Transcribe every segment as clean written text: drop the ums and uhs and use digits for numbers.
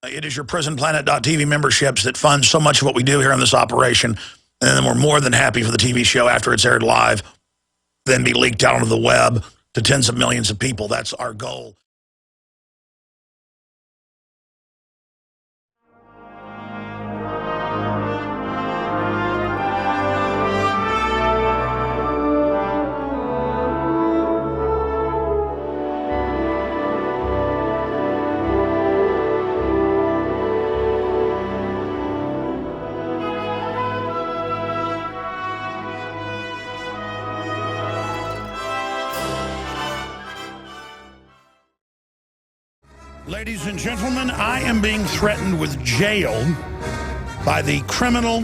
It is your prisonplanet.tv memberships that fund so much of what we do here on this operation. And then we're more than happy for the TV show after it's aired live, then be leaked out onto the web to tens of millions of people. That's our goal. Ladies and gentlemen, I am being threatened with jail by the criminal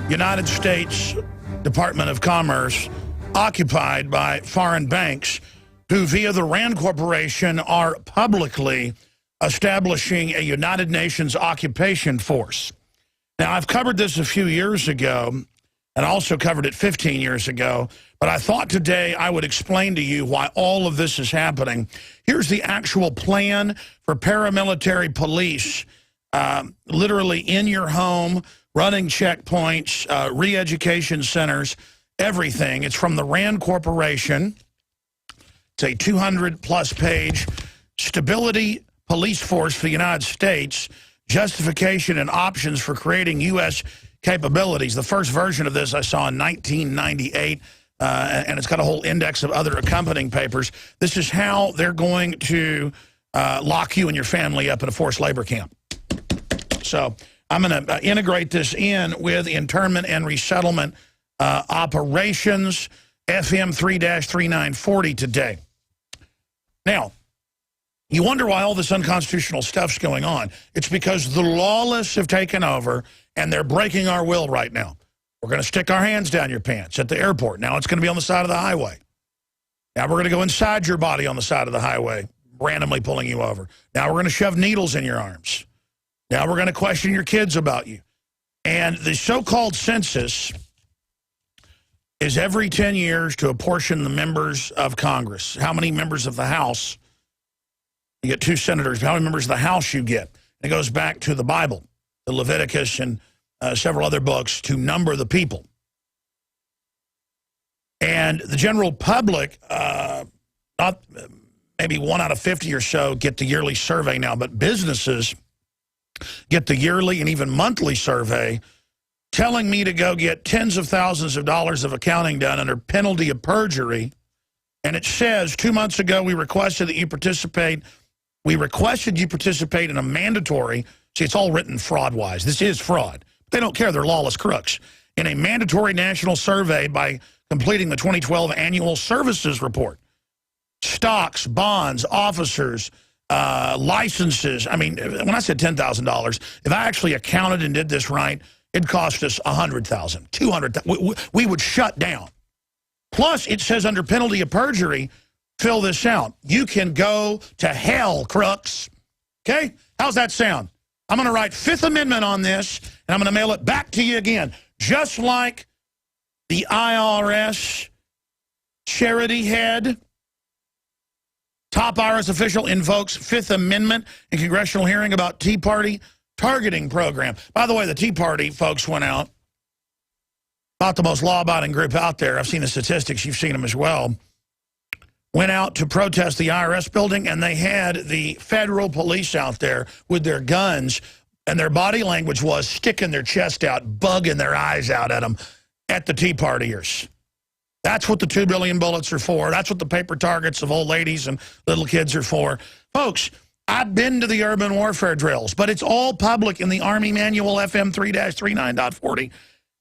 United States Department of Commerce, occupied by foreign banks who, via the RAND Corporation, are publicly establishing a United Nations occupation force. Now, I've covered this a few years ago, and also covered it 15 years ago, but I thought today I would explain to you why all of this is happening. Here's the actual plan for paramilitary police, literally in your home, running checkpoints, re-education centers, everything. It's from the RAND Corporation. It's a 200-plus page stability police force for the United States, justification and options for creating U.S. capabilities. The first version of this I saw in 1998, and it's got a whole index of other accompanying papers. This is how they're going to lock you and your family up in a forced labor camp. So I'm going to integrate this in with internment and resettlement operations, FM 3-3940 today. Now, you wonder why all this unconstitutional stuff's going on. It's because the lawless have taken over, and they're breaking our will right now. We're going to stick our hands down your pants at the airport. Now it's going to be on the side of the highway. Now we're going to go inside your body on the side of the highway, randomly pulling you over. Now we're going to shove needles in your arms. Now we're going to question your kids about you. And the so-called census is every 10 years to apportion the members of Congress. How many members of the House? You get 2 senators. How many members of the House you get? It goes back to the Bible, the Leviticus, and several other books to number the people. And the general public, not maybe 1 out of 50 or so, get the yearly survey now, but businesses get the yearly and even monthly survey telling me to go get tens of thousands of dollars of accounting done under penalty of perjury. And it says 2 months ago we requested that you participate. We requested you participate in a mandatory, see, it's all written fraud-wise. This is fraud. They don't care. They're lawless crooks. In a mandatory national survey by completing the 2012 annual services report. Stocks, bonds, officers, licenses. I mean, when I said $10,000, if I actually accounted and did this right, it'd cost us $100,000, $200,000. We would shut down. Plus, it says under penalty of perjury, fill this out. You can go to hell, crooks. Okay? How's that sound? I'm going to write Fifth Amendment on this, and I'm going to mail it back to you again. Just like the IRS charity head, top IRS official invokes Fifth Amendment in congressional hearing about Tea Party targeting program. By the way, the Tea Party folks went out, about the most law-abiding group out there. I've seen the statistics. You've seen them as well. Went out to protest the IRS building, and they had the federal police out there with their guns, and their body language was sticking their chest out, bugging their eyes out at them, at the Tea Partiers. That's what the 2 billion bullets are for. That's what the paper targets of old ladies and little kids are for. Folks, I've been to the urban warfare drills, but it's all public in the Army Manual FM 3-39.40.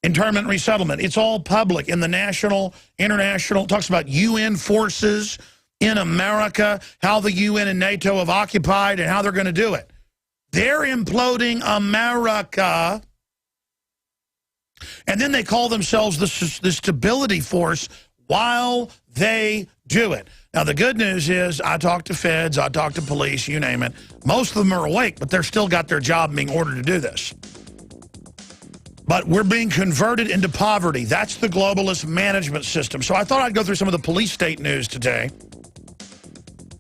Internment and resettlement. It's all public in the national, international. Talks about UN forces in America, how the UN and NATO have occupied and how they're going to do it. They're imploding America. And then they call themselves the stability force while they do it. Now, the good news is I talked to feds, I talked to police, you name it. Most of them are awake, but they're still got their job being ordered to do this. But we're being converted into poverty. That's the globalist management system. So I thought I'd go through some of the police state news today.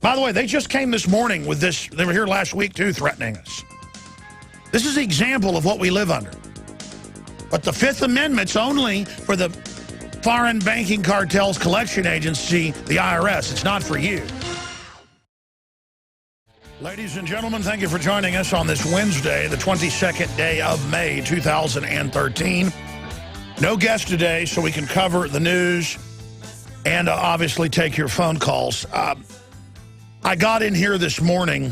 By the way, they just came this morning with this. They were here last week, too, threatening us. This is the example of what we live under. But the Fifth Amendment's only for the Foreign Banking Cartels Collection Agency, the IRS. It's not for you. Ladies and gentlemen, thank you for joining us on this Wednesday, the 22nd day of May, 2013. No guest today, so we can cover the news and obviously take your phone calls. I got in here this morning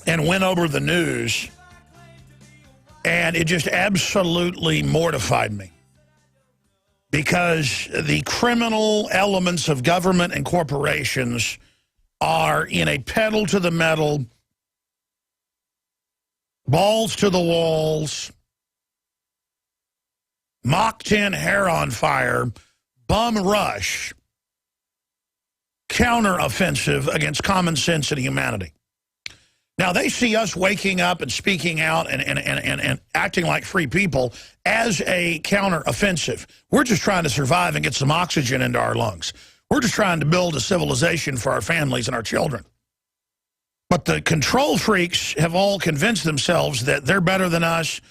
and went over the news, and it just absolutely mortified me. Because the criminal elements of government and corporations are in a pedal to the metal, balls to the walls, Mach 10 hair on fire, bum rush, counteroffensive against common sense and humanity. Now, they see us waking up and speaking out and acting like free people as a counteroffensive. We're just trying to survive and get some oxygen into our lungs. We're just trying to build a civilization for our families and our children. But the control freaks have all convinced themselves that they're better than us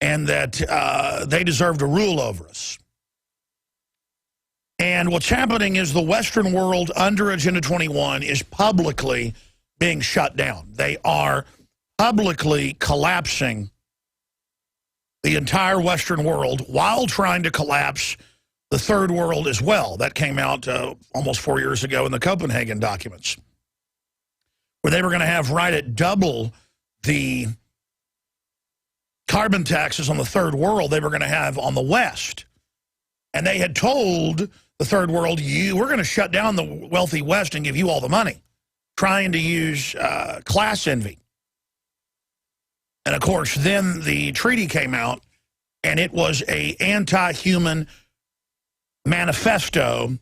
and that they deserve to rule over us. And what's happening is the Western world under Agenda 21 is publicly being shut down. They are publicly collapsing the entire Western world while trying to collapse the third world as well. That came out almost 4 years ago in the Copenhagen documents, where they were going to have right at double the carbon taxes on the third world they were going to have on the West. And they had told the third world, we're going to shut down the wealthy West and give you all the money, trying to use class envy. And, of course, then the treaty came out, and it was an anti-human manifesto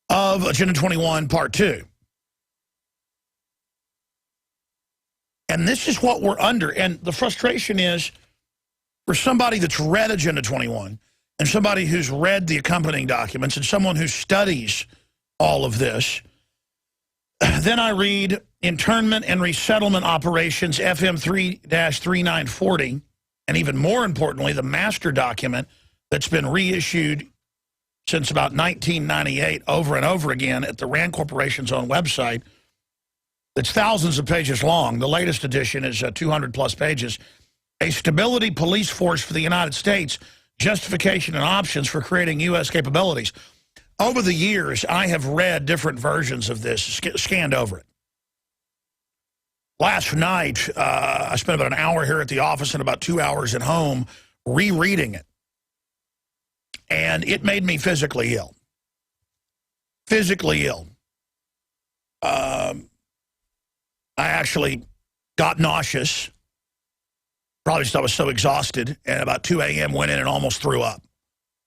of Agenda 21 Part 2. And this is what we're under. And the frustration is, for somebody that's read Agenda 21 and somebody who's read the accompanying documents and someone who studies all of this, then I read Internment and Resettlement Operations FM 3-3940, and even more importantly, the master document that's been reissued since about 1998 over and over again at the RAND Corporation's own website. It's thousands of pages long. The latest edition is 200-plus pages. A Stability Police Force for the United States, Justification and Options for Creating U.S. Capabilities. Over the years, I have read different versions of this, scanned over it. Last night, I spent about an hour here at the office and about 2 hours at home rereading it. And it made me physically ill. Physically ill. I actually got nauseous. Probably just I was so exhausted. And about 2 a.m. went in and almost threw up.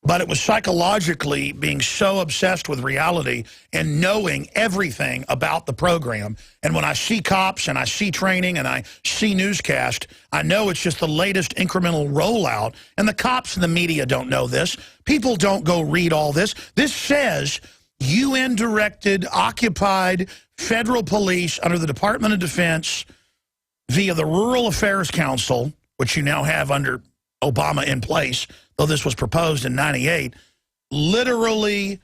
But it was psychologically being so obsessed with reality and knowing everything about the program. And when I see cops and I see training and I see newscast, I know it's just the latest incremental rollout. And the cops and the media don't know this. People don't go read all this. This says UN-directed, occupied federal police under the Department of Defense via the Rural Affairs Council, which you now have under Obama in place, though this was proposed in '98, literally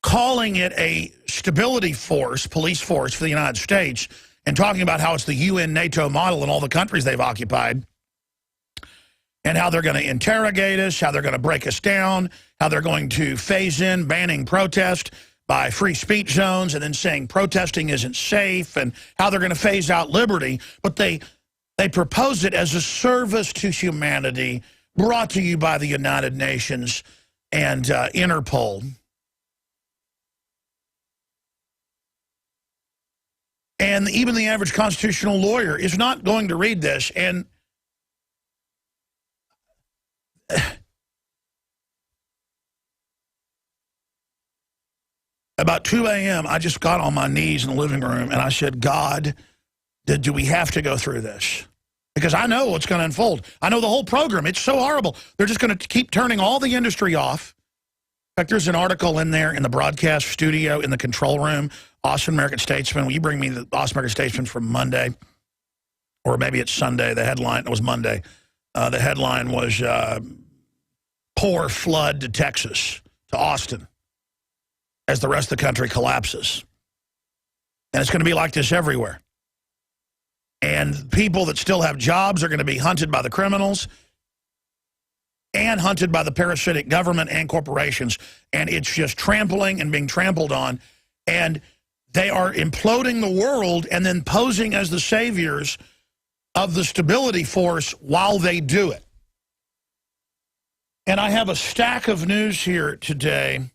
calling it a stability force, police force for the United States, and talking about how it's the UN NATO model in all the countries they've occupied, and how they're going to interrogate us, how they're going to break us down, how they're going to phase in banning protest by free speech zones, and then saying protesting isn't safe, and how they're going to phase out liberty. But they proposed it as a service to humanity, brought to you by the United Nations and Interpol. And even the average constitutional lawyer is not going to read this. And about 2 a.m., I just got on my knees in the living room, and I said, God, do we have to go through this? Because I know what's going to unfold. I know the whole program. It's so horrible. They're just going to keep turning all the industry off, fact, there's an article in there in the broadcast studio in the control room, Austin American Statesman. Will you bring me the Austin American Statesman from Monday? Or maybe it's Sunday. The headline, it was Monday. The headline was Poor Flood to Texas, to Austin, as the rest of the country collapses. And it's going to be like this everywhere. And people that still have jobs are going to be hunted by the criminals and hunted by the parasitic government and corporations. And it's just trampling and being trampled on. And they are imploding the world and then posing as the saviors of the stability force while they do it. And I have a stack of news here today.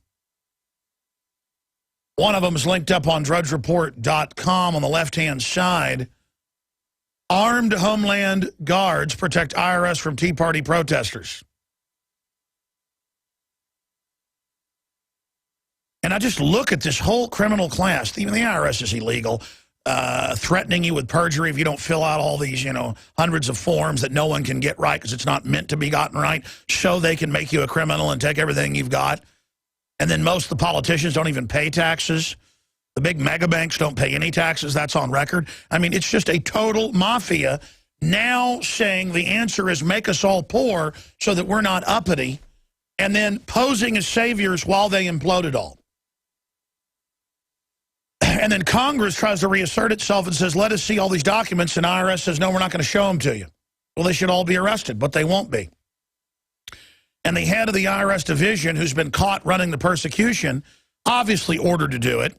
One of them is linked up on drudgereport.com on the left-hand side. Armed Homeland Guards protect IRS from Tea Party protesters. And I just look at this whole criminal class. Even the IRS is illegal. Threatening you with perjury if you don't fill out all these, hundreds of forms that no one can get right because it's not meant to be gotten right, so they can make you a criminal and take everything you've got. And then most of the politicians don't even pay taxes. The big mega banks don't pay any taxes. That's on record. I mean, it's just a total mafia now saying the answer is make us all poor so that we're not uppity, and then posing as saviors while they implode it all. And then Congress tries to reassert itself and says, let us see all these documents. And IRS says, no, we're not going to show them to you. Well, they should all be arrested, but they won't be. And the head of the IRS division, who's been caught running the persecution, obviously ordered to do it.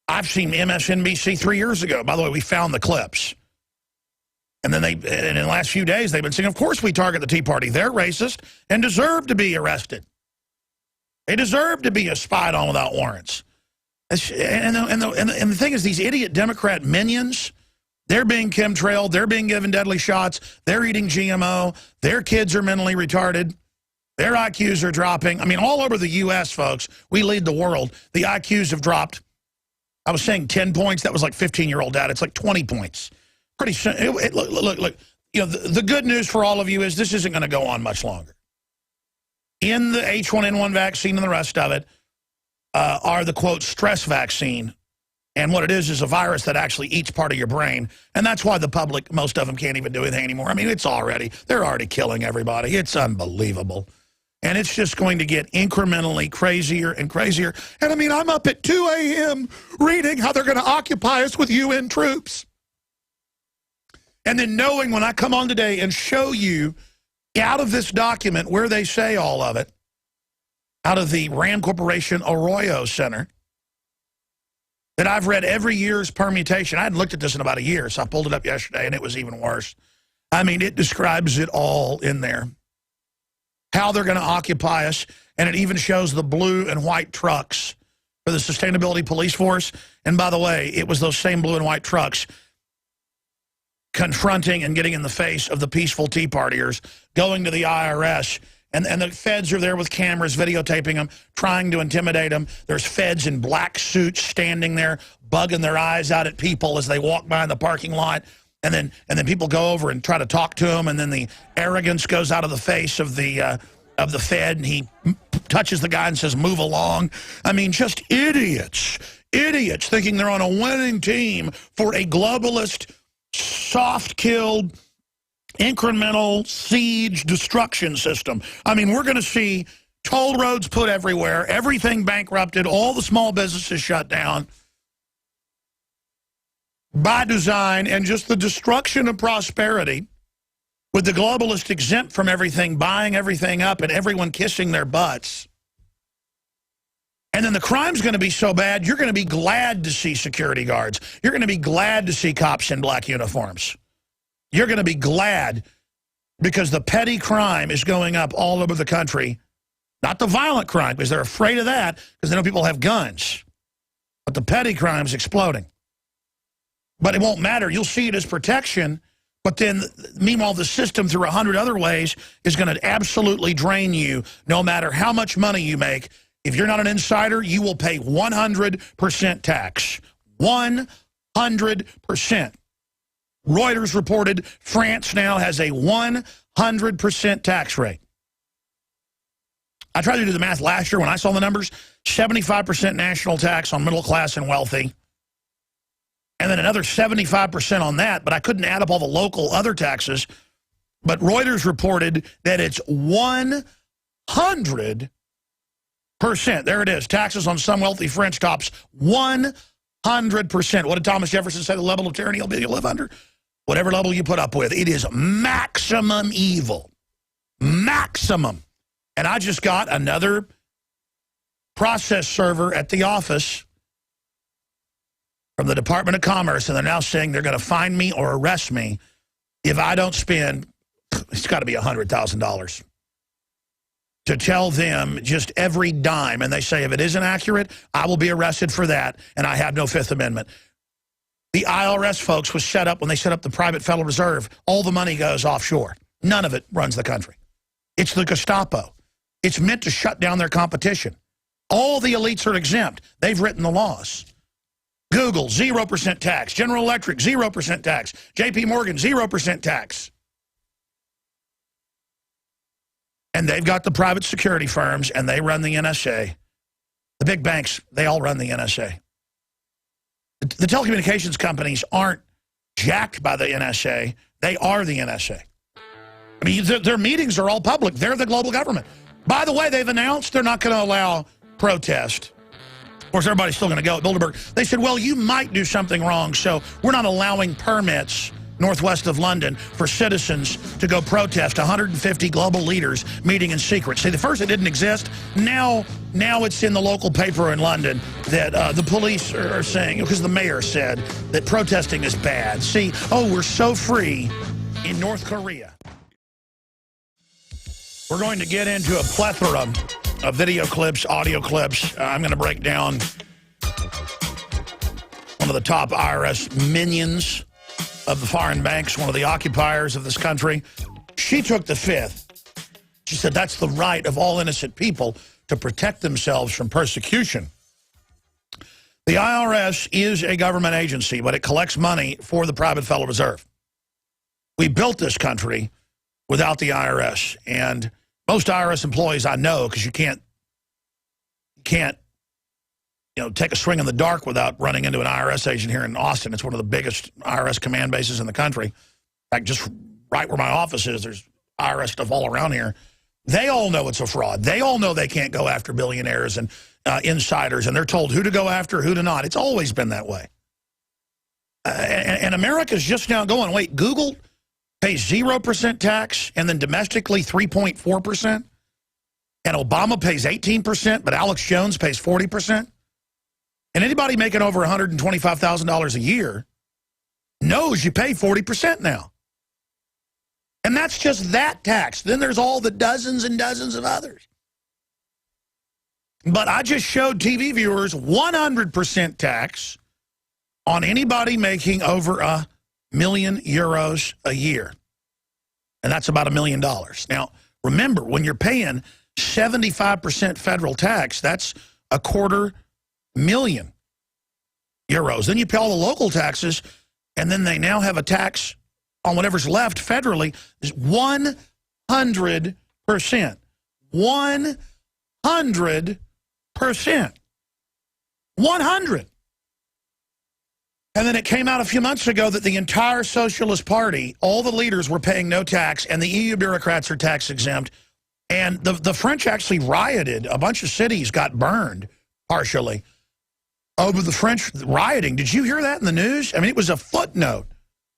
I've seen MSNBC 3 years ago. By the way, we found the clips. And then and in the last few days, they've been saying, of course we target the Tea Party. They're racist and deserve to be arrested. They deserve to be spied on without warrants. And the thing is, these idiot Democrat minions, they're being chemtrailed, they're being given deadly shots, they're eating GMO, their kids are mentally retarded, their IQs are dropping. I mean, all over the U.S., folks, we lead the world. The IQs have dropped. I was saying 10 points. That was like 15-year-old data. It's like 20 points. Pretty soon. Look. The good news for all of you is this isn't going to go on much longer. In the H1N1 vaccine and the rest of it are the, quote, stress vaccine. And what it is a virus that actually eats part of your brain. And that's why the public, most of them can't even do anything anymore. I mean, they're already killing everybody. It's unbelievable. And it's just going to get incrementally crazier and crazier. And I mean, I'm up at 2 a.m. reading how they're going to occupy us with UN troops. And then knowing when I come on today and show you out of this document where they say all of it, out of the Rand Corporation Arroyo Center, that I've read every year's permutation. I hadn't looked at this in about a year, so I pulled it up yesterday, and it was even worse. I mean, it describes it all in there. How they're going to occupy us, and it even shows the blue and white trucks for the Sustainability Police Force. And by the way, it was those same blue and white trucks confronting and getting in the face of the peaceful Tea Partiers, going to the IRS, and the feds are there with cameras videotaping them, trying to intimidate them. There's feds in black suits standing there, bugging their eyes out at people as they walk by in the parking lot. And then people go over and try to talk to them, and then the arrogance goes out of the face of the Fed, and he touches the guy and says, move along. I mean, just idiots thinking they're on a winning team for a globalist, soft-killed, incremental siege destruction system. I mean, we're going to see toll roads put everywhere, everything bankrupted, all the small businesses shut down by design, and just the destruction of prosperity with the globalists exempt from everything, buying everything up, and everyone kissing their butts. And then the crime's going to be so bad, you're going to be glad to see security guards. You're going to be glad to see cops in black uniforms. You're going to be glad because the petty crime is going up all over the country. Not the violent crime, because they're afraid of that, because they know people have guns. But the petty crime's exploding. But it won't matter. You'll see it as protection. But then, meanwhile, the system, through 100 other ways, is going to absolutely drain you no matter how much money you make. If you're not an insider, you will pay 100% tax. 100%. Reuters reported France now has a 100% tax rate. I tried to do the math last year when I saw the numbers. 75% national tax on middle class and wealthy. And then another 75% on that, but I couldn't add up all the local other taxes. But Reuters reported that it's 100%. There it is. Taxes on some wealthy French tops, 100%. What did Thomas Jefferson say the level of tyranny you'll live under? Whatever level you put up with. It is maximum evil. Maximum. And I just got another process server at the office from the Department of Commerce, and they're now saying they're going to fine me or arrest me if I don't spend, it's got to be $100,000, to tell them just every dime. And they say if it isn't accurate, I will be arrested for that, and I have no Fifth Amendment. The IRS, folks, was set up when they set up the private Federal Reserve. All the money goes offshore. None of it runs the country. It's the Gestapo. It's meant to shut down their competition. All the elites are exempt. They've written the laws. Google, 0% tax. General Electric, 0% tax. JP Morgan, 0% tax. And they've got the private security firms, and they run the NSA. The big banks, they all run the NSA. The telecommunications companies aren't jacked by the NSA. They are the NSA. I mean, their meetings are all public. They're the global government. By the way, they've announced they're not going to allow protest. Of course, everybody's still going to go at Bilderberg. They said, well, you might do something wrong, so we're not allowing permits northwest of London for citizens to go protest. 150 global leaders meeting in secret. See, the first it didn't exist. Now it's in the local paper in London that the police are saying, because the mayor said that protesting is bad. See, oh, we're so free in North Korea. We're going to get into a plethora of video clips, audio clips. I'm going to break down one of the top IRS minions of the foreign banks, one of the occupiers of this country. She took the fifth. She said that's the right of all innocent people to protect themselves from persecution. The IRS is a government agency, but it collects money for the private Federal Reserve. We built this country without the IRS, and most IRS employees I know, because you can't take a swing in the dark without running into an IRS agent here in Austin. It's one of the biggest IRS command bases in the country. In fact, just right where my office is, there's IRS stuff all around here. They all know it's a fraud. They all know they can't go after billionaires and insiders, and they're told who to go after, who to not. It's always been that way. And America's just now going, wait, Google pays 0% tax, and then domestically 3.4%, and Obama pays 18%, but Alex Jones pays 40%. And anybody making over $125,000 a year knows you pay 40% now. And that's just that tax. Then there's all the dozens and dozens of others. But I just showed TV viewers 100% tax on anybody making over €1 million a year. And that's about $1 million. Now, remember, when you're paying 75% federal tax, that's $250,000 euros. Then you pay all the local taxes, and then they now have a tax on whatever's left federally is 100%. 100%. 100. And then it came out a few months ago that the entire Socialist Party, all the leaders were paying no tax, and the EU bureaucrats are tax exempt. And the French actually rioted. A bunch of cities got burned, partially, over the French rioting. Did you hear that in the news? I mean, it was a footnote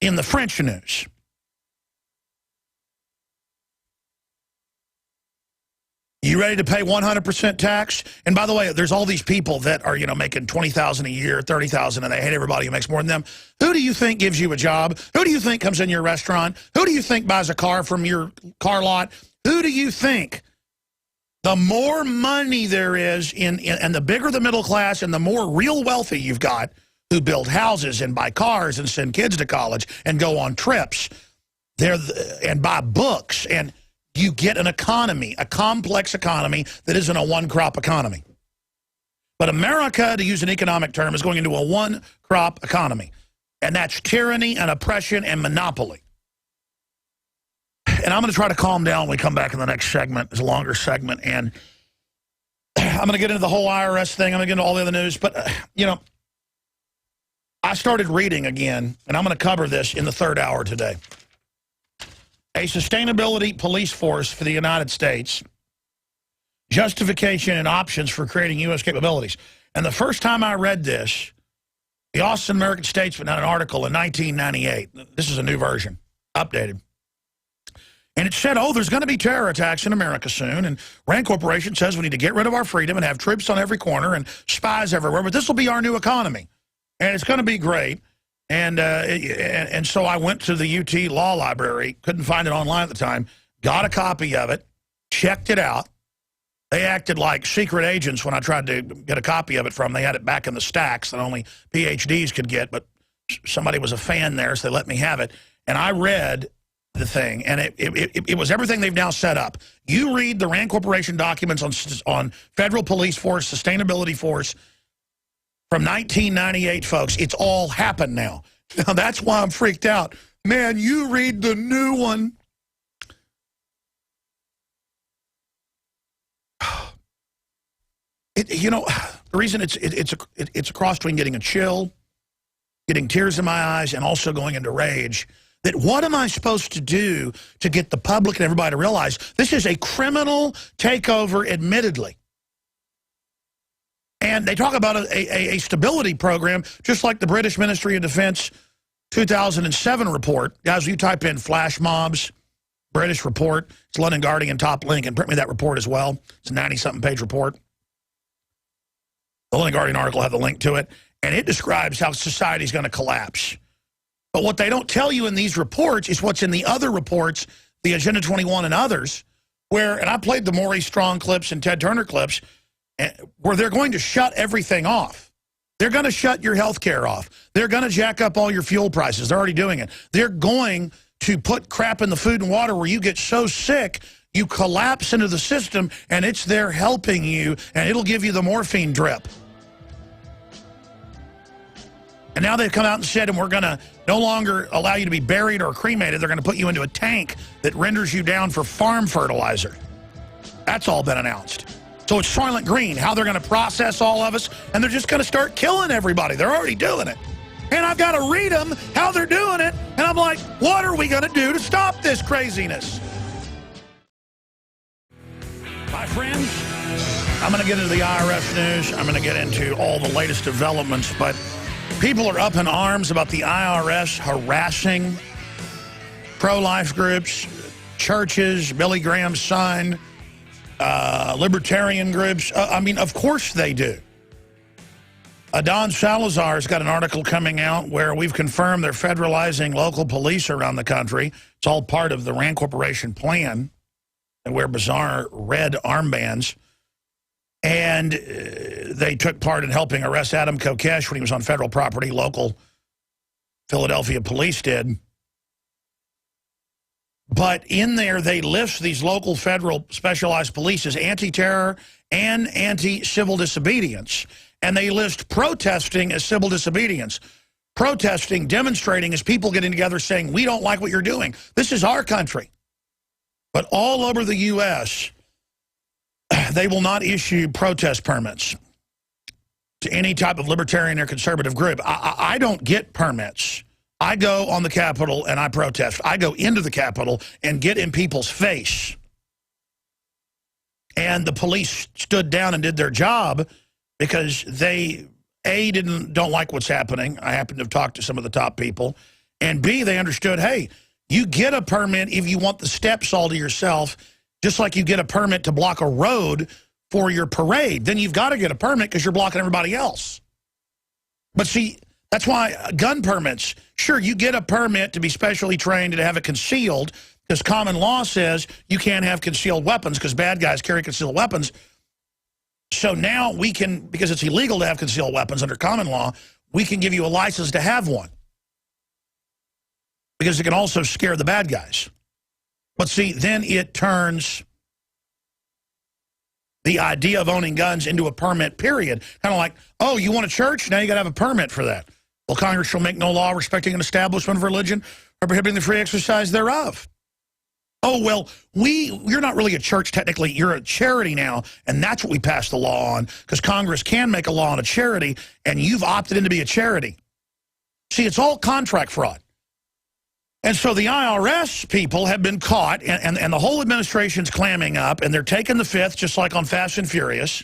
in the French news. You ready to pay 100% tax? And by the way, there's all these people that are, making $20,000 a year, $30,000, and they hate everybody who makes more than them. Who do you think gives you a job? Who do you think comes in your restaurant? Who do you think buys a car from your car lot? Who do you think? The more money there is and the bigger the middle class and the more real wealthy you've got who build houses and buy cars and send kids to college and go on trips and buy books, and you get an economy, a complex economy that isn't a one-crop economy. But America, to use an economic term, is going into a one-crop economy. And that's tyranny and oppression and monopoly. And I'm going to try to calm down when we come back in the next segment. It's a longer segment. And I'm going to get into the whole IRS thing. I'm going to get into all the other news. But, I started reading again, and I'm going to cover this in the third hour today. A sustainability police force for the United States, justification and options for creating U.S. capabilities. And the first time I read this, the Austin American Statesman had an article in 1998. This is a new version, updated. And it said, oh, there's going to be terror attacks in America soon. And Rand Corporation says we need to get rid of our freedom and have troops on every corner and spies everywhere. But this will be our new economy. And it's going to be great. And so I went to the UT Law Library, couldn't find it online at the time, got a copy of it, checked it out. They acted like secret agents when I tried to get a copy of it from them. They had it back in the stacks that only PhDs could get, but somebody was a fan there, so they let me have it. And I read the thing, and it was everything they've now set up. You read the Rand Corporation documents on federal police force, sustainability force from 1998, folks. It's all happened now. Now, that's why I'm freaked out. Man, you read the new one. The reason it's a cross between getting a chill, getting tears in my eyes, and also going into rage. That what am I supposed to do to get the public and everybody to realize this is a criminal takeover, admittedly. And they talk about a stability program, just like the British Ministry of Defense 2007 report. Guys, you type in flash mobs, British report, it's London Guardian top link, and print me that report as well. It's a 90-something page report. The London Guardian article had the link to it, and it describes how society is going to collapse. But what they don't tell you in these reports is what's in the other reports, the Agenda 21 and others, and I played the Maurice Strong clips and Ted Turner clips, where they're going to shut everything off. They're going to shut your health care off. They're going to jack up all your fuel prices. They're already doing it. They're going to put crap in the food and water where you get so sick, you collapse into the system, and it's there helping you, and it'll give you the morphine drip. And now they've come out and said, and we're going to no longer allow you to be buried or cremated. They're going to put you into a tank that renders you down for farm fertilizer. That's all been announced. So it's Soylent Green, how they're going to process all of us, and they're just going to start killing everybody. They're already doing it. And I've got to read them how they're doing it, and I'm like, what are we going to do to stop this craziness? My friends, I'm going to get into the IRS news. I'm going to get into all the latest developments, but people are up in arms about the IRS harassing pro-life groups, churches, Billy Graham's son, libertarian groups. I mean, of course they do. Don Salazar's got an article coming out where we've confirmed they're federalizing local police around the country. It's all part of the Rand Corporation plan. They wear bizarre red armbands. And they took part in helping arrest Adam Kokesh when he was on federal property. Local Philadelphia police did. But in there, they list these local federal specialized police as anti-terror and anti-civil disobedience. And they list protesting as civil disobedience. Protesting, demonstrating as people getting together saying, we don't like what you're doing. This is our country. But all over the U.S., they will not issue protest permits to any type of libertarian or conservative group. I don't get permits. I go on the Capitol and I protest. I go into the Capitol and get in people's face. And the police stood down and did their job because they, A, don't like what's happening. I happen to have talked to some of the top people. And B, they understood, hey, you get a permit if you want the steps all to yourself, just like you get a permit to block a road for your parade. Then you've got to get a permit because you're blocking everybody else. But see, that's why gun permits, sure, you get a permit to be specially trained and to have it concealed because common law says you can't have concealed weapons because bad guys carry concealed weapons. So now we can, because it's illegal to have concealed weapons under common law, we can give you a license to have one. Because it can also scare the bad guys. But see, then it turns the idea of owning guns into a permit, period. Kind of like, oh, you want a church? Now you got to have a permit for that. Well, Congress shall make no law respecting an establishment of religion or prohibiting the free exercise thereof. Oh, well, you're not really a church technically. You're a charity now, and that's what we passed the law on, because Congress can make a law on a charity, and you've opted in to be a charity. See, it's all contract fraud. And so the IRS people have been caught, and the whole administration's clamming up, and they're taking the fifth, just like on Fast and Furious.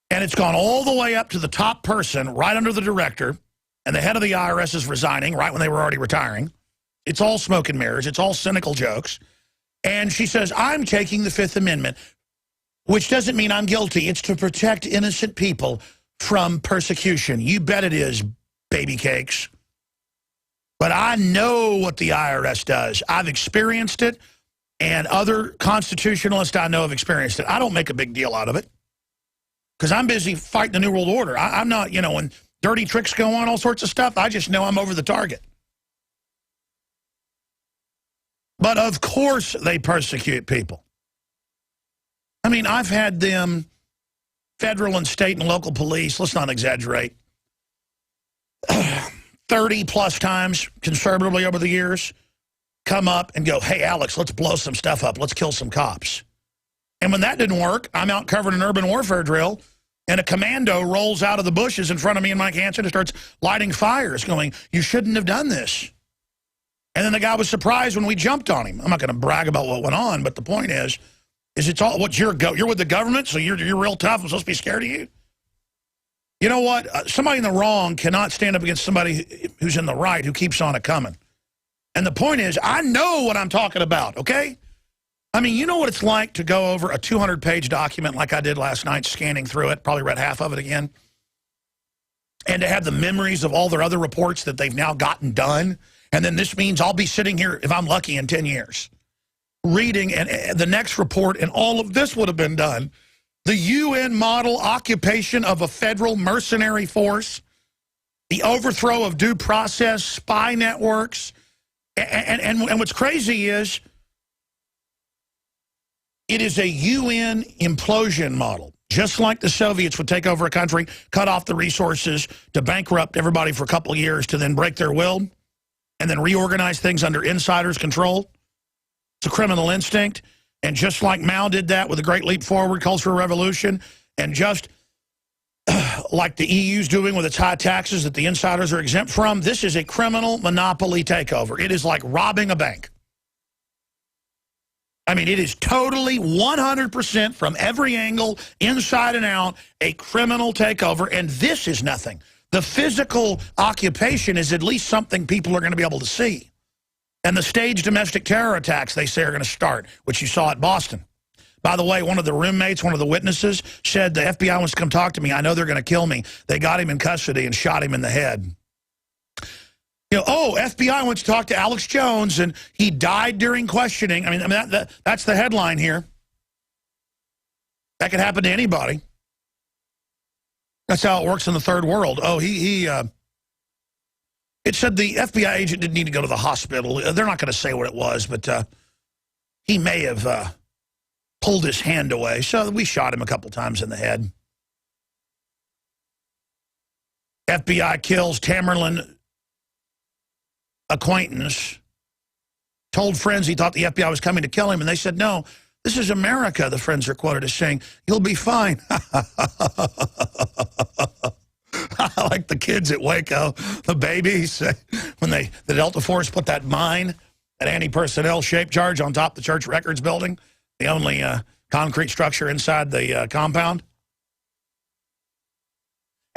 And it's gone all the way up to the top person, right under the director, and the head of the IRS is resigning right when they were already retiring. It's all smoke and mirrors. It's all cynical jokes. And she says, I'm taking the Fifth Amendment, which doesn't mean I'm guilty. It's to protect innocent people from persecution. You bet it is, baby cakes. But I know what the IRS does. I've experienced it, and other constitutionalists I know have experienced it. I don't make a big deal out of it because I'm busy fighting the New World Order. I'm not, you know, when dirty tricks go on, all sorts of stuff, I just know I'm over the target. But of course they persecute people. I mean, I've had them, federal and state and local police, let's not exaggerate, 30-plus times conservatively over the years, come up and go, hey, Alex, let's blow some stuff up. Let's kill some cops. And when that didn't work, I'm out covering an urban warfare drill, and a commando rolls out of the bushes in front of me and Mike Hansen and starts lighting fires, going, you shouldn't have done this. And then the guy was surprised when we jumped on him. I'm not going to brag about what went on, but the point is it's all, what you're with the government, so you're real tough. I'm supposed to be scared of you? You know what? Somebody in the wrong cannot stand up against somebody who's in the right who keeps on it coming. And the point is, I know what I'm talking about, okay? I mean, you know what it's like to go over a 200-page document like I did last night, scanning through it, probably read half of it again, and to have the memories of all their other reports that they've now gotten done. And then this means I'll be sitting here, if I'm lucky, in 10 years, reading and the next report, and all of this would have been done. The UN model occupation of a federal mercenary force, the overthrow of due process, spy networks, and what's crazy is it is a UN implosion model. Just like the Soviets would take over a country, cut off the resources to bankrupt everybody for a couple of years to then break their will and then reorganize things under insiders' control. It's a criminal instinct. And just like Mao did that with the Great Leap Forward, Cultural Revolution, and just like the EU's doing with its high taxes that the insiders are exempt from, this is a criminal monopoly takeover. It is like robbing a bank. I mean, it is totally 100% from every angle, inside and out, a criminal takeover, and this is nothing. The physical occupation is at least something people are going to be able to see. And the staged domestic terror attacks, they say, are going to start, which you saw at Boston. By the way, one of the roommates, one of the witnesses, said the FBI wants to come talk to me. I know they're going to kill me. They got him in custody and shot him in the head. You know, oh, FBI wants to talk to Alex Jones, and he died during questioning. I mean that's the headline here. That could happen to anybody. That's how it works in the third world. Oh, it said the FBI agent didn't need to go to the hospital. They're not going to say what it was, but he may have pulled his hand away. So we shot him a couple times in the head. FBI kills Tamerlan acquaintance. Told friends he thought the FBI was coming to kill him, and they said, no, this is America, the friends are quoted as saying, you'll be fine. Like the kids at Waco, the babies, when the Delta Force put that mine, that anti-personnel shape charge on top of the church records building, the only concrete structure inside the compound.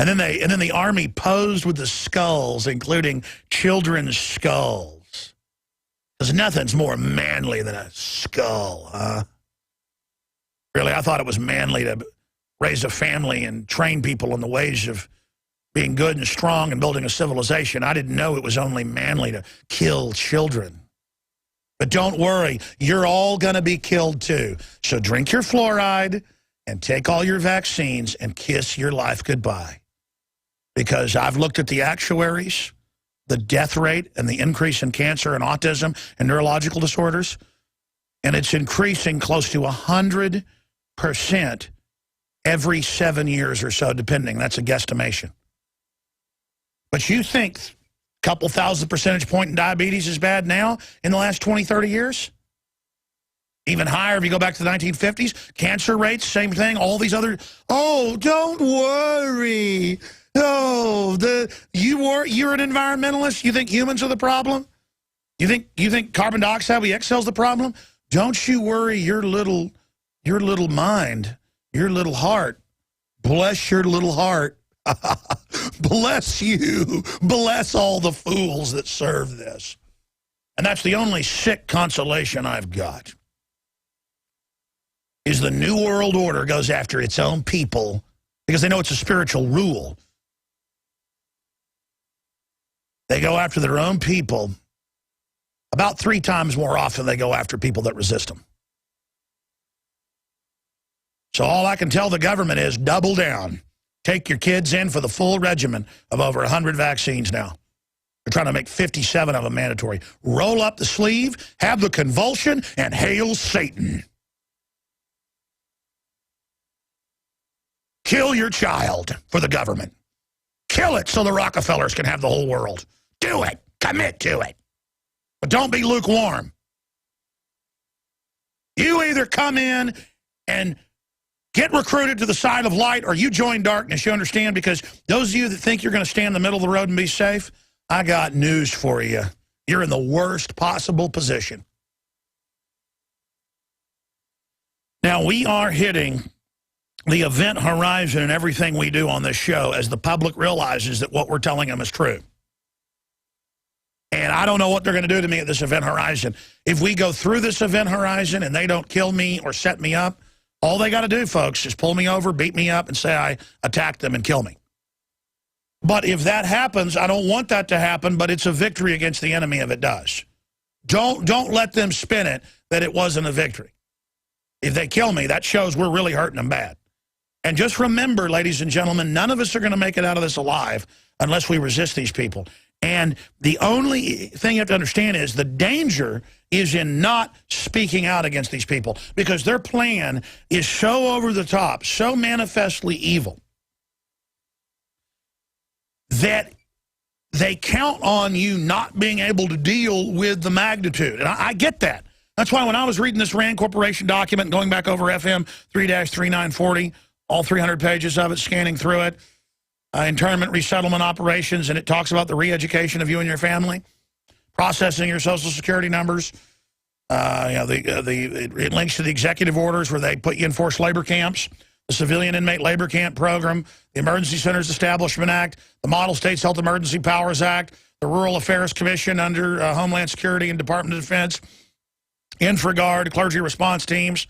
And then the Army posed with the skulls, including children's skulls. Because nothing's more manly than a skull, huh? Really, I thought it was manly to raise a family and train people in the ways of being good and strong and building a civilization. I didn't know it was only manly to kill children. But don't worry, you're all going to be killed too. So drink your fluoride and take all your vaccines and kiss your life goodbye. Because I've looked at the actuaries, the death rate, and the increase in cancer and autism and neurological disorders, and it's increasing close to 100% every 7 years or so, depending. That's a guesstimation. But you think Couple thousand percentage point in diabetes is bad now in the last 20, 30 years. Even higher if you go back to the 1950s. Cancer rates, same thing. All these other, oh, don't worry. Oh, you're an environmentalist? You think humans are the problem? You think carbon dioxide, we exhale, is the problem? Don't you worry your little mind, your little heart. Bless your little heart. Bless you. Bless all the fools that serve this. And that's the only sick consolation I've got. Is the New World Order goes after its own people because they know it's a spiritual rule. They go after their own people about 3 times more often than they go after people that resist them. So all I can tell the government is double down. Take your kids in for the full regimen of over 100 vaccines now. They're trying to make 57 of them mandatory. Roll up the sleeve, have the convulsion, and hail Satan. Kill your child for the government. Kill it so the Rockefellers can have the whole world. Do it. Commit to it. But don't be lukewarm. You either come in and get recruited to the side of light or you join darkness, you understand? Because those of you that think you're going to stand in the middle of the road and be safe, I got news for you. You're in the worst possible position. Now, we are hitting the event horizon in everything we do on this show as the public realizes that what we're telling them is true. And I don't know what they're going to do to me at this event horizon. If we go through this event horizon and they don't kill me or set me up, all they got to do, folks, is pull me over, beat me up, and say I attacked them and kill me. But if that happens, I don't want that to happen, but it's a victory against the enemy if it does. Don't let them spin it that it wasn't a victory. If they kill me, that shows we're really hurting them bad. And just remember, ladies and gentlemen, none of us are going to make it out of this alive unless we resist these people. And the only thing you have to understand is the danger is in not speaking out against these people because their plan is so over the top, so manifestly evil that they count on you not being able to deal with the magnitude. And I get that. That's why when I was reading this RAND Corporation document, going back over FM 3-3940, all 300 pages of it, scanning through it, internment resettlement operations, and it talks about the re-education of you and your family, processing your Social Security numbers. It links to the executive orders where they put you in forced labor camps, the Civilian Inmate Labor Camp Program, the Emergency Centers Establishment Act, the Model States Health Emergency Powers Act, the Rural Affairs Commission under Homeland Security and Department of Defense, InfraGard, clergy response teams.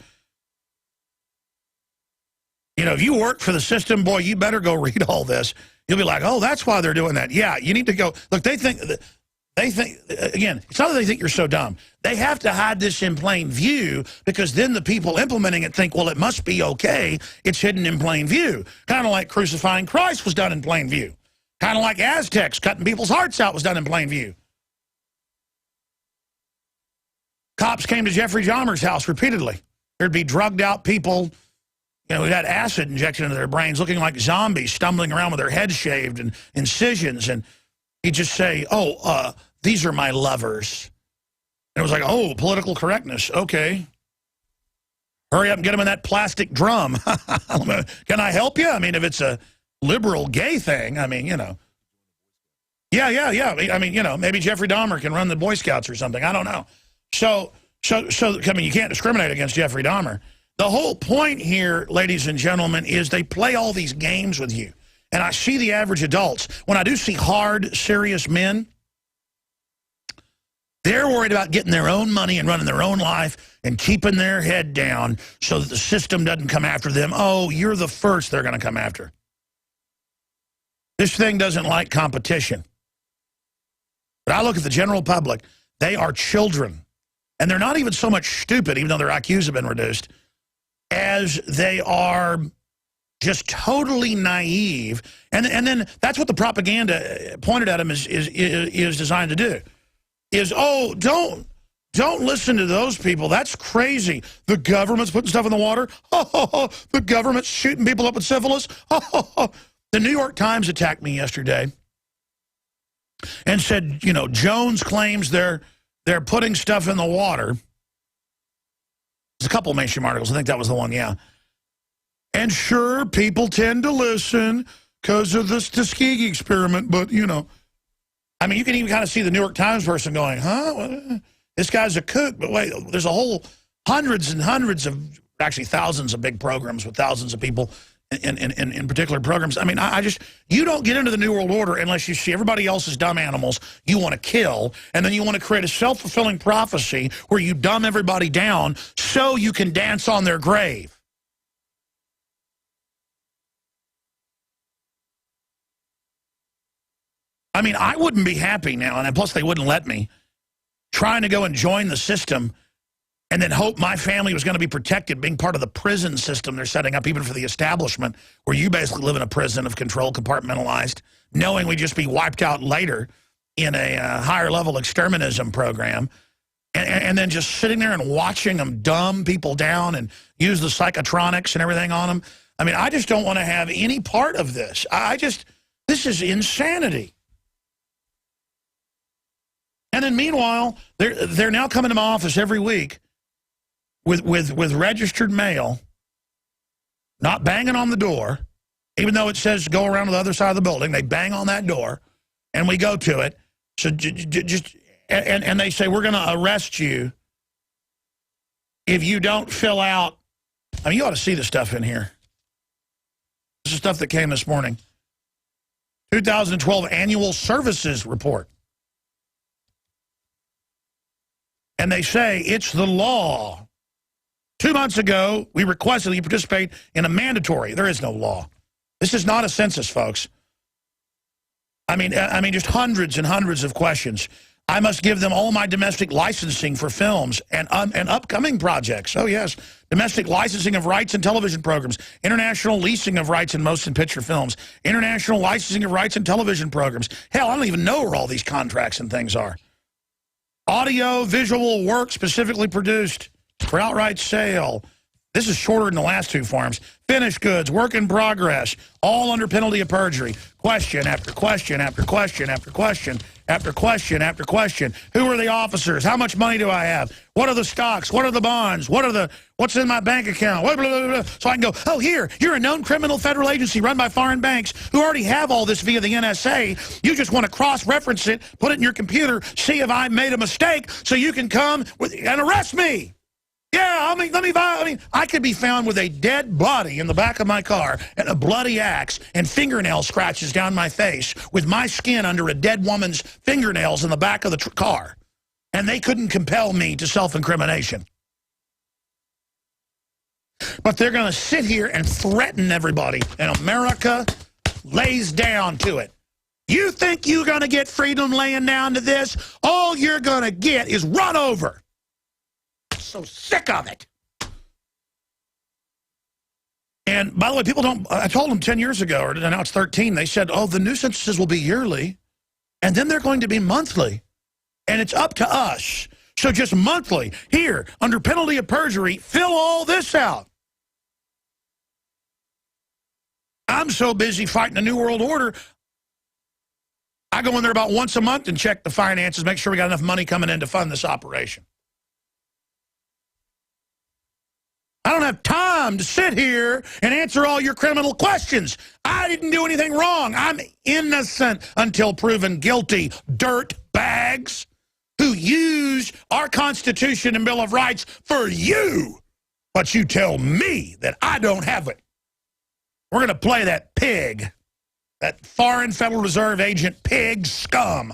You know, if you work for the system, boy, you better go read all this. You'll be like, oh, that's why they're doing that. Yeah, you need to go. Look, they think, again, it's not that they think you're so dumb. They have to hide this in plain view because then the people implementing it think, well, it must be okay. It's hidden in plain view. Kind of like crucifying Christ was done in plain view. Kind of like Aztecs cutting people's hearts out was done in plain view. Cops came to Jeffrey Dahmer's house repeatedly. There'd be drugged out people, you know, who had acid injection into their brains, looking like zombies, stumbling around with their heads shaved and incisions. And he'd just say, oh, these are my lovers. And it was like, oh, political correctness. Okay. Hurry up and get them in that plastic drum. Can I help you? I mean, if it's a liberal gay thing, I mean, you know. Yeah. I mean, you know, maybe Jeffrey Dahmer can run the Boy Scouts or something. I don't know. So, I mean, you can't discriminate against Jeffrey Dahmer. The whole point here, ladies and gentlemen, is they play all these games with you. And I see the average adults. When I do see hard, serious men, they're worried about getting their own money and running their own life and keeping their head down so that the system doesn't come after them. Oh, you're the first they're going to come after. This thing doesn't like competition. But I look at the general public. They are children. And they're not even so much stupid, even though their IQs have been reduced, as they are just totally naive. And then that's what the propaganda pointed at them is designed to do. Is, oh, don't listen to those people. That's crazy. The government's putting stuff in the water. The government's shooting people up with syphilis. The New York Times attacked me yesterday and said, you know, Jones claims they're putting stuff in the water. There's a couple of mainstream articles. I think that was the one, yeah. And sure, people tend to listen because of this Tuskegee experiment, but, you know, I mean, you can even kind of see the New York Times person going, huh? This guy's a kook. But wait, there's a whole hundreds and hundreds of, actually thousands of big programs with thousands of people in particular programs. I mean, I just, you don't get into the New World Order unless you see everybody else's dumb animals you want to kill, and then you want to create a self-fulfilling prophecy where you dumb everybody down so you can dance on their grave. I mean, I wouldn't be happy now, and plus they wouldn't let me, trying to go and join the system and then hope my family was going to be protected, being part of the prison system they're setting up even for the establishment, where you basically live in a prison of control, compartmentalized, knowing we'd just be wiped out later in a higher-level exterminism program, and then just sitting there and watching them dumb people down and use the psychotronics and everything on them. I mean, I just don't want to have any part of this. This is insanity. And then meanwhile, they're now coming to my office every week with registered mail, not banging on the door, even though it says go around to the other side of the building. They bang on that door, and we go to it. So and they say, we're going to arrest you if you don't fill out. I mean, you ought to see the stuff in here. This is stuff that came this morning. 2012 Annual Services Report. And they say it's the law. 2 months ago, we requested that you participate in a mandatory. There is no law. This is not a census, folks. I mean, just hundreds and hundreds of questions. I must give them all my domestic licensing for films and upcoming projects. Oh, yes. Domestic licensing of rights in television programs. International leasing of rights in motion picture films. International licensing of rights in television programs. Hell, I don't even know where all these contracts and things are. Audio, visual work specifically produced for outright sale. This is shorter than the last two forms. Finished goods, work in progress, all under penalty of perjury. Question after question after question after question after question after question. Who are the officers? How much money do I have? What are the stocks? What are the bonds? What's in my bank account? Blah, blah, blah, blah. So I can go, oh, here, you're a known criminal federal agency run by foreign banks who already have all this via the NSA. You just want to cross-reference it, put it in your computer, see if I made a mistake so you can come and arrest me. Yeah, I mean, I could be found with a dead body in the back of my car and a bloody axe and fingernail scratches down my face with my skin under a dead woman's fingernails in the back of the car. And they couldn't compel me to self-incrimination. But they're going to sit here and threaten everybody, and America lays down to it. You think you're going to get freedom laying down to this? All you're going to get is run over. So sick of it. And by the way, people don't, I told them 10 years ago, or now it's 13, they said, oh, the new censuses will be yearly, and then they're going to be monthly. And it's up to us. So just monthly, here, under penalty of perjury, fill all this out. I'm so busy fighting the New World Order, I go in there about once a month and check the finances, make sure we got enough money coming in to fund this operation. I don't have time to sit here and answer all your criminal questions. I didn't do anything wrong. I'm innocent until proven guilty. Dirt bags who use our Constitution and Bill of Rights for you. But you tell me that I don't have it. We're going to play that pig, that foreign Federal Reserve agent pig scum.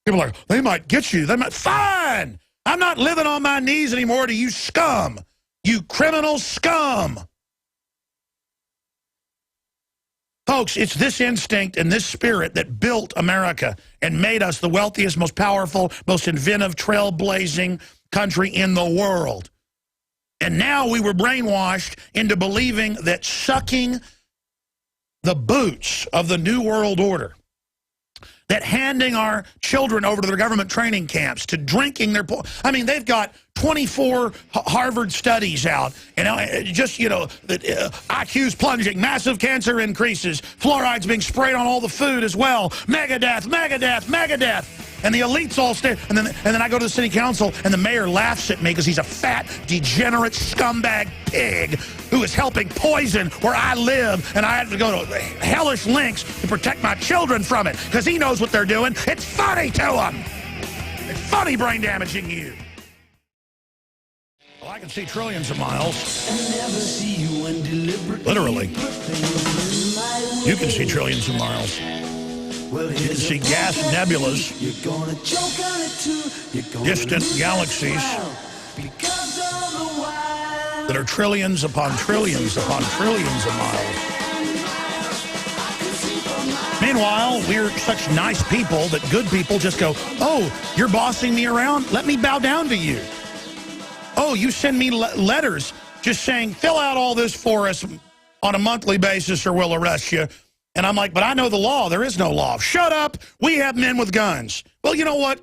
People are like, they might get you. They might. Fine. I'm not living on my knees anymore to you scum. You criminal scum. Folks, it's this instinct and this spirit that built America and made us the wealthiest, most powerful, most inventive, trailblazing country in the world. And now we were brainwashed into believing that sucking the boots of the New World Order, that handing our children over to their government training camps, to drinking their... I mean, they've got 24 Harvard studies out, just, that IQ's plunging, massive cancer increases, fluoride's being sprayed on all the food as well, megadeath, megadeath, megadeath. And the elites all stay, and then I go to the city council, and the mayor laughs at me because he's a fat, degenerate, scumbag pig who is helping poison where I live, and I have to go to hellish lengths to protect my children from it because he knows what they're doing. It's funny to him. It's funny brain damaging you. Well, I can see trillions of miles. Literally. You can see trillions of miles. You can see gas nebulas, distant galaxies that are trillions upon trillions upon trillions of miles. Meanwhile, we're such nice people that good people just go, oh, you're bossing me around? Let me bow down to you. Oh, you send me letters just saying, fill out all this for us on a monthly basis or we'll arrest you. And I'm like, but I know the law. There is no law. Shut up. We have men with guns. Well, you know what?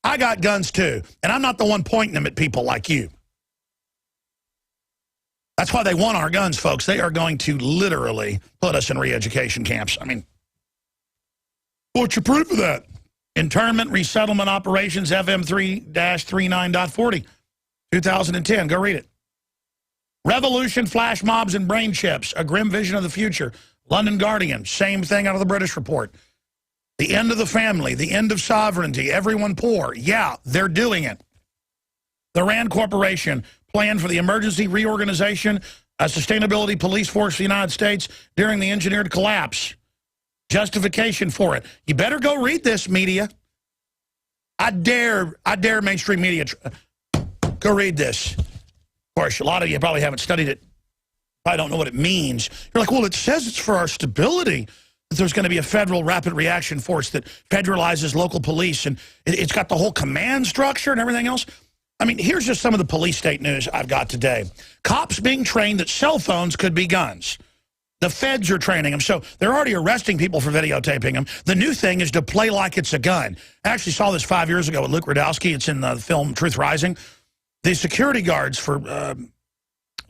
I got guns too. And I'm not the one pointing them at people like you. That's why they want our guns, folks. They are going to literally put us in re-education camps. I mean, what's your proof of that? Internment Resettlement Operations FM 3-39.40, 2010. Go read it. Revolution, flash mobs, and brain chips. A grim vision of the future. London Guardian, same thing out of the British report. The end of the family, the end of sovereignty, everyone poor. Yeah, they're doing it. The RAND Corporation planned for the emergency reorganization, a sustainability police force of the United States during the engineered collapse. Justification for it. You better go read this, media. I dare mainstream media. Go read this. Of course, a lot of you probably haven't studied it. I don't know what it means. You're like, well, it says it's for our stability, that there's going to be a federal rapid reaction force that federalizes local police, and it's got the whole command structure and everything else. I mean, here's just some of the police state news I've got today. Cops being trained that cell phones could be guns. The feds are training them, so they're already arresting people for videotaping them. The new thing is to play like it's a gun. I actually saw this 5 years ago with Luke Radowski. It's in the film Truth Rising. The security guards for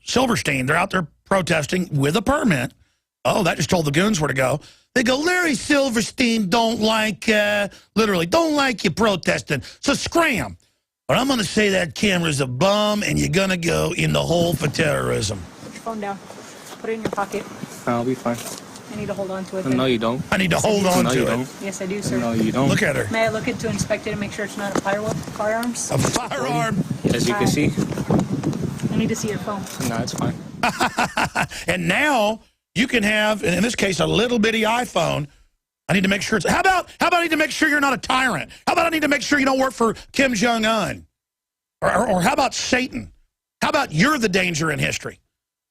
Silverstein, they're out there protesting with a permit. Oh, that just told the goons where to go. They go, Larry Silverstein literally don't like you protesting, so scram. But I'm going to say that camera's a bum, and you're going to go in the hole for terrorism. Put your phone down. Put it in your pocket. I'll be fine. I need to hold on to it. No, you don't. I need to hold on to it. Don't. Yes, I do, sir. No, you don't. Look at her. May I look into inspect it and make sure it's not a firearms? A firearm. As you can see. I need to see your phone. No, it's fine. And now you can have, in this case, a little bitty iPhone. I need to make sure it's... How about I need to make sure you're not a tyrant? How about I need to make sure you don't work for Kim Jong-un? Or how about Satan? How about you're the danger in history?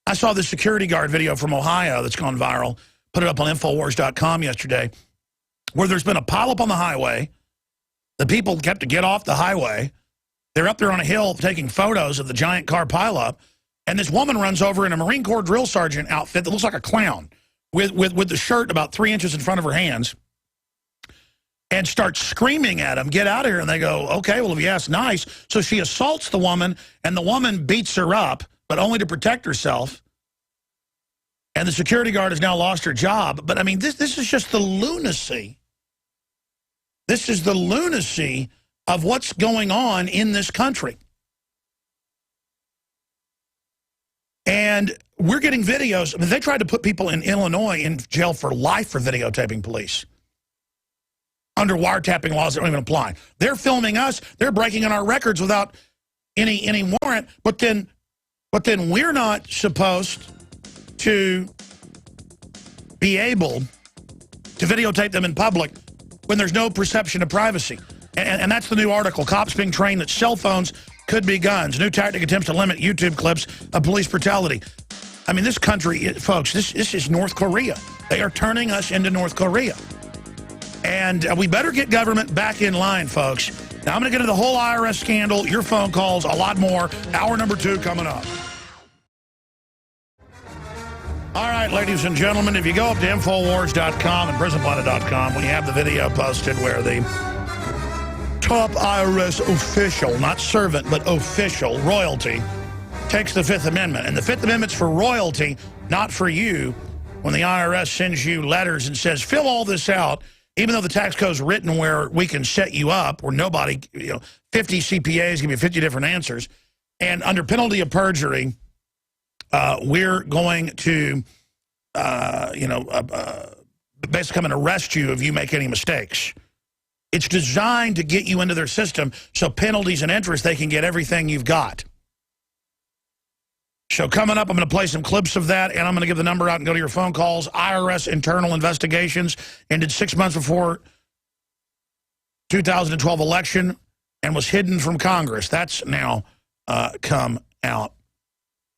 I saw this security guard video from Ohio that's gone viral. Put it up on Infowars.com yesterday, where there's been a pileup on the highway. The people kept to get off the highway. They're up there on a hill taking photos of the giant car pileup. And this woman runs over in a Marine Corps drill sergeant outfit that looks like a clown with the shirt about 3 inches in front of her hands and starts screaming at him, get out of here. And they go, okay, well, if you ask nice. So she assaults the woman, and the woman beats her up, but only to protect herself. And the security guard has now lost her job. But, I mean, this is just the lunacy. This is the lunacy of what's going on in this country. And we're getting videos. I mean, they tried to put people in Illinois in jail for life for videotaping police. Under wiretapping laws that don't even apply. They're filming us. They're breaking in our records without any warrant. But then we're not supposed to be able to videotape them in public when there's no perception of privacy. And that's the new article. Cops being trained that cell phones could be guns. New tactic attempts to limit YouTube clips of police brutality. I mean, this country, folks, this is North Korea. They are turning us into North Korea. And we better get government back in line, folks. Now, I'm going to get into the whole IRS scandal, your phone calls, a lot more. Hour number 2 coming up. All right. right, ladies and gentlemen, if you go up to Infowars.com and PrisonPlanet.com, we have the video posted where the top IRS official, not servant, but official, royalty, takes the Fifth Amendment. And the Fifth Amendment's for royalty, not for you. When the IRS sends you letters and says, fill all this out, even though the tax code's written where we can set you up, where nobody, 50 CPAs give you 50 different answers, and under penalty of perjury, we're going to, basically come and arrest you if you make any mistakes. It's designed to get you into their system, so penalties and interest, they can get everything you've got. So coming up, I'm going to play some clips of that, and I'm going to give the number out and go to your phone calls. IRS internal investigations ended 6 months before 2012 election and was hidden from Congress. That's now come out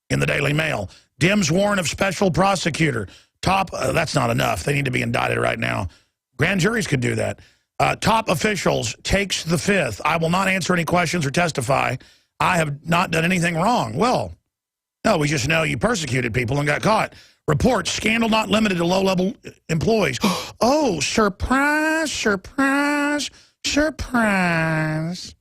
in the Daily Mail. Dems warn of special prosecutor. That's not enough. They need to be indicted right now. Grand juries could do that. Top officials takes the Fifth. I will not answer any questions or testify. I have not done anything wrong. Well, no, we just know you persecuted people and got caught. Reports, scandal not limited to low-level employees. Oh, surprise, surprise, surprise.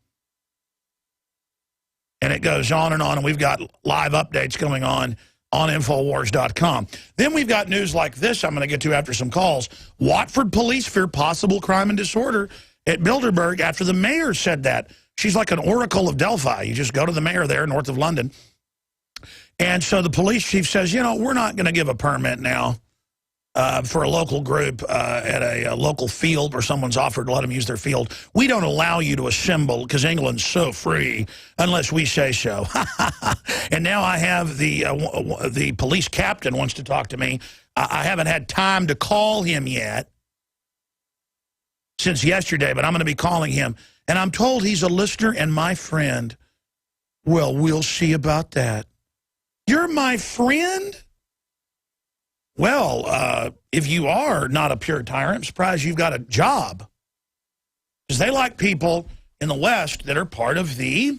And it goes on, and we've got live updates going on Infowars.com. Then we've got news like this I'm going to get to after some calls. Watford police fear possible crime and disorder at Bilderberg after the mayor said that. She's like an oracle of Delphi. You just go to the mayor there north of London. And so the police chief says, we're not going to give a permit now for a local group at a local field where someone's offered to let them use their field. We don't allow you to assemble because England's so free unless we say so. And now I have the police captain wants to talk to me. I haven't had time to call him yet since yesterday, but I'm going to be calling him. And I'm told he's a listener and my friend. Well, we'll see about that. You're my friend? Well, if you are not a pure tyrant, I'm surprised you've got a job. Because they like people in the West that are part of the,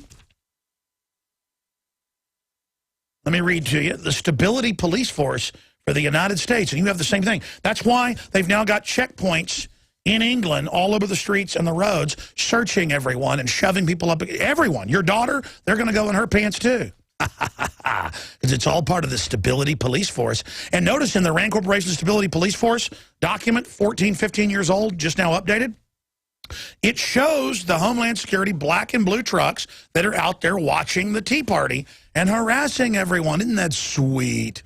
let me read to you, the Stability Police Force for the United States. And you have the same thing. That's why they've now got checkpoints in England all over the streets and the roads, searching everyone and shoving people up. Everyone. Your daughter, they're going to go in her pants too. Because it's all part of the Stability Police Force. And notice in the Rand Corporation Stability Police Force document, 15 years old, just now updated, it shows the Homeland Security black and blue trucks that are out there watching the Tea Party and harassing everyone. Isn't that sweet?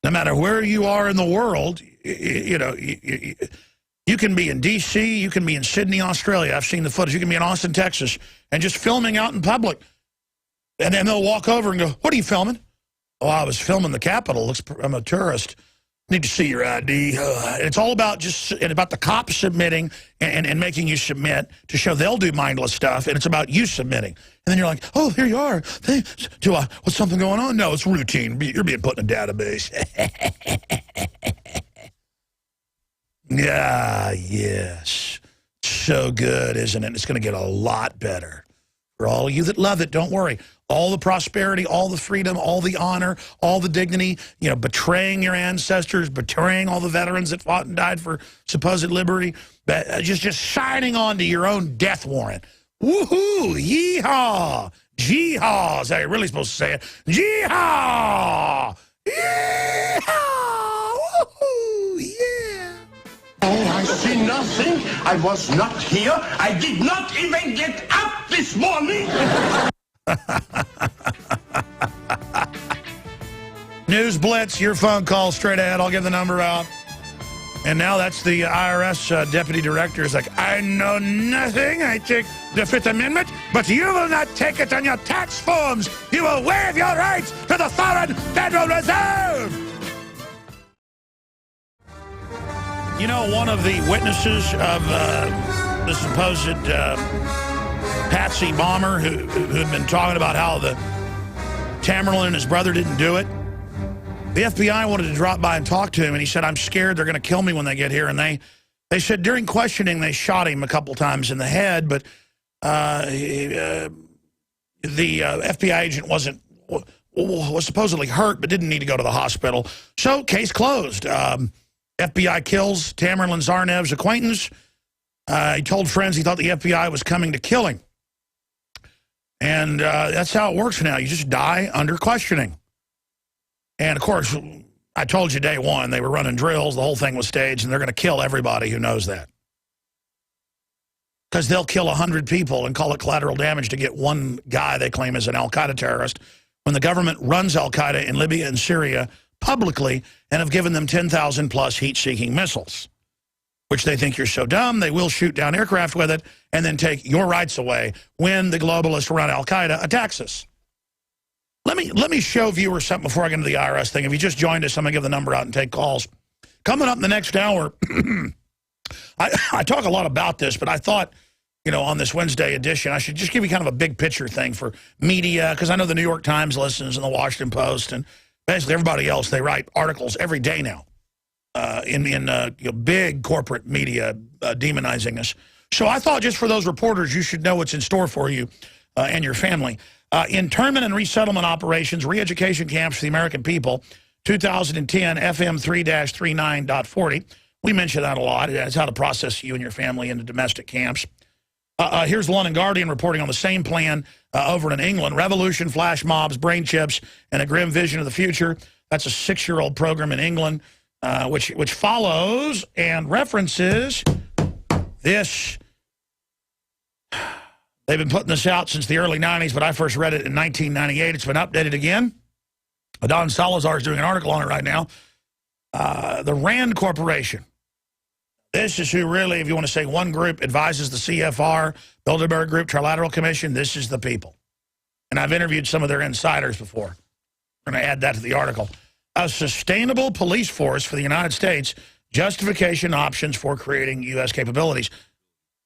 No matter where you are in the world, you can be in D.C., you can be in Sydney, Australia. I've seen the footage. You can be in Austin, Texas, and just filming out in public. And then they'll walk over and go, what are you filming? Oh, I was filming the Capitol. I'm a tourist. Need to see your ID. It's all about about the cops submitting and making you submit to show they'll do mindless stuff, and it's about you submitting. And then you're like, oh, here you are. What's something going on? No, it's routine. You're being put in a database. Yeah, yes. So good, isn't it? It's going to get a lot better. For all of you that love it, don't worry. All the prosperity, all the freedom, all the honor, all the dignity, betraying your ancestors, betraying all the veterans that fought and died for supposed liberty, just shining on to your own death warrant. Woohoo! Yeehaw! Jeehaw! Is how you're really supposed to say it. Jeehaw! Yeehaw! Woohoo! Yeah! Oh, I see nothing. I was not here. I did not even get up this morning. News Blitz, your phone call straight ahead. I'll give the number out. And now that's the IRS deputy director is like, I know nothing. I take the Fifth Amendment, but you will not take it on your tax forms. You will waive your rights to the Foreign Federal Reserve. One of the witnesses of the supposed Patsy bomber who had been talking about how the Tamerlan and his brother didn't do it, the FBI wanted to drop by and talk to him, and he said, I'm scared they're going to kill me when they get here. And they said during questioning they shot him a couple times in the head, but the FBI agent wasn't was supposedly hurt but didn't need to go to the hospital. So, case closed. FBI kills Tamerlan Tsarnaev's acquaintance. He told friends he thought the FBI was coming to kill him. And that's how it works now. You just die under questioning. And, of course, I told you day one, they were running drills. The whole thing was staged, and they're going to kill everybody who knows that. Because they'll kill 100 people and call it collateral damage to get one guy they claim is an al-Qaeda terrorist when the government runs al-Qaeda in Libya and Syria publicly and have given them 10,000-plus heat-seeking missiles, which they think you're so dumb they will shoot down aircraft with it and then take your rights away when the globalists around al-Qaeda attacks us. Let me show viewers something before I get into the IRS thing. If you just joined us, I'm going to give the number out and take calls. Coming up in the next hour, I talk a lot about this, but I thought, on this Wednesday edition, I should just give you kind of a big picture thing for media, because I know the New York Times listens and the Washington Post and basically everybody else. They write articles every day now in big corporate media demonizing us. So I thought just for those reporters, you should know what's in store for you and your family. Internment and resettlement operations, re-education camps for the American people, 2010 FM 3-39.40. We mention that a lot. It's how to process you and your family into domestic camps. Here's London Guardian reporting on the same plan over in England. Revolution, flash mobs, brain chips, and a grim vision of the future. That's a 6-year-old program in England, which follows and references this. They've been putting this out since the early 90s, but I first read it in 1998. It's been updated again. Don Salazar is doing an article on it right now. The RAND Corporation. This is who really, if you want to say one group, advises the CFR, Bilderberg Group, Trilateral Commission. This is the people. And I've interviewed some of their insiders before. I'm going to add that to the article. A sustainable police force for the United States, justification options for creating U.S. capabilities.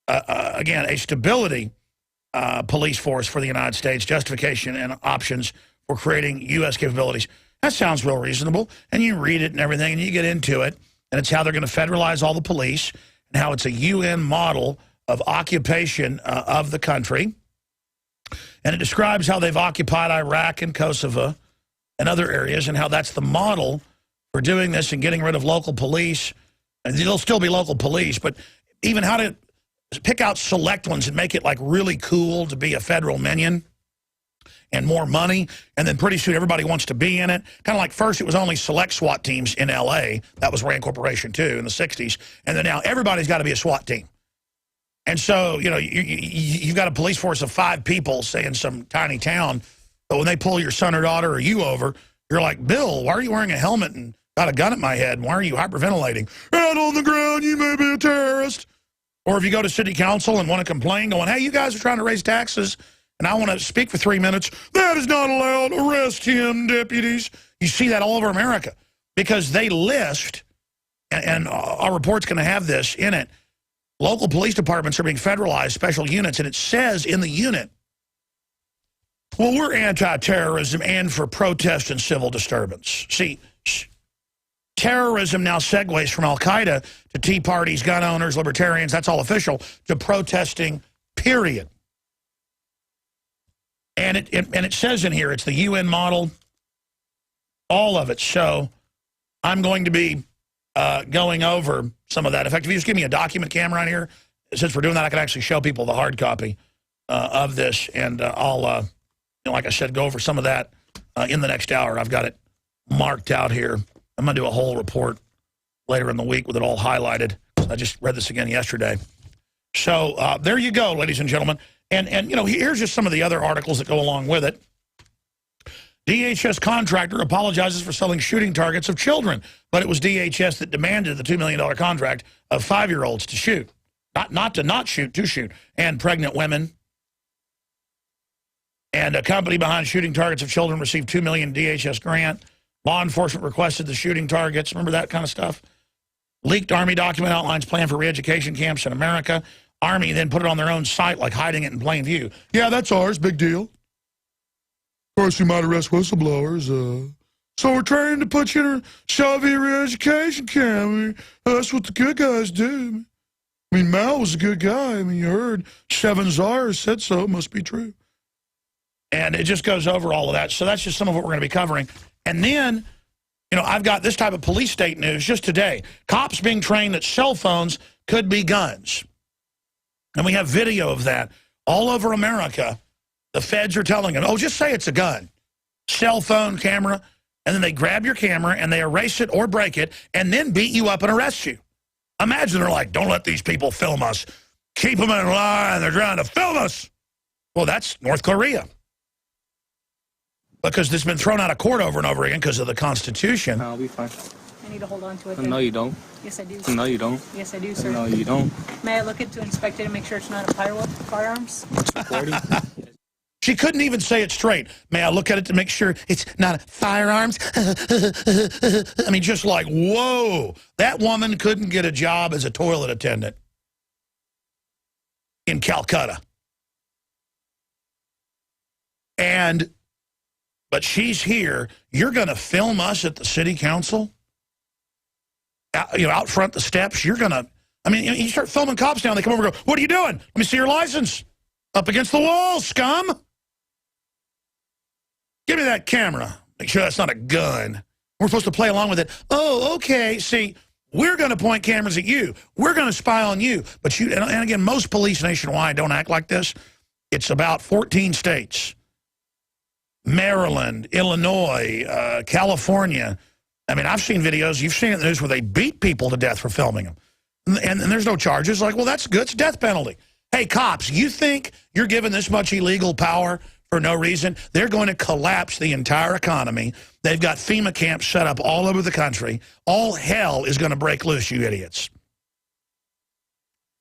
Again, a stability police force for the United States, justification and options for creating U.S. capabilities. That sounds real reasonable. And you read it and everything, and you get into it. And it's how they're going to federalize all the police and how it's a UN model of occupation of the country. And it describes how they've occupied Iraq and Kosovo and other areas and how that's the model for doing this and getting rid of local police. And there'll still be local police, but even how to pick out select ones and make it like really cool to be a federal minion and more money, and then pretty soon everybody wants to be in it. Kind of like first it was only select SWAT teams in L.A. That was RAND Corporation, too, in the 60s. And then now everybody's got to be a SWAT team. And so, you've got a police force of 5 people, say, in some tiny town, but when they pull your son or daughter or you over, you're like, Bill, why are you wearing a helmet and got a gun at my head? And why are you hyperventilating? Out on the ground, you may be a terrorist. Or if you go to city council and want to complain, going, hey, you guys are trying to raise taxes, and I want to speak for 3 minutes. That is not allowed. Arrest him, deputies. You see that all over America because they list, and our report's going to have this in it, local police departments are being federalized, special units, and it says in the unit, well, we're anti-terrorism and for protest and civil disturbance. See, terrorism now segues from al-Qaeda to Tea Parties, gun owners, libertarians, that's all official, to protesting, period. And it says in here, it's the UN model, all of it. So I'm going to be going over some of that. In fact, if you just give me a document camera on here, since we're doing that, I can actually show people the hard copy of this. And I'll, like I said, go over some of that in the next hour. I've got it marked out here. I'm going to do a whole report later in the week with it all highlighted. I just read this again yesterday. So there you go, ladies and gentlemen. And here's just some of the other articles that go along with it. DHS contractor apologizes for selling shooting targets of children, but it was DHS that demanded the $2 million contract of 5-year-olds to shoot. Not to shoot, to shoot. And pregnant women. And a company behind shooting targets of children received $2 million DHS grant. Law enforcement requested the shooting targets. Remember that kind of stuff? Leaked Army document outlines plan for re-education camps in America. Army then put it on their own site, like hiding it in plain view. Yeah, that's ours. Big deal. Of course, we might arrest whistleblowers. So we're trying to put you in a Soviet re-education camp. That's what the good guys do. I mean, Mao was a good guy. I mean, you heard Seven Tsars said so. It must be true. And it just goes over all of that. So that's just some of what we're going to be covering. And then, you know, I've got this type of police state news just today. Cops being trained that cell phones could be guns. And we have video of that all over America. The feds are telling them, oh, just say it's a gun. Cell phone camera. And then they grab your camera and they erase it or break it and then beat you up and arrest you. Imagine they're like, don't let these people film us. Keep them in line. They're trying to film us. Well, that's North Korea. Because this has been thrown out of court over and over again because of the Constitution. I'll be fine. I need to hold on to it. No, you don't. Yes, I do. No, you don't. Yes, I do, sir. No, you don't. May I look into inspect it and make sure it's not a firearms? Recording. She couldn't even say it straight. May I look at it to make sure it's not firearms? I mean, just like, whoa. That woman couldn't get a job as a toilet attendant in Calcutta. But she's here. You're going to film us at the city council? Out front the steps? You're going to, I mean, you start filming cops now, they come over and go, what are you doing? Let me see your license. Up against the wall, scum. Give me that camera. Make sure that's not a gun. We're supposed to play along with it. Oh, okay. See, we're going to point cameras at you. We're going to spy on you. But you, and again, most police nationwide don't act like this. It's about 14 states. Maryland, Illinois, California. I mean, I've seen videos, you've seen it in the news where they beat people to death for filming them. And there's no charges. Like, well, that's good. It's death penalty. Hey, cops, you think you're given this much illegal power for no reason? They're going to collapse the entire economy. They've got FEMA camps set up all over the country. All hell is going to break loose, you idiots.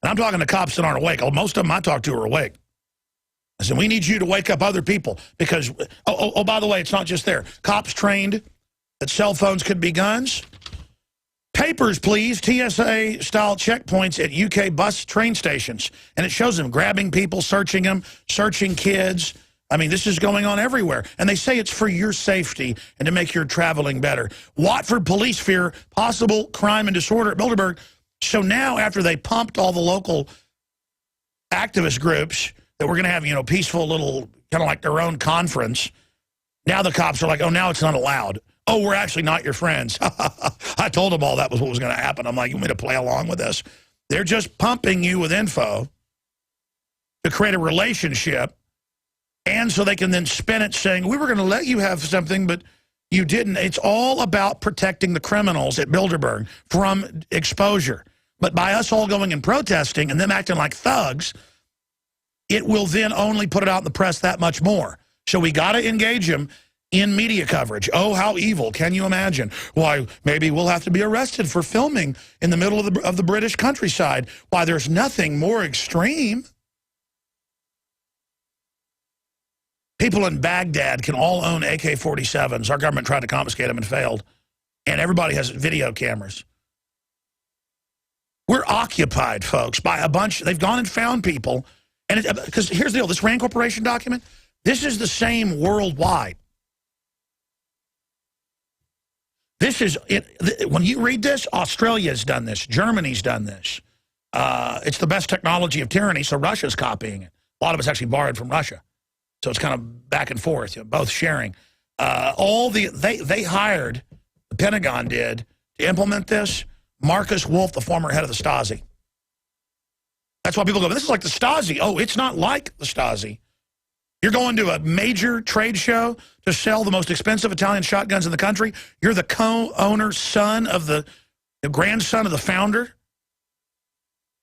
And I'm talking to cops that aren't awake. Most of them I talk to are awake. I said, we need you to wake up other people because, by the way, it's not just there. Cops trained that cell phones could be guns. Papers, please, TSA-style checkpoints at UK bus train stations. And it shows them grabbing people, searching them, searching kids. I mean, this is going on everywhere. And they say it's for your safety and to make your traveling better. Watford police fear possible crime and disorder at Bilderberg. So now, after they pumped all the local activist groups that we're going to have, you know, peaceful little, kind of like their own conference, now the cops are like, oh, now it's not allowed. Oh, we're actually not your friends. I told them all that was what was going to happen. I'm like, you want me to play along with this? They're just pumping you with info to create a relationship, and so they can then spin it saying, we were going to let you have something, but you didn't. It's all about protecting the criminals at Bilderberg from exposure. But by us all going and protesting and them acting like thugs, it will then only put it out in the press that much more. So we got to engage them in media coverage. Oh, how evil. Can you imagine? Why, maybe we'll have to be arrested for filming in the middle of the British countryside. Why, there's nothing more extreme. People in Baghdad can all own AK-47s. Our government tried to confiscate them and failed. And everybody has video cameras. We're occupied, folks, by a bunch. They've gone and found people. And because here's the deal, this RAND Corporation document, this is the same worldwide. This is, when you read this, Australia's done this. Germany's done this. It's the best technology of tyranny, so Russia's copying it. A lot of it's actually borrowed from Russia. So it's kind of back and forth, you know, both sharing. They hired, the Pentagon did, to implement this, Marcus Wolf, the former head of the Stasi. That's why people go, this is like the Stasi. Oh, it's not like the Stasi. You're going to a major trade show to sell the most expensive Italian shotguns in the country. You're the co-owner, son of the grandson of the founder.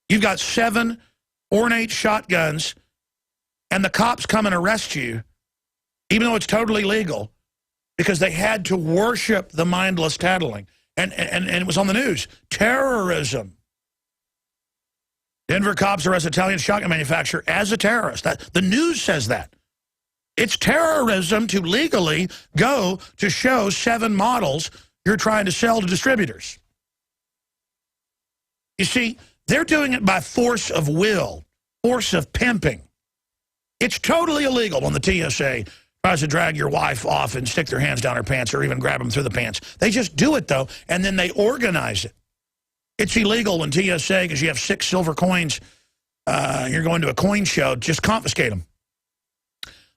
You've got 7 ornate shotguns, and the cops come and arrest you, even though it's totally legal, because they had to worship the mindless tattling. And it was on the news. Terrorism. Denver cops arrest Italian shotgun manufacturer as a terrorist. The news says that. It's terrorism to legally go to show 7 models you're trying to sell to distributors. You see, they're doing it by force of will, force of pimping. It's totally illegal when the TSA tries to drag your wife off and stick their hands down her pants or even grab them through the pants. They just do it, though, and then they organize it. It's illegal when TSA, because you have 6 silver coins, you're going to a coin show, just confiscate them.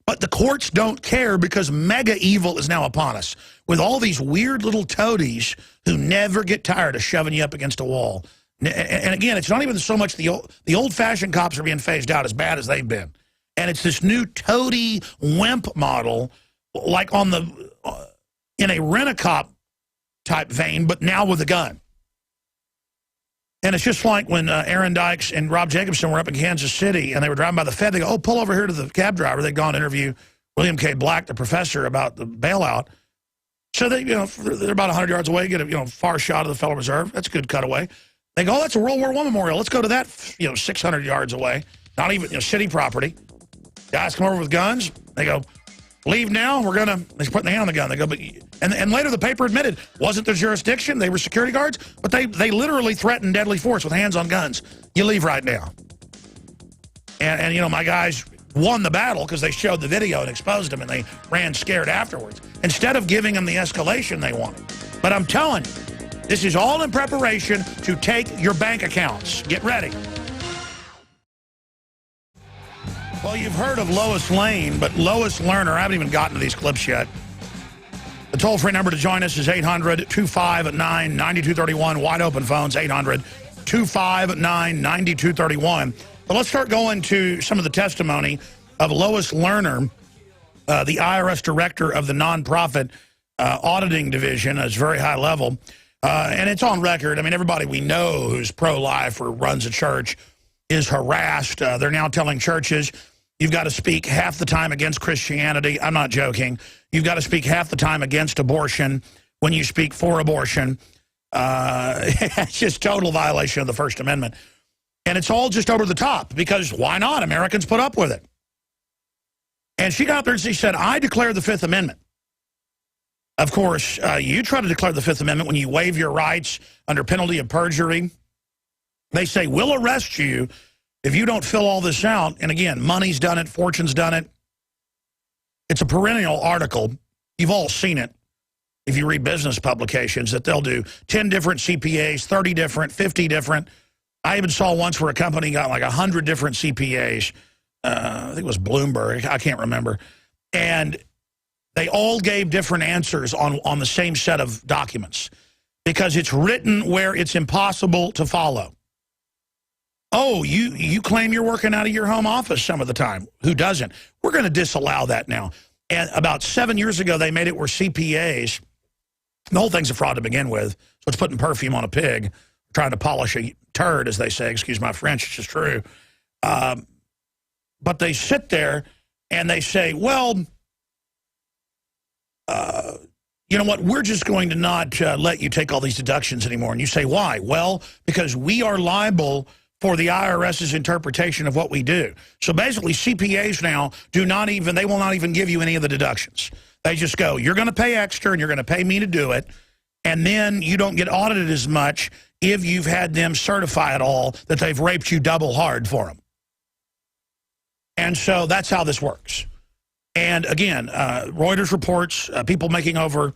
But the courts don't care because mega evil is now upon us with all these weird little toadies who never get tired of shoving you up against a wall. And again, it's not even so much the old-fashioned cops are being phased out as bad as they've been. And it's this new toady wimp model, like on the in a rent-a-cop type vein, but now with a gun. And it's just like when Aaron Dykes and Rob Jacobson were up in Kansas City and they were driving by the Fed. They go, oh, pull over here to the cab driver. They'd gone to interview William K. Black, the professor, about the bailout. So they, they're about 100 yards away, get a far shot of the Federal Reserve. That's a good cutaway. They go, oh, that's a World War I memorial. Let's go to that, 600 yards away. Not even city property. Guys come over with guns. They go, leave now. They're putting the hand on the gun. They go, but and later the paper admitted wasn't their jurisdiction. They were security guards, but they literally threatened deadly force with hands on guns. You leave right now. And my guys won the battle because they showed the video and exposed them, and they ran scared afterwards instead of giving them the escalation they wanted. But I'm telling you, this is all in preparation to take your bank accounts. Get ready. Well, you've heard of Lois Lane, but Lois Lerner, I haven't even gotten to these clips yet. The toll-free number to join us is 800-259-9231. Wide open phones, 800-259-9231. But let's start going to some of the testimony of Lois Lerner, the IRS director of the nonprofit auditing division. It's very high level. And it's on record. I mean, everybody we know who's pro-life or runs a church is harassed. They're now telling churches, you've got to speak half the time against Christianity. I'm not joking. You've got to speak half the time against abortion when you speak for abortion. It's just total violation of the First Amendment. And it's all just over the top because why not? Americans put up with it. And she got up there and she said, I declare the Fifth Amendment. Of course, you try to declare the Fifth Amendment when you waive your rights under penalty of perjury. They say, we'll arrest you if you don't fill all this out. And again, money's done it, fortune's done it. It's a perennial article. You've all seen it if you read business publications, that they'll do 10 different CPAs, 30 different, 50 different. I even saw once where a company got like 100 different CPAs. I think it was Bloomberg. I can't remember. And they all gave different answers on the same set of documents because it's written where it's impossible to follow. Oh, you claim you're working out of your home office some of the time. Who doesn't? We're going to disallow that now. And about 7 years ago, they made it where CPAs, the whole thing's a fraud to begin with. So it's putting perfume on a pig, trying to polish a turd, as they say. Excuse my French, it's just true. But they sit there and they say, well, you know what, we're just going to not let you take all these deductions anymore. And you say, why? Well, because we are liable for the IRS's interpretation of what we do. So basically, CPAs now they will not even give you any of the deductions. They just go, you're going to pay extra and you're going to pay me to do it. And then you don't get audited as much if you've had them certify at all that they've raped you double hard for them. And so that's how this works. And again, Reuters reports people making over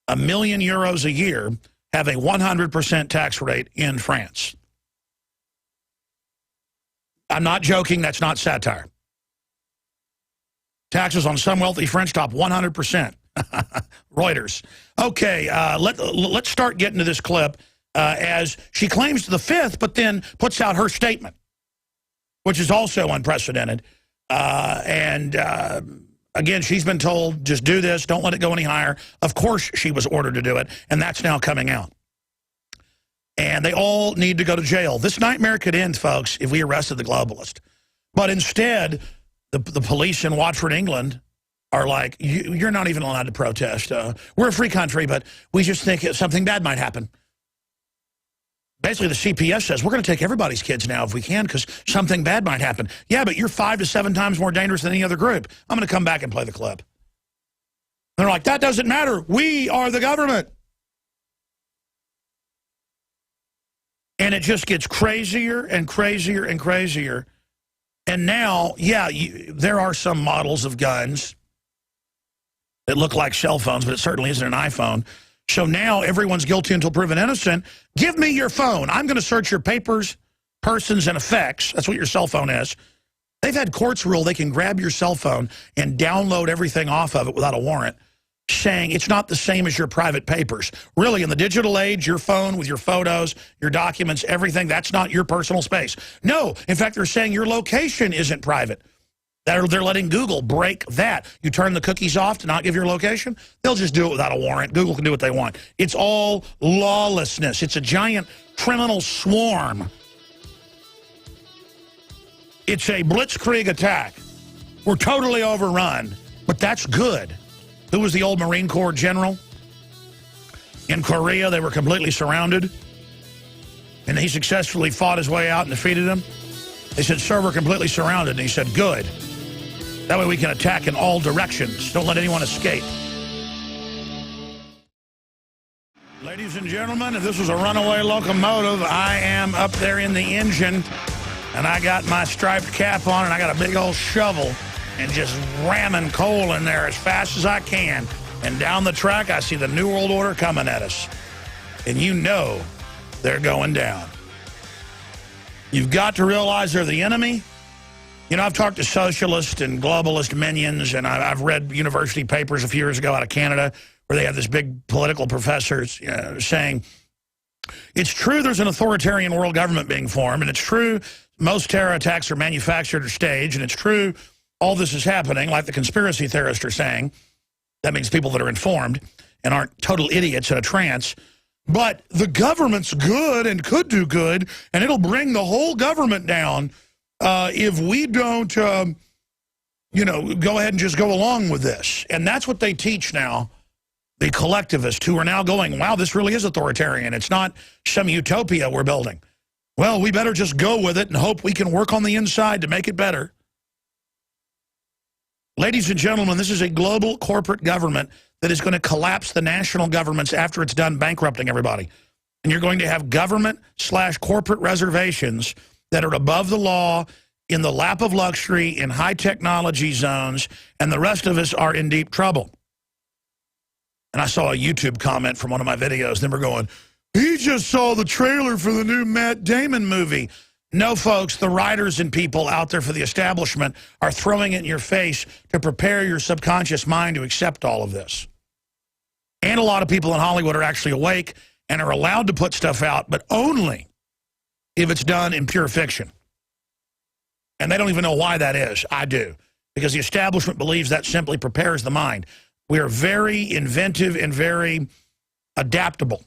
€1 million a year have a 100% tax rate in France. I'm not joking. That's not satire. Taxes on some wealthy French top 100%. Reuters. Okay, let's start getting to this clip as she claims the Fifth, but then puts out her statement, which is also unprecedented. Again, she's been told, just do this, don't let it go any higher. Of course she was ordered to do it, and that's now coming out. And they all need to go to jail. This nightmare could end, folks, if we arrested the globalist. But instead, the police in Watford, England, are like, you're not even allowed to protest. We're a free country, but we just think something bad might happen. Basically, the CPS says, we're going to take everybody's kids now if we can because something bad might happen. Yeah, but you're 5 to 7 times more dangerous than any other group. I'm going to come back and play the clip. They're like, that doesn't matter. We are the government. And it just gets crazier and crazier and crazier. And now, yeah, there are some models of guns that look like cell phones, but it certainly isn't an iPhone. So now everyone's guilty until proven innocent. Give me your phone. I'm going to search your papers, persons, and effects. That's what your cell phone is. They've had courts rule they can grab your cell phone and download everything off of it without a warrant, saying it's not the same as your private papers. Really, in the digital age, your phone with your photos, your documents, everything, that's not your personal space. No, in fact, they're saying your location isn't private. They're letting Google break that. You turn the cookies off to not give your location, they'll just do it without a warrant. Google can do what they want. It's all lawlessness. It's a giant criminal swarm. It's a blitzkrieg attack. We're totally overrun, but that's good. Who was the old Marine Corps general? In Korea, they were completely surrounded, and he successfully fought his way out and defeated them. They said, sir, we're completely surrounded. And he said, good. That way we can attack in all directions. Don't let anyone escape. Ladies and gentlemen, if this was a runaway locomotive, I am up there in the engine, and I got my striped cap on, and I got a big old shovel and just ramming coal in there as fast as I can. And down the track, I see the New World Order coming at us. And you know they're going down. You've got to realize they're the enemy. You know, I've talked to socialist and globalist minions, and I've read university papers a few years ago out of Canada where they have this big political professor saying, it's true there's an authoritarian world government being formed, and it's true most terror attacks are manufactured or staged, and it's true all this is happening, like the conspiracy theorists are saying. That means people that are informed and aren't total idiots in a trance. But the government's good and could do good, and it'll bring the whole government down if we don't, you know, go ahead and just go along with this. And that's what they teach now, the collectivists who are now going, wow, this really is authoritarian. It's not some utopia we're building. Well, we better just go with it and hope we can work on the inside to make it better. Ladies and gentlemen, this is a global corporate government that is going to collapse the national governments after it's done bankrupting everybody. And you're going to have government/corporate reservations that are above the law, in the lap of luxury, in high technology zones, and the rest of us are in deep trouble. And I saw a YouTube comment from one of my videos, and they were going, he just saw the trailer for the new Matt Damon movie. No, folks, the writers and people out there for the establishment are throwing it in your face to prepare your subconscious mind to accept all of this. And a lot of people in Hollywood are actually awake and are allowed to put stuff out, but only if it's done in pure fiction. And they don't even know why that is. I do. Because the establishment believes that simply prepares the mind. We are very inventive and very adaptable.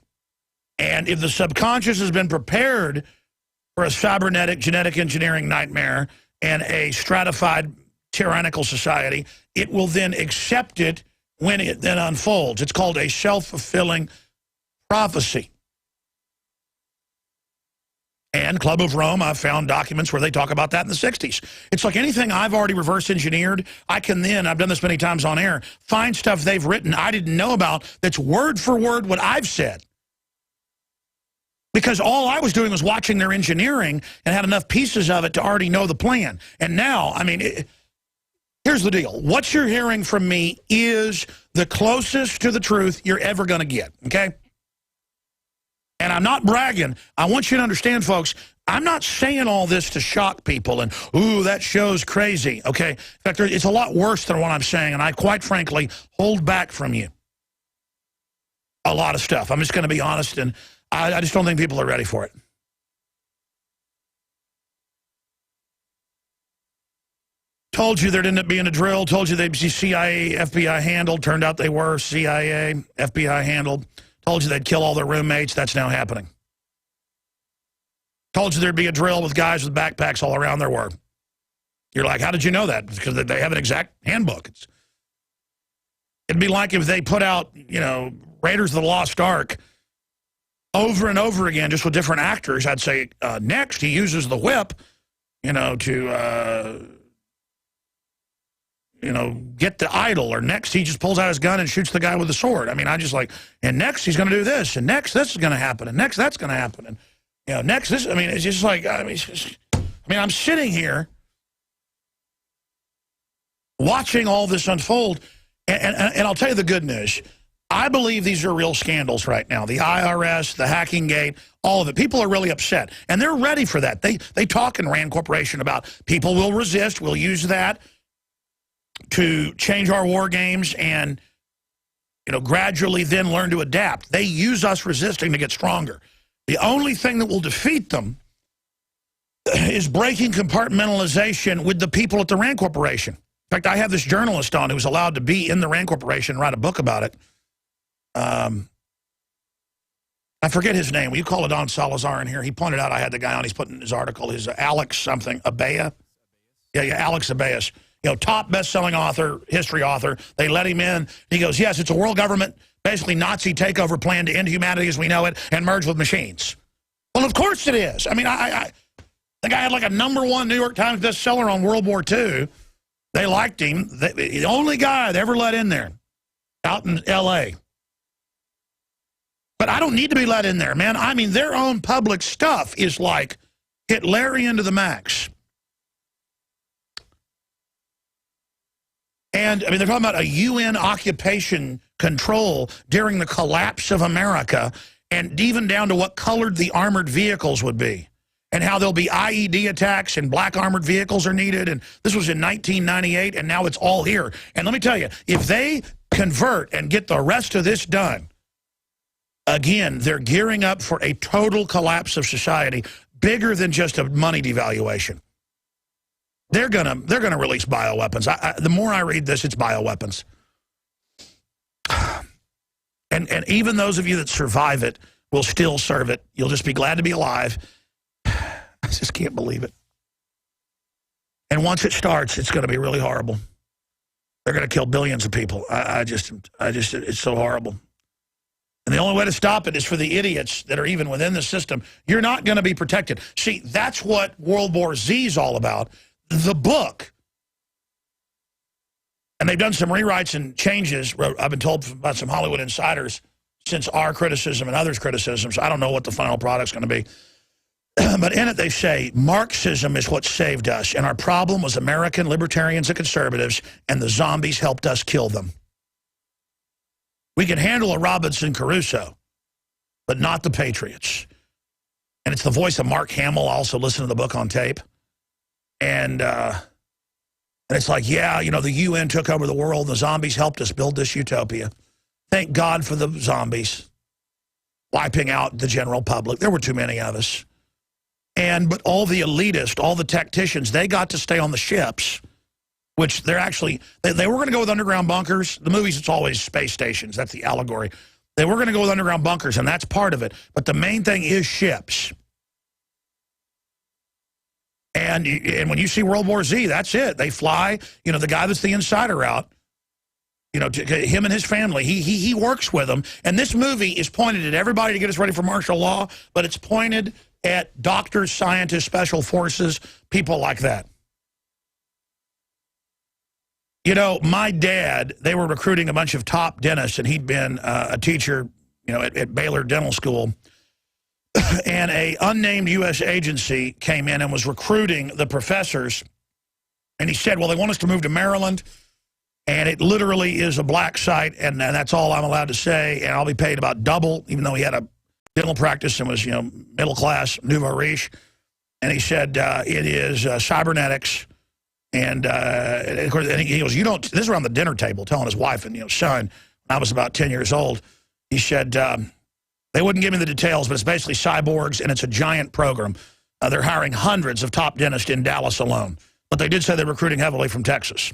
And if the subconscious has been prepared for a cybernetic genetic engineering nightmare and a stratified tyrannical society, it will then accept it when it then unfolds. It's called a self-fulfilling prophecy. And Club of Rome, I've found documents where they talk about that in the 60s. It's like anything I've already reverse engineered, I can then, I've done this many times on air, find stuff they've written I didn't know about that's word for word what I've said. Because all I was doing was watching their engineering and had enough pieces of it to already know the plan. And now, I mean, here's the deal. What you're hearing from me is the closest to the truth you're ever going to get, okay? And I'm not bragging. I want you to understand, folks, I'm not saying all this to shock people and, ooh, that show's crazy, okay? In fact, it's a lot worse than what I'm saying, and I, quite frankly, hold back from you a lot of stuff. I'm just going to be honest, and I just don't think people are ready for it. Told you there'd end up being a drill. Told you they'd be CIA, FBI handled. Turned out they were CIA, FBI handled. Told you they'd kill all their roommates. That's now happening. Told you there'd be a drill with guys with backpacks all around. There were. You're like, how did you know that? Because they have an exact handbook. It'd be like if they put out, you know, Raiders of the Lost Ark over and over again, just with different actors. I'd say, next, he uses the whip, you know, to, you know, get the idol. Or next, he just pulls out his gun and shoots the guy with the sword. I mean, I just like, and next, he's going to do this. And next, this is going to happen. And next, that's going to happen. And, you know, next, this, I mean, it's just like, I mean, I'm sitting here watching all this unfold. And I'll tell you the good news. I believe these are real scandals right now. The IRS, the hacking gate, all of it. People are really upset, and they're ready for that. They talk in Rand Corporation about people will resist. We'll use that to change our war games and, you know, gradually then learn to adapt. They use us resisting to get stronger. The only thing that will defeat them is breaking compartmentalization with the people at the Rand Corporation. In fact, I have this journalist on who was allowed to be in the Rand Corporation and write a book about it. I forget his name. Will you call it Don Salazar in here? He pointed out I had the guy on. He's putting his article. His Alex something, Abea. Yeah, Alex Abeas. You know, top best-selling author, history author. They let him in. He goes, yes, it's a world government, basically Nazi takeover plan to end humanity as we know it and merge with machines. Well, of course it is. I mean, I think I had like a #1 New York Times bestseller on World War II. They liked him. The only guy they ever let in there out in L.A. But I don't need to be let in there, man. I mean, their own public stuff is like Hitlerian to the max. And, I mean, they're talking about a UN occupation control during the collapse of America, and even down to what colored the armored vehicles would be, and how there'll be IED attacks and black armored vehicles are needed. And this was in 1998, and now it's all here. And let me tell you, if they convert and get the rest of this done, again, they're gearing up for a total collapse of society, bigger than just a money devaluation. They're gonna release bioweapons. The more I read this, it's bioweapons. And even those of you that survive it will still serve it. You'll just be glad to be alive. I just can't believe it. And once it starts, it's going to be really horrible. They're going to kill billions of people. I just, it's so horrible. And the only way to stop it is for the idiots that are even within the system. You're not going to be protected. See, that's what World War Z is all about. The book. And they've done some rewrites and changes, I've been told about some Hollywood insiders, since our criticism and others' criticisms. I don't know what the final product's going to be. But in it they say, Marxism is what saved us, and our problem was American libertarians and conservatives, and the zombies helped us kill them. We can handle a Robinson Crusoe, but not the Patriots. And it's the voice of Mark Hamill. I also listened to the book on tape. And it's like, yeah, you know, the UN took over the world. The zombies helped us build this utopia. Thank God for the zombies wiping out the general public. There were too many of us. But all the elitists, all the tacticians, they got to stay on the ships, which they're actually, they were going to go with underground bunkers. The movies, it's always space stations. That's the allegory. They were going to go with underground bunkers, and that's part of it. But the main thing is ships. And when you see World War Z, that's it. They fly, you know, the guy that's the insider out, you know, him and his family, he works with them. And this movie is pointed at everybody to get us ready for martial law, but it's pointed at doctors, scientists, special forces, people like that. You know, my dad, they were recruiting a bunch of top dentists, and he'd been a teacher, you know, at Baylor Dental School. And a unnamed U.S. agency came in and was recruiting the professors. And he said, well, they want us to move to Maryland, and it literally is a black site, and that's all I'm allowed to say, and I'll be paid about double, even though he had a dental practice and was, you know, middle class, nouveau riche. And he said, it is cybernetics. And of course, and he goes, you don't, this is around the dinner table, telling his wife and, you know, son, when I was about 10 years old, he said, they wouldn't give me the details, but it's basically cyborgs, and it's a giant program. They're hiring hundreds of top dentists in Dallas alone. But they did say they're recruiting heavily from Texas.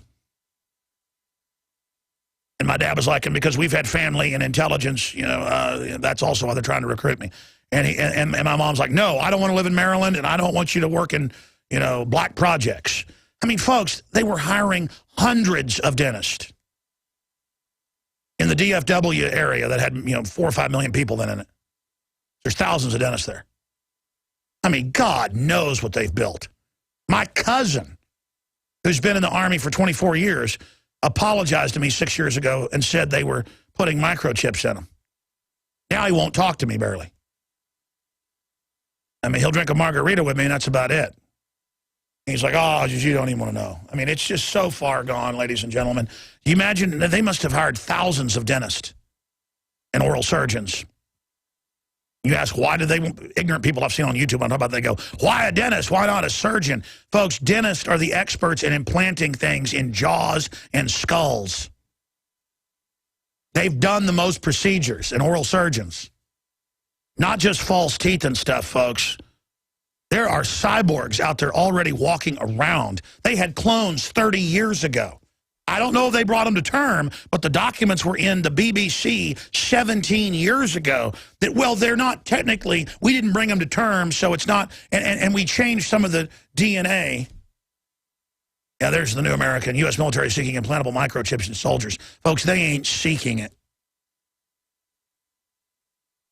And my dad was like, and because we've had family and intelligence, you know, that's also why they're trying to recruit me. And my mom's like, no, I don't want to live in Maryland, and I don't want you to work in, you know, black projects. I mean, folks, they were hiring hundreds of dentists in the DFW area that had, you know, 4 or 5 million people then in it. There's thousands of dentists there. I mean, God knows what they've built. My cousin, who's been in the Army for 24 years, apologized to me 6 years ago and said they were putting microchips in him. Now he won't talk to me barely. I mean, he'll drink a margarita with me, and that's about it. He's like, oh, you don't even want to know. I mean, it's just so far gone, ladies and gentlemen. You imagine, they must have hired thousands of dentists. and oral surgeons. You ask, why do they, ignorant people I've seen on YouTube, I know about, they go, why a dentist? Why not a surgeon? Folks, dentists are the experts in implanting things in jaws and skulls. They've done the most procedures, and oral surgeons. Not just false teeth and stuff, folks. There are cyborgs out there already walking around. They had clones 30 years ago. I don't know if they brought them to term, but the documents were in the BBC 17 years ago that, well, they're not technically, we didn't bring them to term, so it's not, and we changed some of the DNA. Yeah, there's the new American, U.S. military seeking implantable microchips in soldiers. Folks, they ain't seeking it.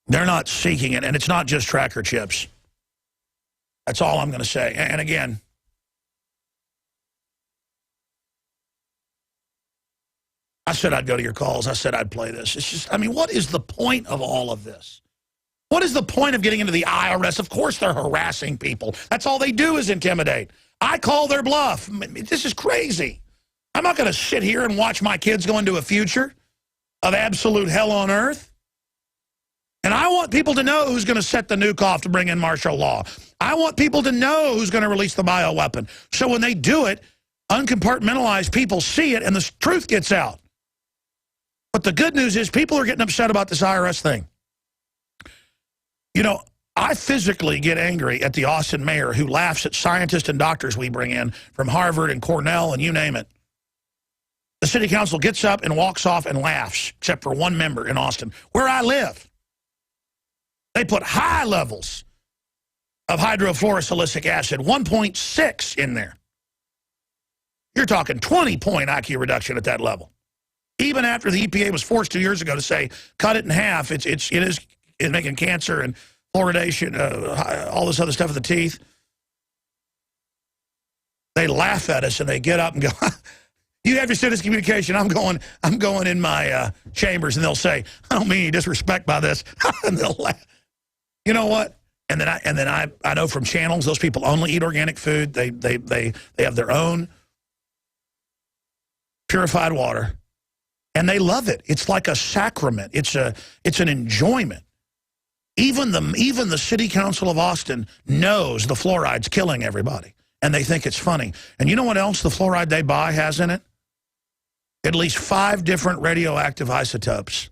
They're not seeking it, and it's not just tracker chips. That's all I'm going to say. And again, I said I'd go to your calls. I said I'd play this. It's just, I mean, what is the point of all of this? What is the point of getting into the IRS? Of course they're harassing people. That's all they do is intimidate. I call their bluff. This is crazy. I'm not going to sit here and watch my kids go into a future of absolute hell on earth. And I want people to know who's going to set the nuke off to bring in martial law. I want people to know who's going to release the bioweapon. So when they do it, uncompartmentalized people see it and the truth gets out. But the good news is people are getting upset about this IRS thing. You know, I physically get angry at the Austin mayor who laughs at scientists and doctors we bring in from Harvard and Cornell and you name it. The city council gets up and walks off and laughs, except for one member in Austin, where I live. They put high levels of hydrofluorosilicic acid, 1.6 in there. You're talking 20-point IQ reduction at that level. Even after the EPA was forced 2 years ago to say, cut it in half, it is making cancer and fluoridation, all this other stuff of the teeth. They laugh at us and they get up and go, you have your citizen communication. I'm going in my chambers, and they'll say, I don't mean any disrespect by this. And they'll laugh. You know what? And then I know from channels, those people only eat organic food. They have their own purified water. And they love it. It's like a sacrament. It's an enjoyment. Even the city council of Austin knows the fluoride's killing everybody, and they think it's funny. And you know what else the fluoride they buy has in it? At least 5 different radioactive isotopes.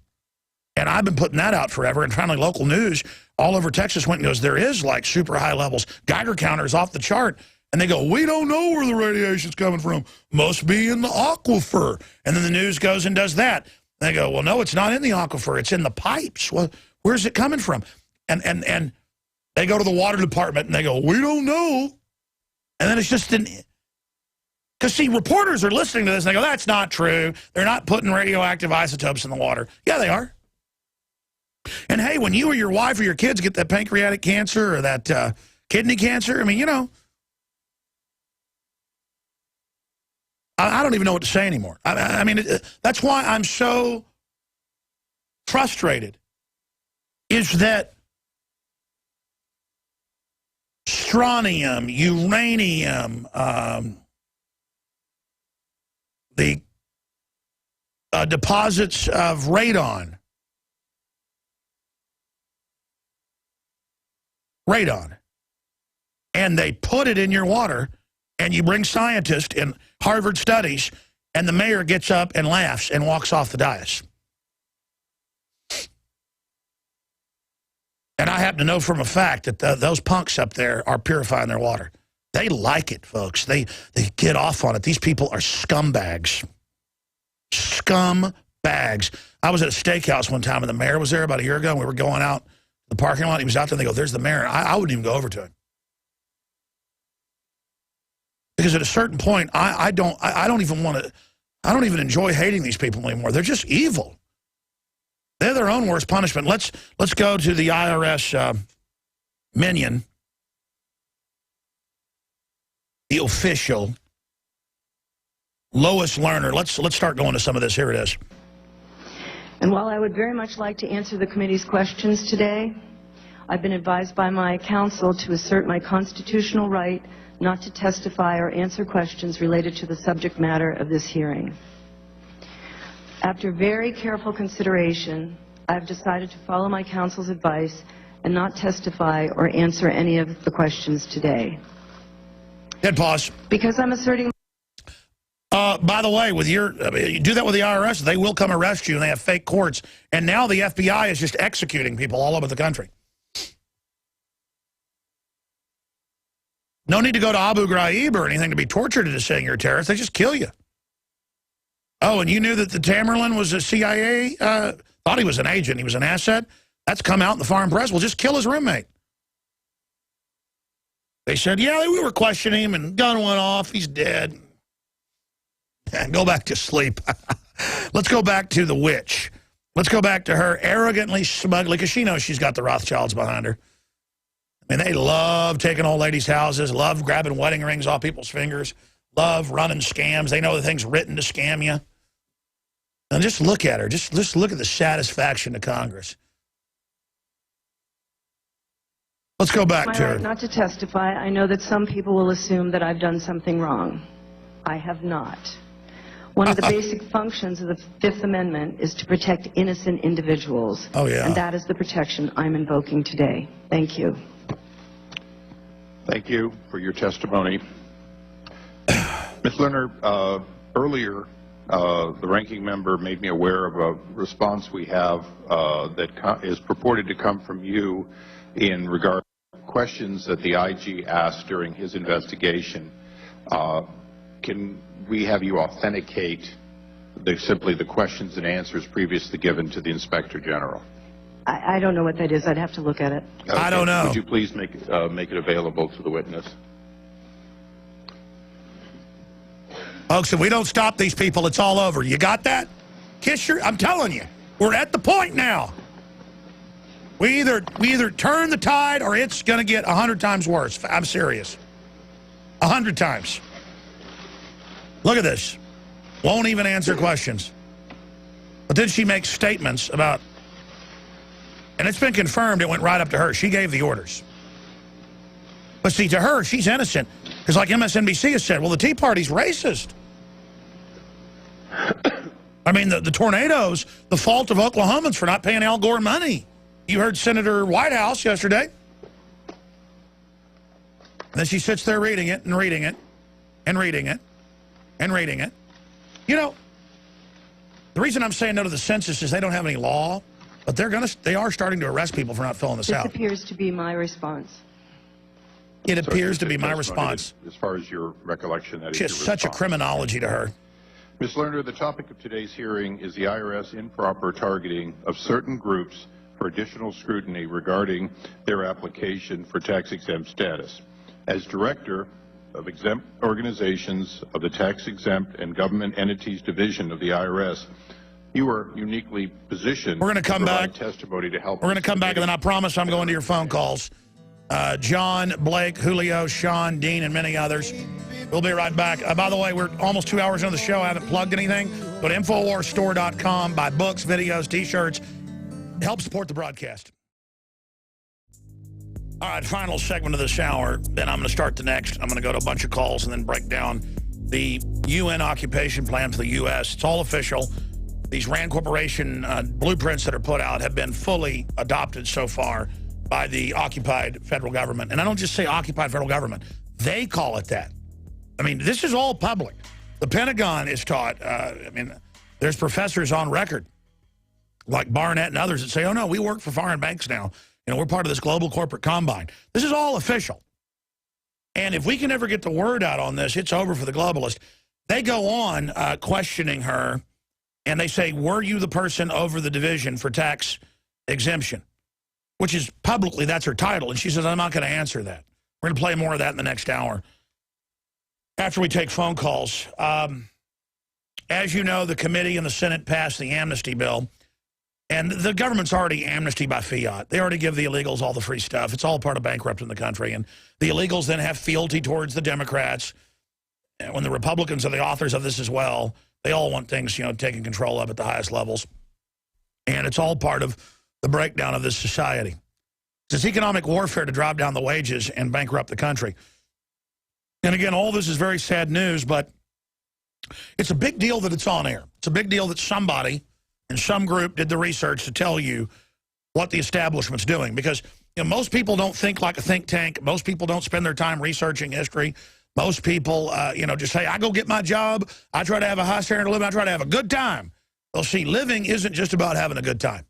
And I've been putting that out forever. And finally, local news all over Texas went and goes, there is like super high levels. Geiger counters off the chart. And they go, we don't know where the radiation's coming from. Must be in the aquifer. And then the news goes and does that. And they go, well, no, it's not in the aquifer. It's in the pipes. Well, where's it coming from? And they go to the water department and they go, we don't know. And then it's just because, see, reporters are listening to this and they go, that's not true. They're not putting radioactive isotopes in the water. Yeah, they are. And, hey, when you or your wife or your kids get that pancreatic cancer or that kidney cancer, I mean, you know, I don't even know what to say anymore. I mean, that's why I'm so frustrated, is that strontium, uranium, the deposits of radon, and they put it in your water, and you bring scientists in Harvard studies, and the mayor gets up and laughs and walks off the dais. And I happen to know from a fact that those punks up there are purifying their water. They like it, folks. They get off on it. These people are scumbags. Scumbags. I was at a steakhouse one time, and the mayor was there about a year ago, and we were going out the parking lot. He was out there, and they go, there's the mayor. I wouldn't even go over to him. Because at a certain point, I don't even enjoy hating these people anymore. They're just evil. They're their own worst punishment. Let's go to the IRS minion, the official, Lois Lerner. Let's start going to some of this. Here it is. And while I would very much like to answer the committee's questions today, I've been advised by my counsel to assert my constitutional right not to testify or answer questions related to the subject matter of this hearing. After very careful consideration, I have decided to follow my counsel's advice and not testify or answer any of the questions today. Hit pause. Because I'm asserting... By the way, with you do that with the IRS, they will come arrest you, and they have fake courts. And now the FBI is just executing people all over the country. No need to go to Abu Ghraib or anything to be tortured into saying you're a terrorist. They just kill you. Oh, and you knew that the Tamerlan was a CIA, thought he was an agent, he was an asset? That's come out in the foreign press. Well, just kill his roommate. They said, yeah, we were questioning him, and gun went off, he's dead. And go back to sleep. Let's go back to the witch. Let's go back to her arrogantly, smugly, because she knows she's got the Rothschilds behind her. I mean, they love taking old ladies' houses, love grabbing wedding rings off people's fingers, love running scams. They know the thing's written to scam you. And just look at her. Just look at the satisfaction of Congress. Let's go back to her. Not to testify. I know that some people will assume that I've done something wrong. I have not. One of the basic functions of the Fifth Amendment is to protect innocent individuals. Oh, yeah. And that is the protection I'm invoking today. Thank you. Thank you for your testimony. Ms. Lerner, earlier, the ranking member made me aware of a response we have that is purported to come from you in regard to questions that the IG asked during his investigation. Can we have you authenticate simply the questions and answers previously given to the Inspector General? I don't know what that is. I'd have to look at it. Okay. I don't know. Would you please make it available to the witness? Folks, if we don't stop these people, it's all over. You got that? I'm telling you, we're at the point now. We either turn the tide or it's going to get 100 times worse. I'm serious. 100 times. Look at this. Won't even answer questions. But then she makes statements about, and it's been confirmed it went right up to her. She gave the orders. But see, to her, she's innocent. Because like MSNBC has said, well, the Tea Party's racist. I mean, the tornadoes, the fault of Oklahomans for not paying Al Gore money. You heard Senator Whitehouse yesterday. And then she sits there reading it and reading it and reading it and reading it. You know, the reason I'm saying no to the census is they don't have any law, but they are starting to arrest people for not filling this out. This appears to be my response. It appears to be my response. As far as your recollection, that is She has such a criminology to her. Ms. Lerner, the topic of today's hearing is the IRS improper targeting of certain groups for additional scrutiny regarding their application for tax-exempt status. As Director of Exempt Organizations of the Tax-Exempt and Government Entities Division of the IRS, you are uniquely positioned We're going to come back. Testimony to help. We're going to come back, and then I promise I'm going to your phone calls. John, Blake, Julio, Sean, Dean, and many others. We'll be right back. By the way, we're almost 2 hours into the show. I haven't plugged anything. Go to InfoWarsStore.com, buy books, videos, T-shirts. Help support the broadcast. All right, final segment of this hour. Then I'm going to start the next. I'm going to go to a bunch of calls and then break down the UN occupation plan for the U.S. It's all official. These RAND Corporation blueprints that are put out have been fully adopted so far by the occupied federal government. And I don't just say occupied federal government. They call it that. I mean, this is all public. The Pentagon is taught. I mean, there's professors on record, like Barnett and others, that say, oh, no, we work for foreign banks now. You know, we're part of this global corporate combine. This is all official. And if we can ever get the word out on this, it's over for the globalists. They go on questioning her, and they say, were you the person over the division for tax exemption? Which is publicly, that's her title. And she says, I'm not going to answer that. We're going to play more of that in the next hour after we take phone calls. As you know, the committee in the Senate passed the amnesty bill. And the government's already amnesty by fiat. They already give the illegals all the free stuff. It's all part of bankrupting the country. And the illegals then have fealty towards the Democrats. And when the Republicans are the authors of this as well, they all want things, you know, taken control of at the highest levels. And it's all part of the breakdown of this society. It's economic warfare to drive down the wages and bankrupt the country. And again, all this is very sad news, but it's a big deal that it's on air. It's a big deal that somebody And some group did the research to tell you what the establishment's doing. Because most people don't think like a think tank. Most people don't spend their time researching history. Most people, just say, I go get my job. I try to have a high standard of living. I try to have a good time. Well, see, living isn't just about having a good time.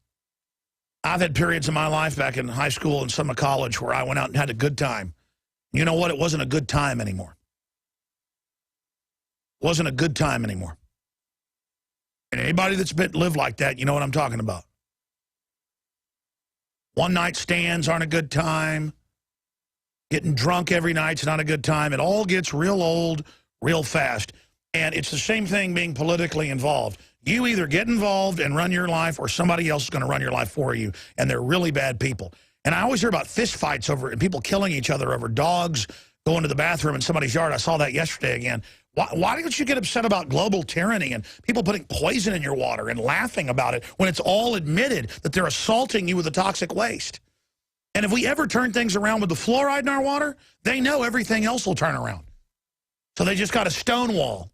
I've had periods in my life back in high school and some of college where I went out and had a good time. You know what? It wasn't a good time anymore. It wasn't a good time anymore. And anybody that's lived like that, you know what I'm talking about. One-night stands aren't a good time. Getting drunk every night's not a good time. It all gets real old real fast. And it's the same thing being politically involved. You either get involved and run your life or somebody else is going to run your life for you. And they're really bad people. And I always hear about fist fights over and people killing each other over dogs going to the bathroom in somebody's yard. I saw that yesterday again. Why don't you get upset about global tyranny and people putting poison in your water and laughing about it when it's all admitted that they're assaulting you with the toxic waste? And if we ever turn things around with the fluoride in our water, they know everything else will turn around. So they just got a stonewall.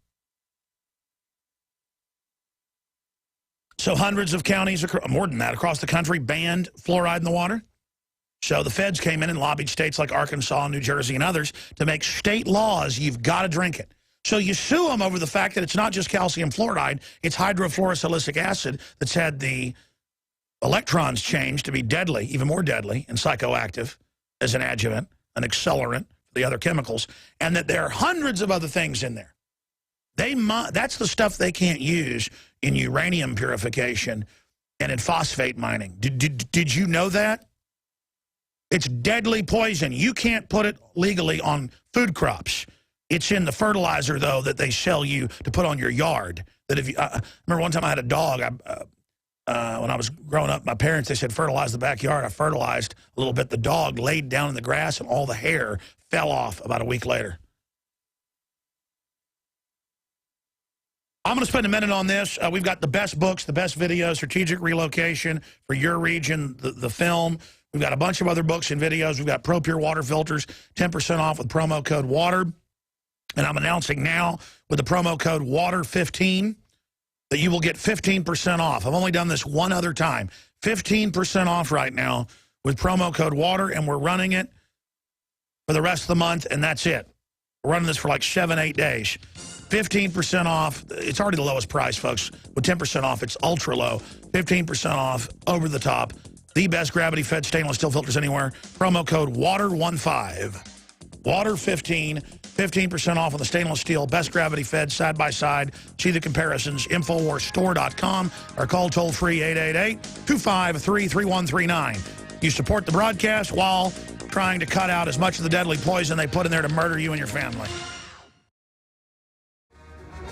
So hundreds of counties, more than that, across the country banned fluoride in the water. So the feds came in and lobbied states like Arkansas, New Jersey, and others to make state laws, you've got to drink it. So you sue them over the fact that it's not just calcium fluoride, it's hydrofluorosilicic acid that's had the electrons changed to be deadly, even more deadly and psychoactive as an adjuvant, an accelerant, the other chemicals, and that there are hundreds of other things in there. That's the stuff they can't use in uranium purification and in phosphate mining. Did you know that? It's deadly poison. You can't put it legally on food crops. It's in the fertilizer, though, that they sell you to put on your yard. That if you, I remember one time I had a dog. When I was growing up, my parents, they said fertilize the backyard. I fertilized a little bit. The dog laid down in the grass, and all the hair fell off about a week later. I'm going to spend a minute on this. We've got the best books, the best videos, strategic relocation for your region, the film. We've got a bunch of other books and videos. We've got Pro Pure water filters, 10% off with promo code WATER. And I'm announcing now with the promo code WATER15 that you will get 15% off. I've only done this one other time. 15% off right now with promo code WATER, and we're running it for the rest of the month, and that's it. We're running this for like 7-8 days. 15% off. It's already the lowest price, folks. With 10% off, it's ultra low. 15% off, over the top. The best gravity-fed stainless steel filters anywhere. Promo code WATER15. WATER15. 15% off on the stainless steel, best gravity-fed, side-by-side. See the comparisons, InfoWarsStore.com, or call toll-free 888-253-3139. You support the broadcast while trying to cut out as much of the deadly poison they put in there to murder you and your family.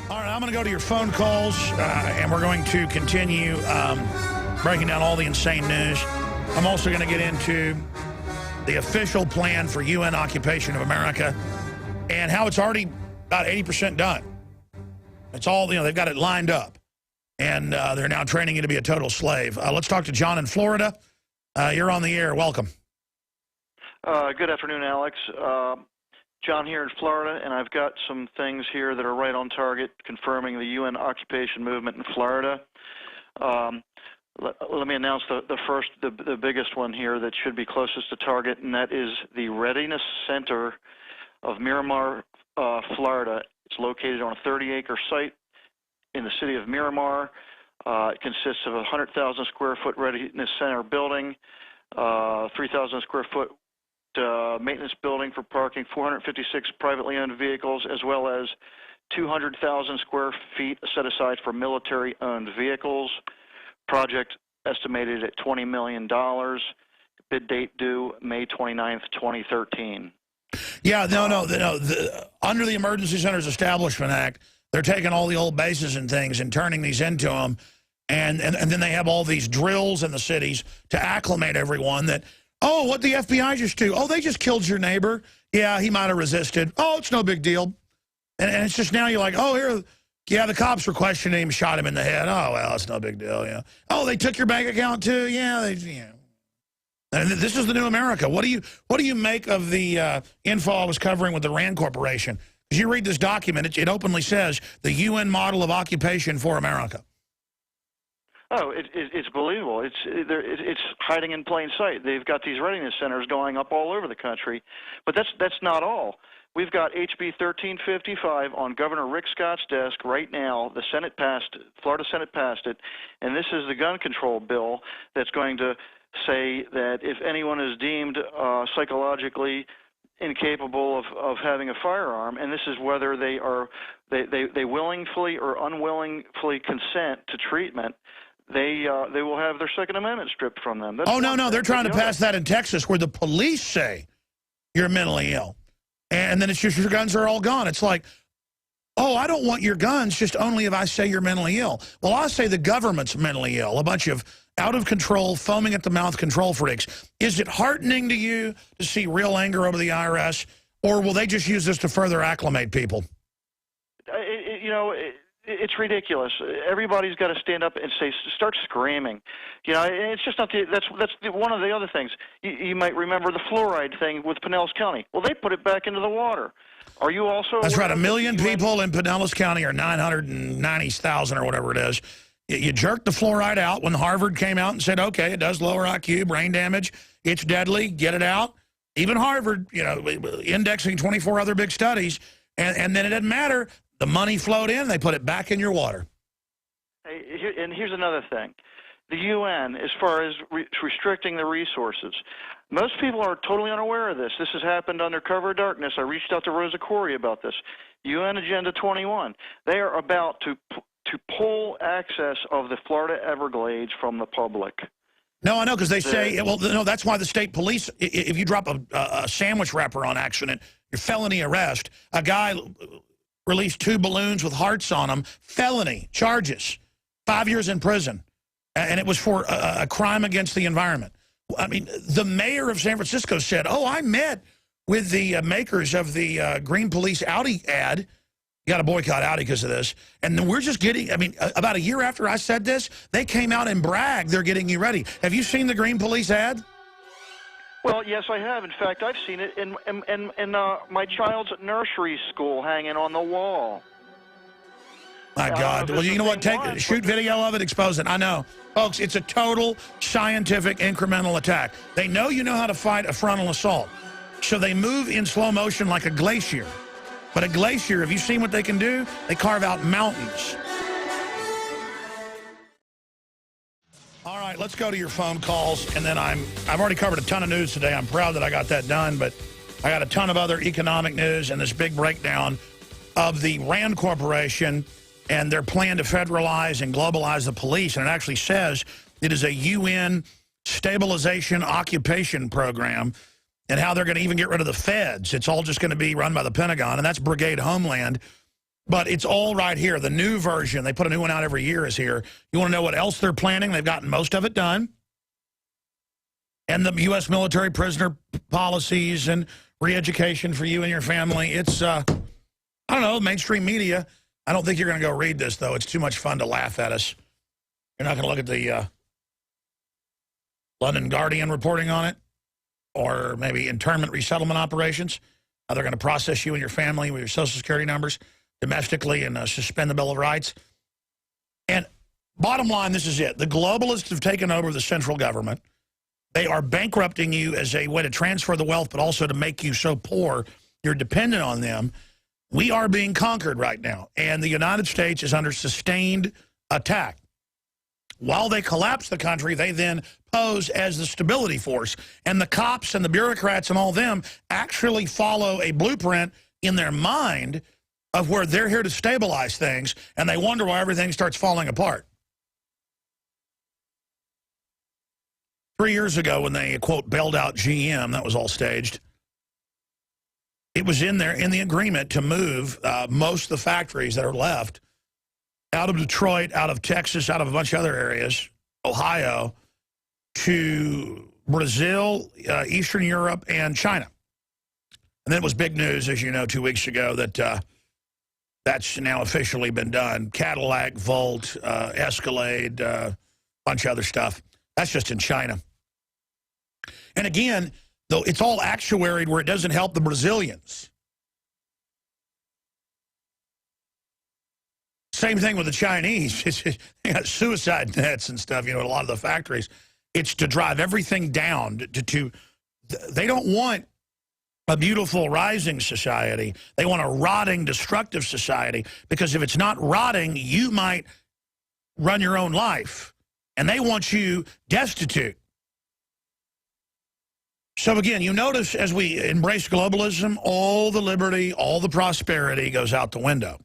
All right, I'm going to go to your phone calls, and we're going to continue breaking down all the insane news. I'm also going to get into the official plan for UN occupation of America and how it's already about 80% done. It's all, they've got it lined up. And they're now training you to be a total slave. Let's talk to John in Florida. You're on the air. Welcome. Good afternoon, Alex. John here in Florida, and I've got some things here that are right on target confirming the UN occupation movement in Florida. Let me announce the biggest one here that should be closest to target, and that is the Readiness Center of Miramar, Florida. It's located on a 30-acre site in the city of Miramar. It consists of a 100,000 square foot Readiness Center building, 3,000 square foot maintenance building for parking, 456 privately owned vehicles, as well as 200,000 square feet set aside for military-owned vehicles. Project estimated at $20 million. Bid date due May 29th, 2013. Yeah, no. Under the Emergency Centers Establishment Act, they're taking all the old bases and things and turning these into them. And then they have all these drills in the cities to acclimate everyone that, oh, what the FBI just do? Oh, they just killed your neighbor. Yeah, he might have resisted. Oh, it's no big deal. And it's just now you're like, oh, here, yeah, the cops were questioning him, shot him in the head. Oh, well, it's no big deal, yeah. Oh, they took your bank account too? Yeah, And this is the new America. What do you make of the info I was covering with the RAND Corporation? As you read this document, it openly says the UN model of occupation for America. Oh, it's believable. It's hiding in plain sight. They've got these readiness centers going up all over the country, but that's not all. We've got HB 1355 on Governor Rick Scott's desk right now. The Senate passed, Florida Senate passed it, and this is the gun control bill that's going to say that if anyone is deemed psychologically incapable of having a firearm, and this is whether they willingly or unwillingly consent to treatment, they will have their Second Amendment stripped from them. That's no, they're trying to pass that in Texas where the police say you're mentally ill. And then it's just your guns are all gone. It's like, oh, I don't want your guns, just only if I say you're mentally ill. Well, I say the government's mentally ill, a bunch of out-of-control, foaming-at-the-mouth control freaks. Is it heartening to you to see real anger over the IRS, or will they just use this to further acclimate people? It's ridiculous. Everybody's got to stand up and start screaming. It's just not that's one of the other things. You might remember the fluoride thing with Pinellas County. Well, they put it back into the water. Are you also? That's right. 1 million people in Pinellas County, or 990,000 or whatever it is. You jerked the fluoride out when Harvard came out and said, okay, it does lower IQ, brain damage, it's deadly, get it out. Even Harvard, indexing 24 other big studies, and then it didn't matter. The money flowed in, they put it back in your water. And here's another thing. The UN, as far as restricting the resources, most people are totally unaware of this. This has happened under cover of darkness. I reached out to Rosa Corey about this. UN Agenda 21. They are about to pull access of the Florida Everglades from the public. No, I know, because they say, well, no, that's why the state police, if you drop a sandwich wrapper on accident, your felony arrest. A guy released 2 balloons with hearts on them, felony charges, 5 years in prison. And it was for a crime against the environment. I mean, the mayor of San Francisco said, oh, I met with the makers of the Green Police Audi ad. You got to boycott Audi because of this. And then we're just getting, about a year after I said this, they came out and bragged they're getting you ready. Have you seen the Green Police ad? Well, yes, I have. In fact, I've seen it in my child's nursery school hanging on the wall. My God. Well, you know what? Shoot video of it, expose it. I know. Folks, it's a total scientific incremental attack. They know you know how to fight a frontal assault. So they move in slow motion like a glacier. But a glacier, have you seen what they can do? They carve out mountains. All right, let's go to your phone calls. And then I've already covered a ton of news today. I'm proud that I got that done. But I got a ton of other economic news and this big breakdown of the Rand Corporation and their plan to federalize and globalize the police. And it actually says it is a UN stabilization occupation program, and how they're going to even get rid of the feds. It's all just going to be run by the Pentagon, and that's Brigade Homeland. But it's all right here. The new version, they put a new one out every year, is here. You want to know what else they're planning? They've gotten most of it done. And the U.S. military prisoner policies and re-education for you and your family. It's, I don't know, mainstream media. I don't think you're going to go read this, though. It's too much fun to laugh at us. You're not going to look at the London Guardian reporting on it, or maybe internment resettlement operations. How they're going to process you and your family with your Social Security numbers domestically and suspend the Bill of Rights. And bottom line, this is it. The globalists have taken over the central government. They are bankrupting you as a way to transfer the wealth, but also to make you so poor you're dependent on them. We are being conquered right now, and the United States is under sustained attack. While they collapse the country, they then pose as the stability force. And the cops and the bureaucrats and all them actually follow a blueprint in their mind of where they're here to stabilize things, and they wonder why everything starts falling apart. 3 years ago when they, quote, bailed out GM, that was all staged, it was in there in the agreement to move most of the factories that are left out of Detroit, out of Texas, out of a bunch of other areas, Ohio, to Brazil, Eastern Europe, and China. And then it was big news, as you know, 2 weeks ago that that's now officially been done. Cadillac, Volt, Escalade, a bunch of other stuff. That's just in China. And again, though it's all actuaried where it doesn't help the Same thing with the Chinese. They got suicide nets and stuff, you know, at a lot of the factories. It's to drive everything down. They don't want a beautiful, rising society. They want a rotting, destructive society, because if it's not rotting, you might run your own life. And they want you destitute. So again, you notice as we embrace globalism, all the liberty, all the prosperity goes out the window,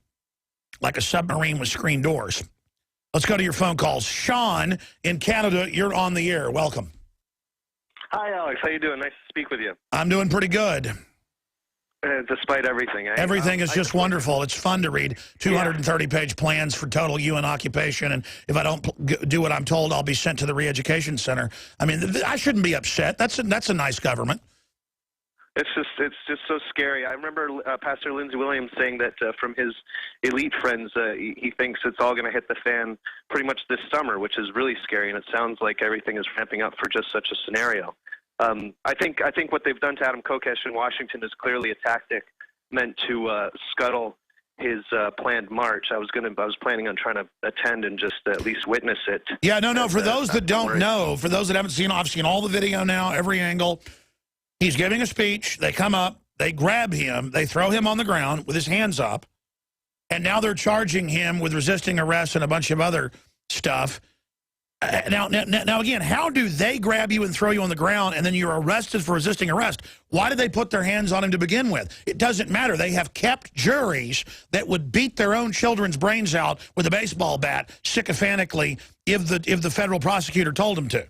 like a submarine with screen doors. Let's go to your phone calls. Sean in Canada, you're on the air. Welcome. Hi, Alex. How you doing? Nice to speak with you. I'm doing pretty good. Despite everything. Everything is just wonderful. It's fun to read 230-page plans for total UN occupation, and if I don't do what I'm told, I'll be sent to the re-education center. I mean, I shouldn't be upset. That's a nice government. It's just so scary. I remember Pastor Lindsey Williams saying that from his elite friends, he thinks it's all going to hit the fan pretty much this summer, which is really scary, and it sounds like everything is ramping up for just such a scenario. I think what they've done to Adam Kokesh in Washington is clearly a tactic meant to scuttle his planned march. I was planning on trying to attend and just at least witness it. Yeah, no. For those that don't know, for those that haven't seen, I've seen all the video now, every angle. He's giving a speech. They come up, they grab him, they throw him on the ground with his hands up, and now they're charging him with resisting arrest and a bunch of other stuff. Now, again, how do they grab you and throw you on the ground and then you're arrested for resisting arrest? Why did they put their hands on him to begin with? It doesn't matter. They have kept juries that would beat their own children's brains out with a baseball bat sycophantically if the federal prosecutor told them to.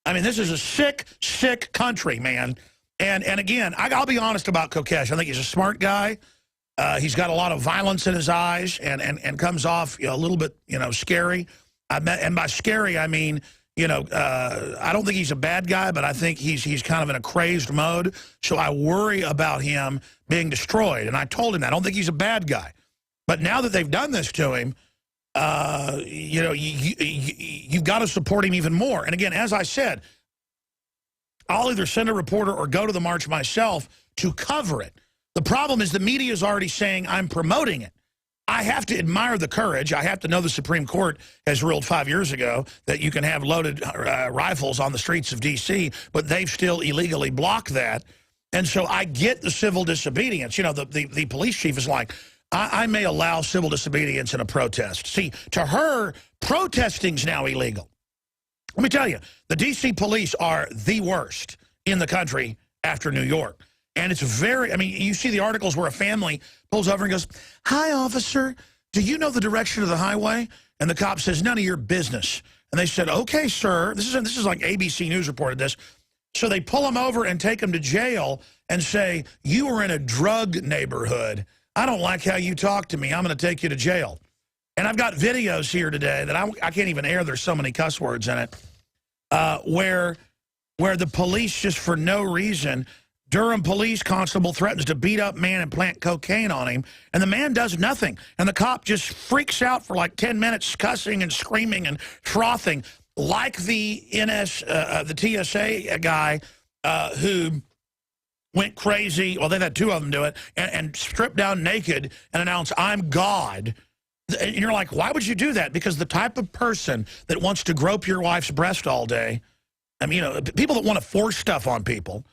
I mean, this is a sick, sick country, man. And again, I'll be honest about Kokesh. I think he's a smart guy. He's got a lot of violence in his eyes and comes off a little bit, scary. And by scary, I mean, I don't think he's a bad guy, but I think he's kind of in a crazed mode. So I worry about him being destroyed. And I told him that. I don't think he's a bad guy. But now that they've done this to him, you've got to support him even more. And again, as I said, I'll either send a reporter or go to the march myself to cover it. The problem is the media is already saying I'm promoting it. I have to admire the courage. I have to know the Supreme Court has ruled 5 years ago that you can have loaded rifles on the streets of D.C., but they've still illegally blocked that. And so I get the civil disobedience. The police chief is like, I may allow civil disobedience in a protest. See, to her, protesting's now illegal. Let me tell you, the D.C. police are the worst in the country after New York. And it's you see the articles where a family pulls over and goes, "Hi, officer, do you know the direction of the highway?" And the cop says, "None of your business." And they said, "Okay, sir." This is like ABC News reported this. So they pull him over and take him to jail and say, "You were in a drug neighborhood. I don't like how you talk to me. I'm going to take you to jail." And I've got videos here today that I can't even air. There's so many cuss words in it, where the police, just for no reason, Durham police constable threatens to beat up man and plant cocaine on him, and the man does nothing. And the cop just freaks out for like 10 minutes, cussing and screaming and frothing, like the TSA guy who went crazy. Well, they've had two of them do it, and stripped down naked and announced, "I'm God." And you're like, why would you do that? Because the type of person that wants to grope your wife's breast all day, people that want to force stuff on people,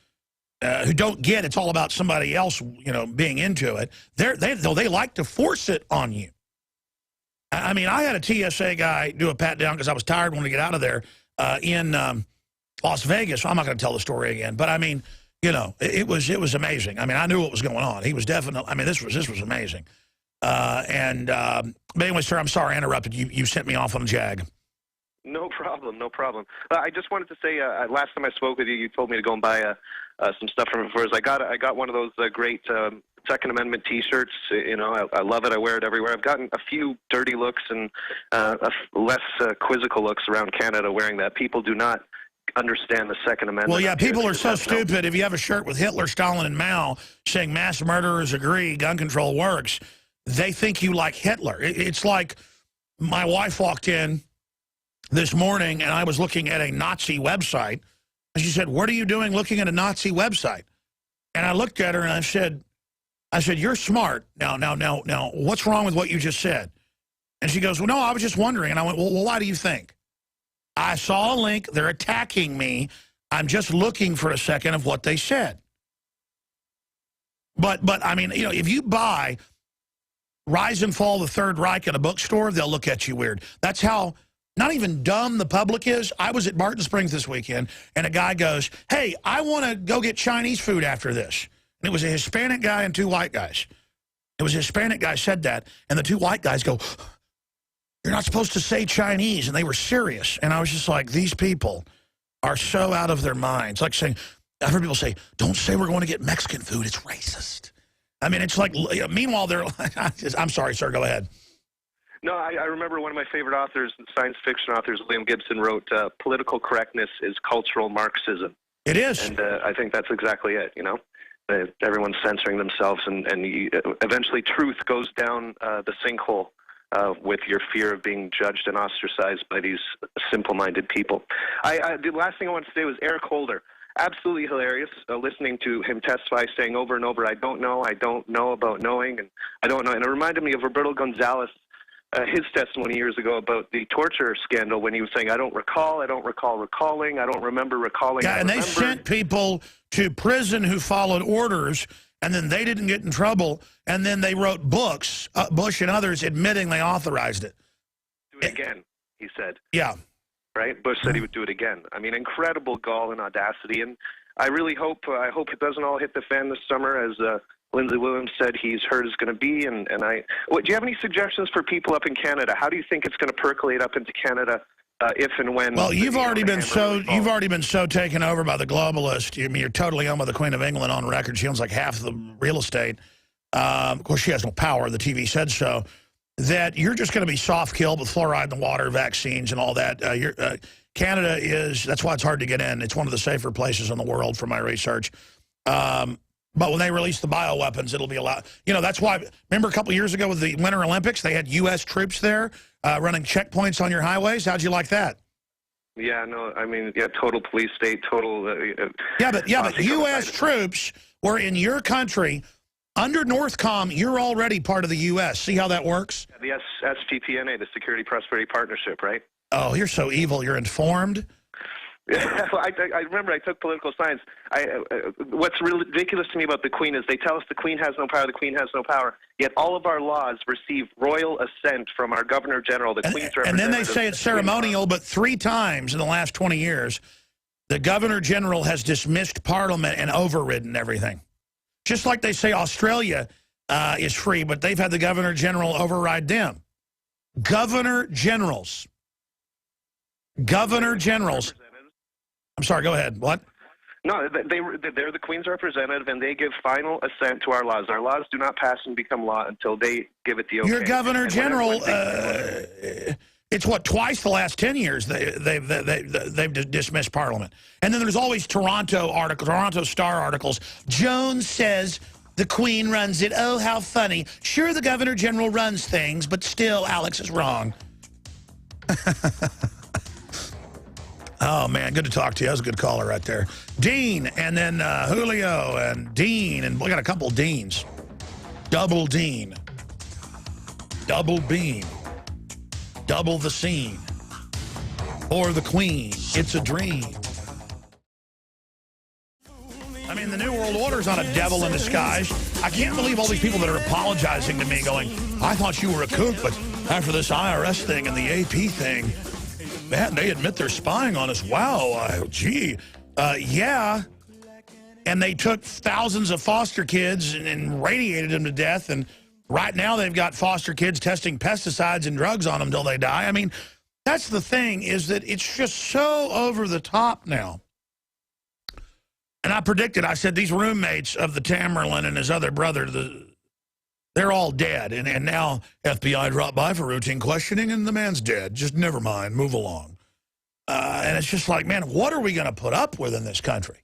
who don't get it's all about somebody else, being into it, they like to force it on you. I mean, I had a TSA guy do a pat down because I was tired, wanted to get out of there in Las Vegas. I'm not going to tell the story again, but I mean, it was amazing. I mean, I knew what was going on. He was definitely. This was amazing. But anyway, sir, I'm sorry I interrupted you. You sent me off on a jag. No problem, no problem. I just wanted to say, last time I spoke with you, you told me to go and buy some stuff from Furs. I got one of those great Second Amendment T-shirts. I love it. I wear it everywhere. I've gotten a few dirty looks and less quizzical looks around Canada wearing that. People do not understand the Second Amendment. Well, yeah, people are so stupid. If you have a shirt with Hitler, Stalin, and Mao saying mass murderers agree, gun control works, they think you like Hitler. It's like my wife walked in this morning, and I was looking at a Nazi website. And she said, "What are you doing looking at a Nazi website?" And I looked at her and I said, "You're smart. Now, what's wrong with what you just said?" And she goes, well, no, I was just wondering. And I went, well, why do you think? I saw a link. They're attacking me. I'm just looking for a second of what they said. But I mean, you know, if you buy Rise and Fall of the Third Reich in a bookstore, they'll look at you weird. That's how not even dumb the public is. I was at Barton Springs this weekend, and a guy goes, hey, I want to go get Chinese food after this. And it was a Hispanic guy and two white guys. It was a Hispanic guy said that, and the two white guys go, you're not supposed to say Chinese, and they were serious. And I was just like, these people are so out of their minds. Like saying, I've heard people say, don't say we're going to get Mexican food, it's racist. I mean, it's like, meanwhile, they're like, I'm sorry, sir, go ahead. No, I remember one of my favorite authors, science fiction authors, William Gibson, wrote, political correctness is cultural Marxism. It is. And I think that's exactly it, you know? Everyone's censoring themselves, and eventually truth goes down the sinkhole with your fear of being judged and ostracized by these simple-minded people. The last thing I want to say was Eric Holder. Absolutely hilarious, listening to him testify, saying over and over, I don't know about knowing, and I don't know. And it reminded me of Roberto Gonzalez, his testimony years ago about the torture scandal when he was saying, I don't recall recalling, I don't remember recalling. Yeah, and they sent people to prison who followed orders, and then they didn't get in trouble, and then they wrote books, Bush and others, admitting they authorized it. Do it again, he said. Yeah. Right? Bush said he would do it again. I mean, incredible gall and audacity, and I really hope it doesn't all hit the fan this summer, as Lindsey Williams said he's heard is going to be. And do you have any suggestions for people up in Canada? How do you think it's going to percolate up into Canada if and when? Well, you've already been so taken over by the globalists. I mean, you're totally owned by the Queen of England on record. She owns like half the real estate. Of course, she has no power. The TV said so. That you're just going to be soft killed with fluoride in the water, vaccines, and all that. Canada that's why it's hard to get in. It's one of the safer places in the world from my research. But when they release the bioweapons, it'll be allowed. You know, that's why, remember a couple years ago with the Winter Olympics, they had U.S. troops there running checkpoints on your highways? How'd you like that? Yeah, no, I mean, yeah, total police state, total... but U.S. troops were in your country. Under NORTHCOM, you're already part of the U.S. See how that works? The SPPNA, the Security Prosperity Partnership, right? Oh, you're so evil. You're informed. Yeah, well, I remember I took political science. What's ridiculous to me about the Queen is they tell us the Queen has no power, the Queen has no power, yet all of our laws receive royal assent from our Governor General, the Queen's representative. And then they say it's ceremonial, but 3 times in the last 20 years, the Governor General has dismissed Parliament and overridden everything. Just like they say Australia is free, but they've had the Governor General override them. Governor Generals. Governor Generals. I'm sorry, go ahead. What? No, they're the Queen's representative, and they give final assent to our laws. Our laws do not pass and become law until they give it the okay. Your Governor General, it's what, twice the last 10 years they've dismissed Parliament. And then there's always Toronto Star articles. Jones says the Queen runs it. Oh, how funny. Sure, the Governor General runs things, but still Alex is wrong. Oh, man, good to talk to you. That was a good caller right there. Dean, and then Julio, and Dean, and we got a couple Deans. Double Dean. Double Bean. Double the scene. Or the Queen. It's a dream. I mean, the New World Order's not a devil in disguise. I can't believe all these people that are apologizing to me going, I thought you were a kook, but after this IRS thing and the AP thing, man, they admit they're spying on us. Wow, gee. Yeah. And they took thousands of foster kids and radiated them to death. And right now they've got foster kids testing pesticides and drugs on them until they die. I mean, that's the thing, is that it's just so over the top now. And I predicted, I said, these roommates of the Tamerlan and his other brother, they're all dead. And now FBI dropped by for routine questioning, and the man's dead. Just never mind, move along. And it's just like, man, what are we going to put up with in this country?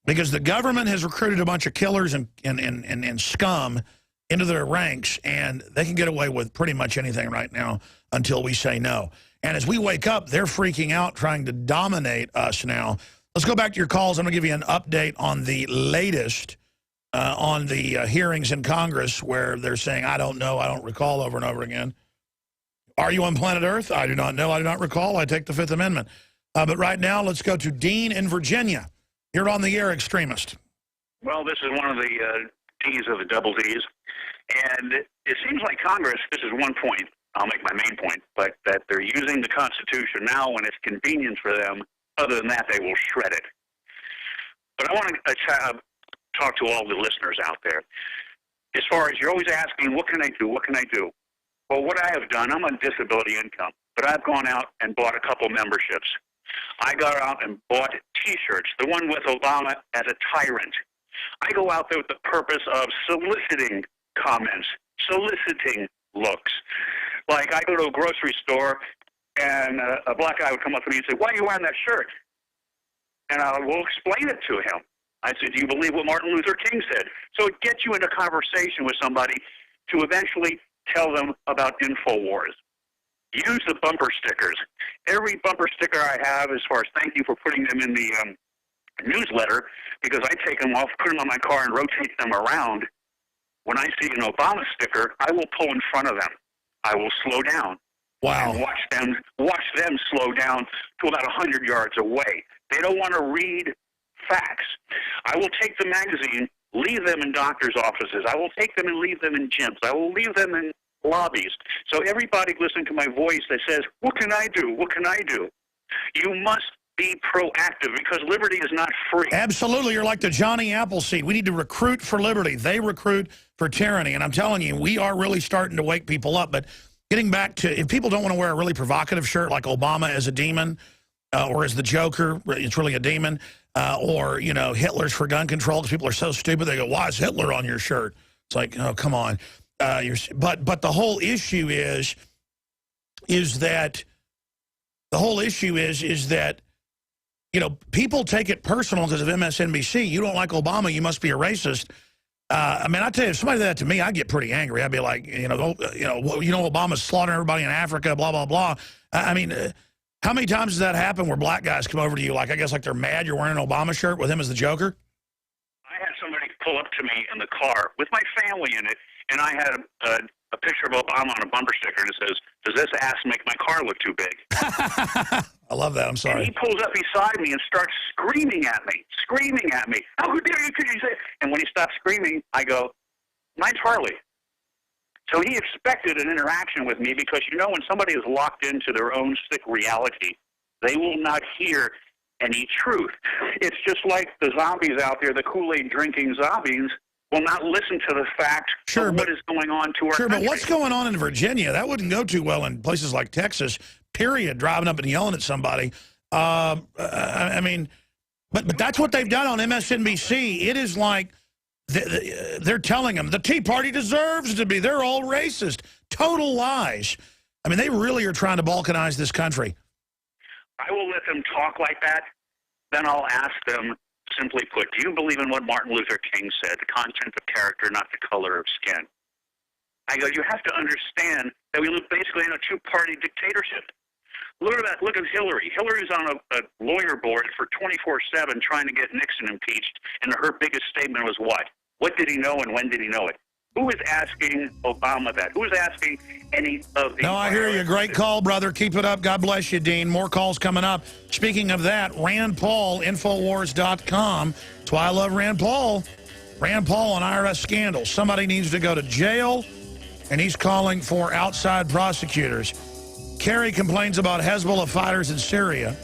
Because the government has recruited a bunch of killers and scum into their ranks, and they can get away with pretty much anything right now until we say no. And as we wake up, they're freaking out, trying to dominate us now. Let's go back to your calls. I'm going to give you an update on the latest on the hearings in Congress where they're saying, I don't know, I don't recall, over and over again. Are you on planet Earth? I do not know, I do not recall. I take the Fifth Amendment. But right now, let's go to Dean in Virginia. You're on the air, extremist. Well, this is one of the D's of the double D's. And it seems like Congress, this is one point, I'll make my main point, but that they're using the Constitution now when it's convenient for them. Other than that, they will shred it. But I want to talk to all the listeners out there. As far as you're always asking, what can I do? What can I do? Well, what I have done, I'm on disability income, but I've gone out and bought a couple memberships. I got out and bought T-shirts, the one with Obama as a tyrant. I go out there with the purpose of soliciting comments, soliciting looks. Like I go to a grocery store and a black guy would come up to me and say, why are you wearing that shirt? And I will explain it to him. I said, do you believe what Martin Luther King said? So it gets you into conversation with somebody to eventually tell them about InfoWars. Use the bumper stickers. Every bumper sticker I have, as far as thank you for putting them in the newsletter, because I take them off, put them on my car, and rotate them around. When I see an Obama sticker, I will pull in front of them. I will slow down. Wow. And watch them slow down to about 100 yards away. They don't want to read facts. I will take the magazine, leave them in doctors' offices. I will take them and leave them in gyms. I will leave them in lobbies. So everybody listening to my voice that says, what can I do? What can I do? You must be proactive because liberty is not free. Absolutely. You're like the Johnny Appleseed. We need to recruit for liberty. They recruit for tyranny. And I'm telling you, we are really starting to wake people up. But getting back to, if people don't want to wear a really provocative shirt like Obama as a demon or as the Joker, it's really a demon, or, you know, Hitler's for gun control because people are so stupid. They go, why is Hitler on your shirt? It's like, oh, come on. But the whole issue is that you know, people take it personal because of MSNBC. You don't like Obama, you must be a racist. I mean, I tell you, if somebody did that to me, I'd get pretty angry. I'd be like, Obama's slaughtering everybody in Africa, blah, blah, blah. I mean, how many times does that happen where black guys come over to you, like, I guess like they're mad you're wearing an Obama shirt with him as the Joker? I had somebody pull up to me in the car with my family in it, and I had a picture of Obama on a bumper sticker, and it says, does this ass make my car look too big? I love that. I'm sorry. And he pulls up beside me and starts screaming at me. How dare you, could you say? And when he stops screaming, I go, mine's Harley. So he expected an interaction with me because, you know, when somebody is locked into their own sick reality, they will not hear any truth. It's just like the zombies out there, the Kool-Aid drinking zombies, will not listen to the fact of what is going on to our country. But what's going on in Virginia? That wouldn't go too well in places like Texas, period, driving up and yelling at somebody. I mean, but that's what they've done on MSNBC. It is like they're telling them the Tea Party deserves to be. They're all racist. Total lies. I mean, they really are trying to balkanize this country. I will let them talk like that. Then I'll ask them, simply put, do you believe in what Martin Luther King said, the content of character, not the color of skin? I go, you have to understand that we live basically in a two-party dictatorship. Look at that. Look at Hillary. Hillary's on a lawyer board for 24/7 trying to get Nixon impeached, and her biggest statement was what? What did he know and when did he know it? Who is asking Obama that? Who is asking any of the... No, I hear you. Great call, brother. Keep it up. God bless you, Dean. More calls coming up. Speaking of that, Rand Paul, Infowars.com. That's why I love Rand Paul. Rand Paul on IRS scandals. Somebody needs to go to jail, and he's calling for outside prosecutors. Kerry complains about Hezbollah fighters in Syria.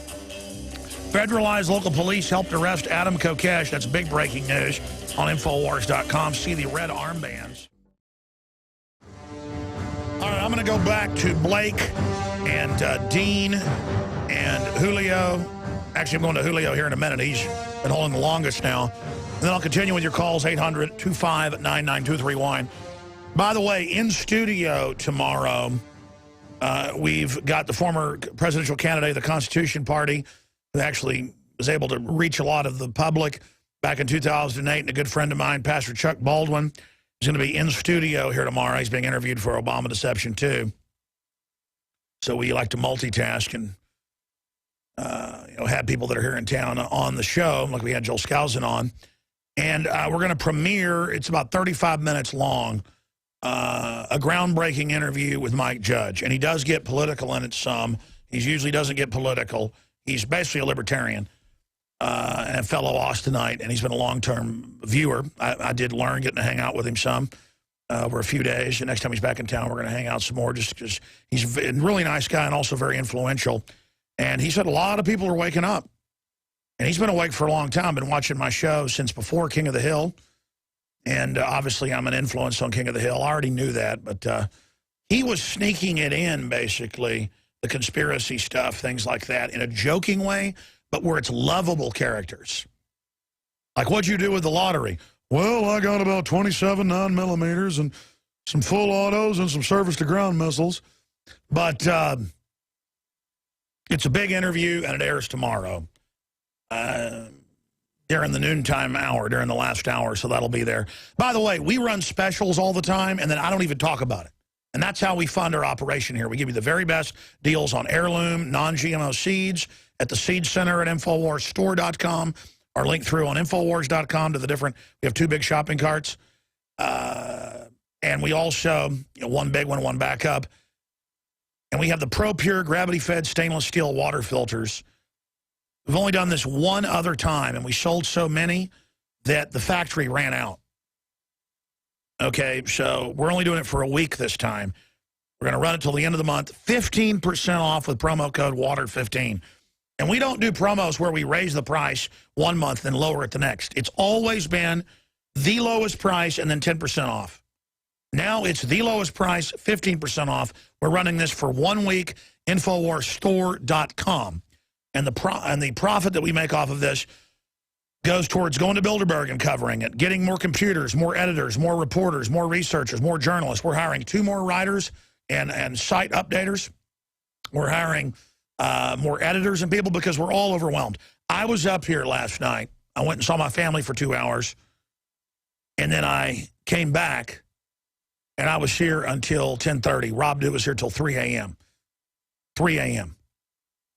Federalized local police helped arrest Adam Kokesh. That's big breaking news on Infowars.com. See the red armbands. All right, I'm going to go back to Blake and Dean and Julio. Actually, I'm going to Julio here in a minute. He's been holding the longest now. And then I'll continue with your calls, 800-259-9231. By the way, in studio tomorrow, we've got the former presidential candidate of the Constitution Party who actually was able to reach a lot of the public back in 2008, and a good friend of mine, Pastor Chuck Baldwin, is going to be in studio here tomorrow. He's being interviewed for Obama Deception 2. So we like to multitask and have people that are here in town on the show, like we had Joel Skousen on. And we're going to premiere, it's about 35 minutes long, a groundbreaking interview with Mike Judge. And he does get political in it some. He usually doesn't get political. He's basically a libertarian and a fellow Austinite, and he's been a long-term viewer. I did learn getting to hang out with him some over a few days. And next time he's back in town, we're going to hang out some more just because he's a really nice guy and also very influential. And he said a lot of people are waking up. And he's been awake for a long time, been watching my show since before King of the Hill. And obviously I'm an influence on King of the Hill. I already knew that, but he was sneaking it in, basically, the conspiracy stuff, things like that, in a joking way, but where it's lovable characters. Like, what'd you do with the lottery? Well, I got about 27 9mm and some full autos and some surface-to-ground missiles. But it's a big interview, and it airs tomorrow. During the noontime hour, during the last hour, so that'll be there. By the way, we run specials all the time, and then I don't even talk about it. And that's how we fund our operation here. We give you the very best deals on heirloom, non-GMO seeds at the Seed Center at InfoWarsStore.com, or link through on Infowars.com to the different, we have 2 big shopping carts. And we also, one big one, one backup. And we have the ProPure gravity-fed stainless steel water filters. We've only done this one other time, and we sold so many that the factory ran out. Okay, so we're only doing it for a week this time. We're going to run it till the end of the month, 15% off with promo code WATER15. And we don't do promos where we raise the price one month and lower it the next. It's always been the lowest price and then 10% off. Now it's the lowest price, 15% off. We're running this for 1 week, InfoWarsStore.com. And the profit that we make off of this goes towards going to Bilderberg and covering it, getting more computers, more editors, more reporters, more researchers, more journalists. We're hiring 2 more writers and site updaters. We're hiring more editors and people because we're all overwhelmed. I was up here last night. I went and saw my family for 2 hours. And then I came back, and I was here until 10:30. Rob Dew was here till 3 a.m. 3 a.m.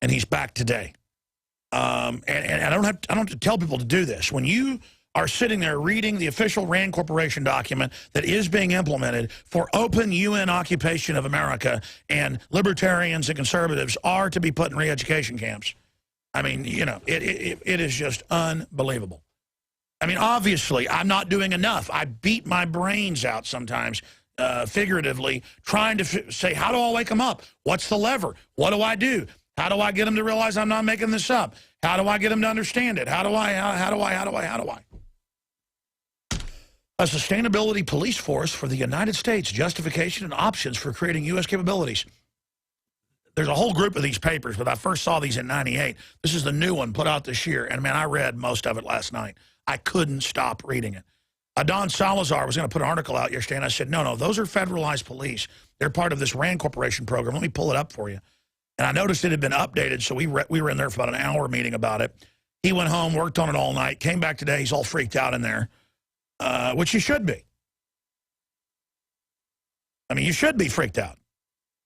And he's back today. And I don't have to tell people to do this. When you are sitting there reading the official RAND Corporation document that is being implemented for open UN occupation of America, and libertarians and conservatives are to be put in re-education camps, I mean, it is just unbelievable. I mean, obviously, I'm not doing enough. I beat my brains out sometimes, figuratively, trying to say, how do I wake them up? What's the lever? What do I do? How do I get them to realize I'm not making this up? How do I get them to understand it? How do I? A sustainability police force for the United States, justification and options for creating U.S. capabilities. There's a whole group of these papers, but I first saw these in '98. This is the new one put out this year, and man, I read most of it last night. I couldn't stop reading it. Don Salazar was going to put an article out yesterday, and I said, no, those are federalized police. They're part of this RAND Corporation program. Let me pull it up for you. And I noticed it had been updated, so we were in there for about an hour meeting about it. He went home, worked on it all night, came back today. He's all freaked out in there, which he should be. I mean, you should be freaked out.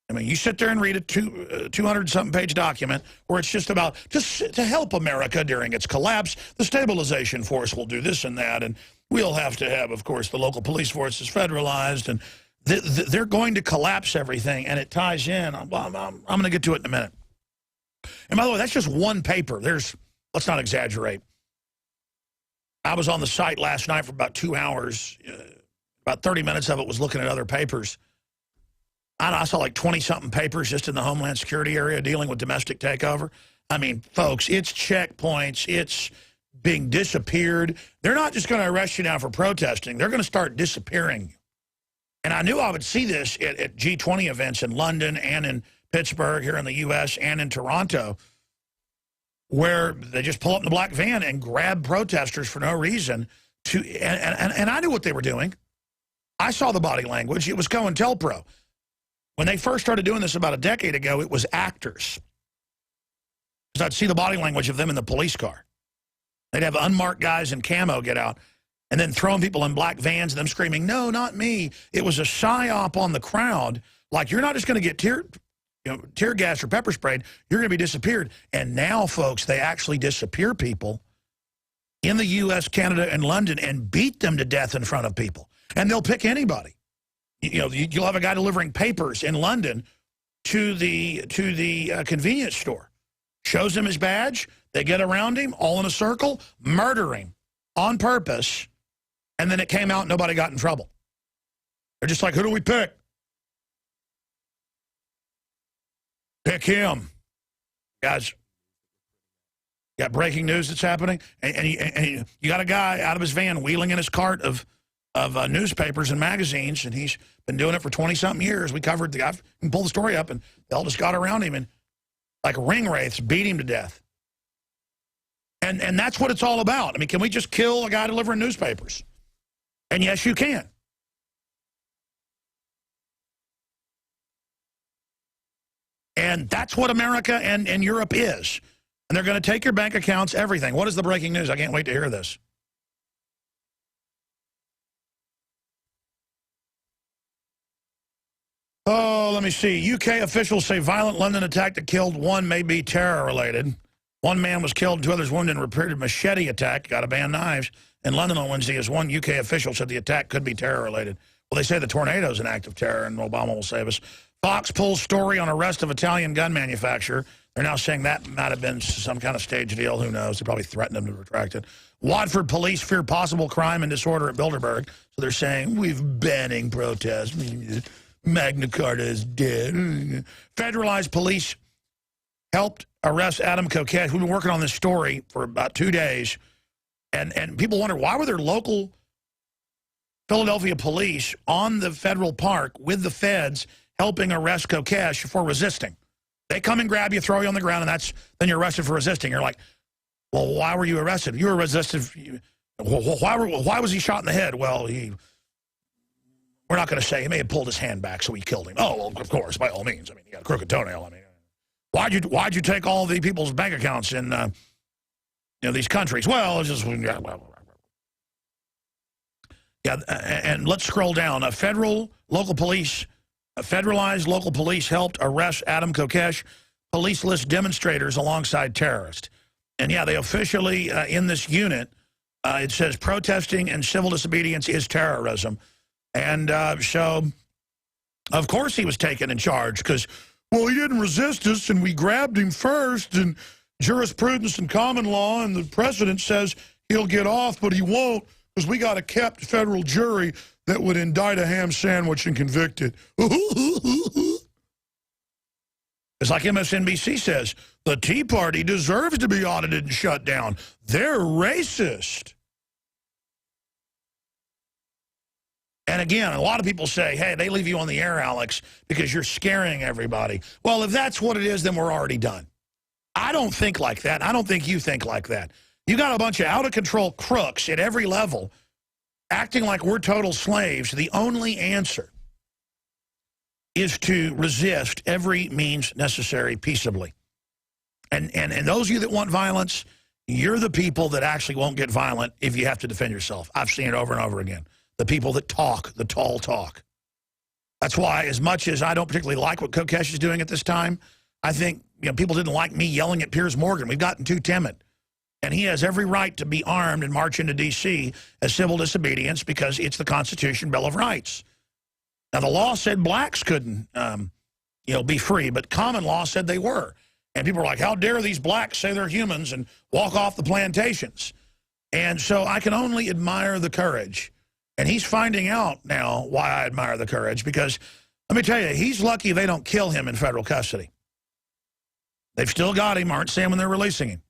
I mean, you sit there and read a 200-something page document where it's just about, just to help America during its collapse, the stabilization force will do this and that, and we'll have to have, of course, the local police force is federalized, and they're going to collapse everything, and it ties in. I'm going to get to it in a minute. And by the way, that's just one paper. Let's not exaggerate. I was on the site last night for about 2 hours. About 30 minutes of it was looking at other papers. I saw like 20-something papers just in the Homeland Security area dealing with domestic takeover. I mean, folks, it's checkpoints. It's being disappeared. They're not just going to arrest you now for protesting. They're going to start disappearing. And I knew I would see this at G20 events in London and in Pittsburgh, here in the U.S., and in Toronto, where they just pull up in the black van and grab protesters for no reason. And I knew what they were doing. I saw the body language. It was COINTELPRO. When they first started doing this about a decade ago, it was actors. Because I'd see the body language of them in the police car. They'd have unmarked guys in camo get out and then throwing people in black vans and them screaming, no, not me. It was a psyop on the crowd. Like, you're not just going to get tear gas or pepper sprayed. You're going to be disappeared. And now, folks, they actually disappear people in the U.S., Canada, and London and beat them to death in front of people. And they'll pick anybody. You'll have a guy delivering papers in London to the convenience store. Shows him his badge. They get around him, all in a circle, murder him on purpose. And then it came out, nobody got in trouble. They're just like, who do we pick? Pick him. Guys, got breaking news that's happening. And you got a guy out of his van wheeling in his cart of newspapers and magazines, and he's been doing it for 20-something years. We covered the guy, and pulled the story up, and they all just got around him and, like ring wraiths, beat him to death. And that's what it's all about. I mean, can we just kill a guy delivering newspapers? And yes, you can. And that's what America and Europe is. And they're going to take your bank accounts, everything. What is the breaking news? I can't wait to hear this. Oh, let me see. UK officials say violent London attack that killed one may be terror-related. One man was killed, 2 others wounded in a repeated machete attack. Got to ban knives. In London on Wednesday, as one UK official said the attack could be terror-related. Well, they say the tornado is an act of terror, and Obama will save us. Fox pulls story on arrest of Italian gun manufacturer. They're now saying that might have been some kind of stage deal. Who knows? They probably threatened him to retract it. Watford police fear possible crime and disorder at Bilderberg. So they're saying, we've banning protests. Magna Carta is dead. Federalized police helped arrest Adam Kokesh. We've been working on this story for about 2 days. And people wonder, why were there local Philadelphia police on the federal park with the feds helping arrest Kokesh for resisting? They come and grab you, throw you on the ground, and then you're arrested for resisting. You're like, well, why were you arrested? You were resistive. Why was he shot in the head? Well, we're not going to say he may have pulled his hand back, so we killed him. Oh, well, of course, by all means. I mean, he got a crooked toenail. I mean, why'd you take all the people's bank accounts in these countries? Well, it's just yeah. And let's scroll down. Federalized local police helped arrest Adam Kokesh. Police list demonstrators alongside terrorists. And yeah, they officially in this unit, it says protesting and civil disobedience is terrorism. And so, of course, he was taken in charge because, well, he didn't resist us, and we grabbed him first, and jurisprudence and common law, and the precedent says he'll get off, but he won't because we got a kept federal jury that would indict a ham sandwich and convict it. It's like MSNBC says, the Tea Party deserves to be audited and shut down. They're racist. And again, a lot of people say, hey, they leave you on the air, Alex, because you're scaring everybody. Well, if that's what it is, then we're already done. I don't think like that. I don't think you think like that. You got a bunch of out-of-control crooks at every level acting like we're total slaves. The only answer is to resist every means necessary peaceably. And those of you that want violence, you're the people that actually won't get violent if you have to defend yourself. I've seen it over and over again. The people that talk, the tall talk. That's why, as much as I don't particularly like what Kokesh is doing at this time, I think people didn't like me yelling at Piers Morgan. We've gotten too timid. And he has every right to be armed and march into D.C. as civil disobedience because it's the Constitution, Bill of Rights. Now, the law said blacks couldn't, be free, but common law said they were. And people were like, how dare these blacks say they're humans and walk off the plantations? And so I can only admire the courage. And he's finding out now why I admire the courage, because let me tell you, he's lucky they don't kill him in federal custody. They've still got him, aren't saying when they're releasing him.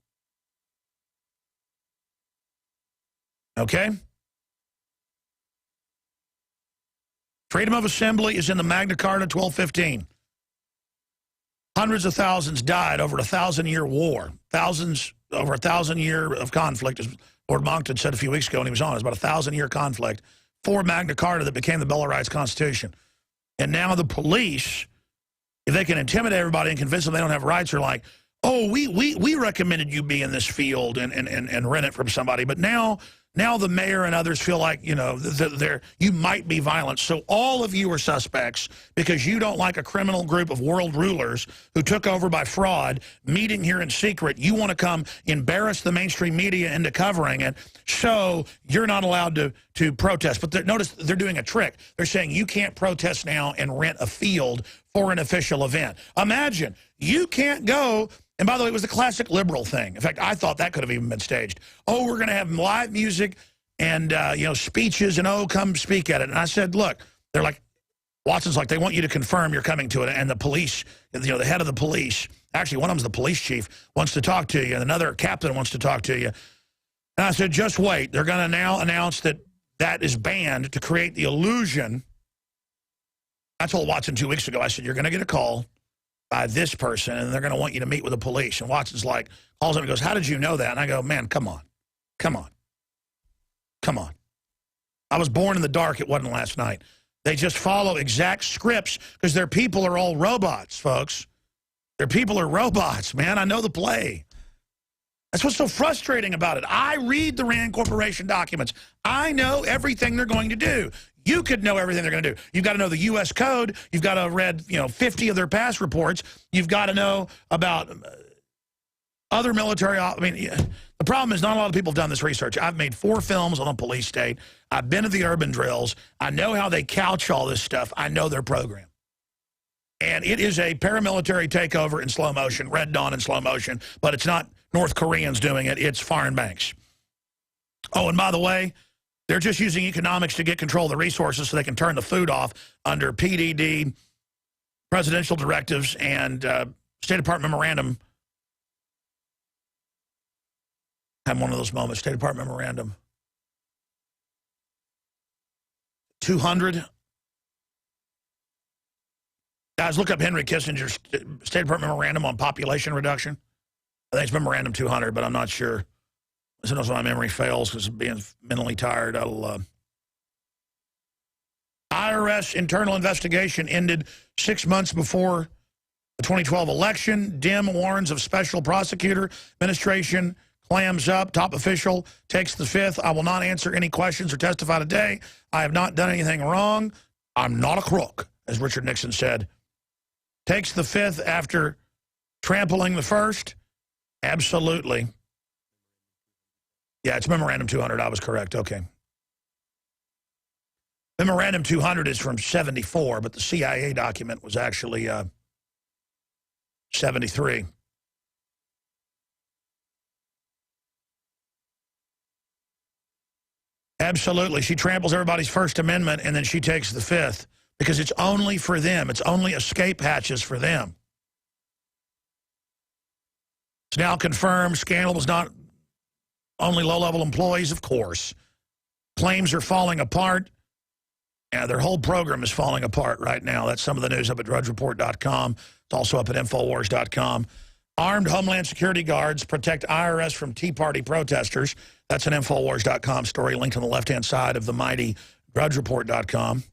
Okay? Freedom of assembly is in the Magna Carta 1215. Hundreds of thousands died over a 1,000-year war. Thousands over a 1,000-year of conflict, as Lord Monckton said a few weeks ago when he was on. It was about a 1,000-year conflict for Magna Carta that became the Bill of Rights Constitution. And now the police, if they can intimidate everybody and convince them they don't have rights, are like, oh, we recommended you be in this field and rent it from somebody. But now now the mayor and others feel like, you know, you might be violent. So all of you are suspects because you don't like a criminal group of world rulers who took over by fraud, meeting here in secret. You want to come embarrass the mainstream media into covering it, so you're not allowed to protest. But notice they're doing a trick. They're saying you can't protest now and rent a field for an official event. Imagine, you can't go. And by the way, it was the classic liberal thing. In fact, I thought that could have even been staged. Oh, we're going to have live music and, you know, speeches and, oh, come speak at it. And I said, look, they're like, Watson's like, they want you to confirm you're coming to it. And the police, you know, the head of the police, actually one of them's the police chief, wants to talk to you. And another captain wants to talk to you. And I said, just wait. They're going to now announce that that is banned to create the illusion. I told Watson 2 weeks ago, I said, you're going to get a call by this person, and they're going to want you to meet with the police. And Watson's like, calls him and goes, how did you know that? And I go, man, come on. Come on. Come on. I was born in the dark. It wasn't last night. They just follow exact scripts because their people are all robots, folks. Their people are robots, man. I know the play. That's what's so frustrating about it. I read the Rand Corporation documents. I know everything they're going to do. You could know everything they're going to do. You've got to know the U.S. code. You've got to have read, you know, 50 of their past reports. You've got to know about other military. I mean, the problem is not a lot of people have done this research. I've made 4 films on a police state. I've been to the urban drills. I know how they couch all this stuff. I know their program. And it is a paramilitary takeover in slow motion, Red Dawn in slow motion, but it's not North Koreans doing it. It's foreign banks. Oh, and by the way, they're just using economics to get control of the resources so they can turn the food off under PDD, presidential directives, and State Department memorandum. I had one of those moments, State Department memorandum. 200. Guys, look up Henry Kissinger's State Department memorandum on population reduction. I think it's memorandum 200, but I'm not sure. Sometimes my memory fails because of being mentally tired. IRS internal investigation ended 6 months before the 2012 election. Dim warns of special prosecutor. Administration clams up. Top official takes the fifth. I will not answer any questions or testify today. I have not done anything wrong. I'm not a crook, as Richard Nixon said. Takes the fifth after trampling the first. Absolutely. Yeah, it's Memorandum 200. I was correct. Okay. Memorandum 200 is from 74, but the CIA document was actually 73. Absolutely. She tramples everybody's First Amendment, and then she takes the fifth because it's only for them. It's only escape hatches for them. It's now confirmed scandal was not only low-level employees, of course. Claims are falling apart. Yeah, their whole program is falling apart right now. That's some of the news up at drudgereport.com. It's also up at Infowars.com. Armed Homeland Security guards protect IRS from Tea Party protesters. That's an Infowars.com story linked on the left-hand side of the mighty drudgereport.com.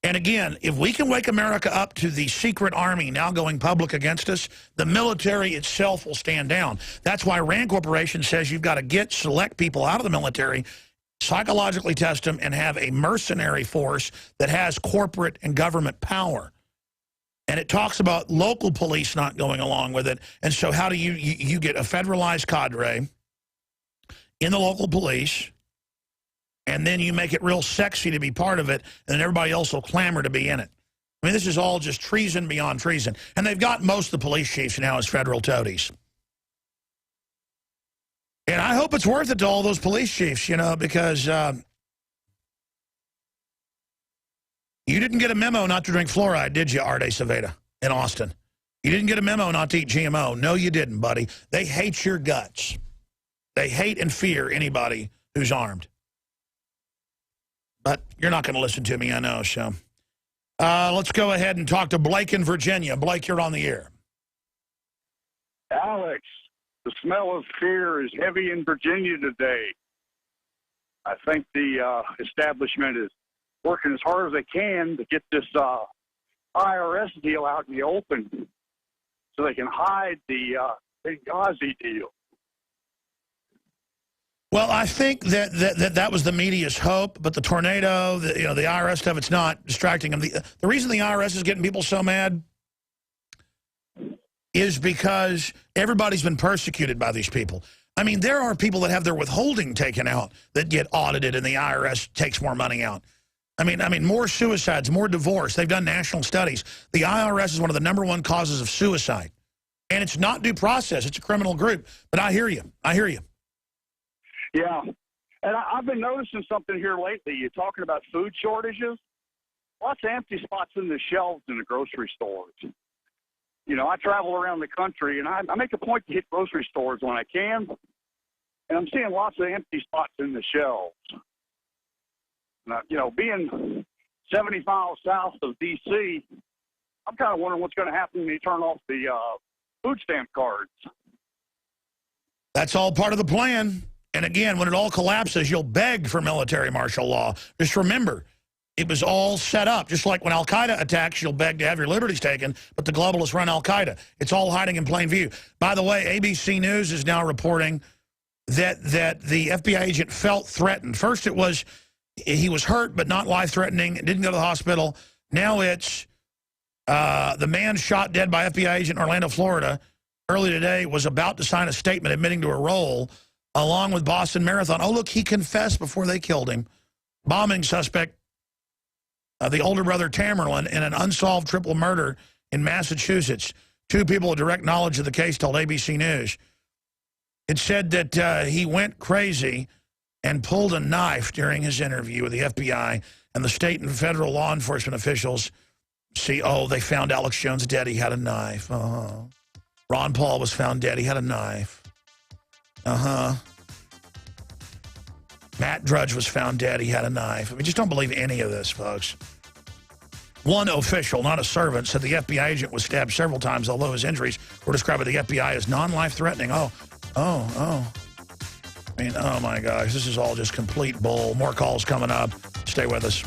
And again, if we can wake America up to the secret army now going public against us, the military itself will stand down. That's why Rand Corporation says you've got to select people out of the military, psychologically test them, and have a mercenary force that has corporate and government power. And it talks about local police not going along with it. And so how do you get a federalized cadre in the local police, and then you make it real sexy to be part of it, and then everybody else will clamor to be in it. I mean, this is all just treason beyond treason. And they've got most of the police chiefs now as federal toadies. And I hope it's worth it to all those police chiefs, you know, because you didn't get a memo not to drink fluoride, did you, Arte Saveda, in Austin? You didn't get a memo not to eat GMO. No, you didn't, buddy. They hate your guts. They hate and fear anybody who's armed. But you're not going to listen to me, I know, so. Let's go ahead and talk to Blake in Virginia. Blake, you're on the air. Alex, the smell of fear is heavy in Virginia today. I think the establishment is working as hard as they can to get this IRS deal out in the open so they can hide the Benghazi deal. Well, I think that was the media's hope, but the tornado, the IRS stuff, it's not distracting them. The reason the IRS is getting people so mad is because everybody's been persecuted by these people. I mean, there are people that have their withholding taken out that get audited and the IRS takes more money out. I mean, more suicides, more divorce. They've done national studies. The IRS is one of the #1 causes of suicide. And it's not due process. It's a criminal group. But I hear you. I hear you. Yeah. And I've been noticing something here lately. You're talking about food shortages. Lots of empty spots in the shelves in the grocery stores. You know, I travel around the country, and I make a point to hit grocery stores when I can. And I'm seeing lots of empty spots in the shelves. Now, you know, being 70 miles south of D.C., I'm kind of wondering what's going to happen when you turn off the food stamp cards. That's all part of the plan. And again, when it all collapses, you'll beg for military martial law. Just remember, it was all set up. Just like when Al-Qaeda attacks, you'll beg to have your liberties taken, but the globalists run Al-Qaeda. It's all hiding in plain view. By the way, ABC News is now reporting that the FBI agent felt threatened. First it was he was hurt but not life-threatening, didn't go to the hospital. Now it's the man shot dead by FBI agent in Orlando, Florida, early today was about to sign a statement admitting to a role along with Boston Marathon. Oh, look, he confessed before they killed him. Bombing suspect, the older brother Tamerlan, in an unsolved triple murder in Massachusetts. 2 people with direct knowledge of the case told ABC News. It said that he went crazy and pulled a knife during his interview with the FBI, and the state and federal law enforcement officials they found Alex Jones dead. He had a knife. Ron Paul was found dead. He had a knife. Matt Drudge was found dead. He had a knife. I mean, just don't believe any of this, folks. One official, not a servant, said the FBI agent was stabbed several times, although his injuries were described by the FBI as non-life-threatening. Oh. I mean, oh, my gosh. This is all just complete bull. More calls coming up. Stay with us.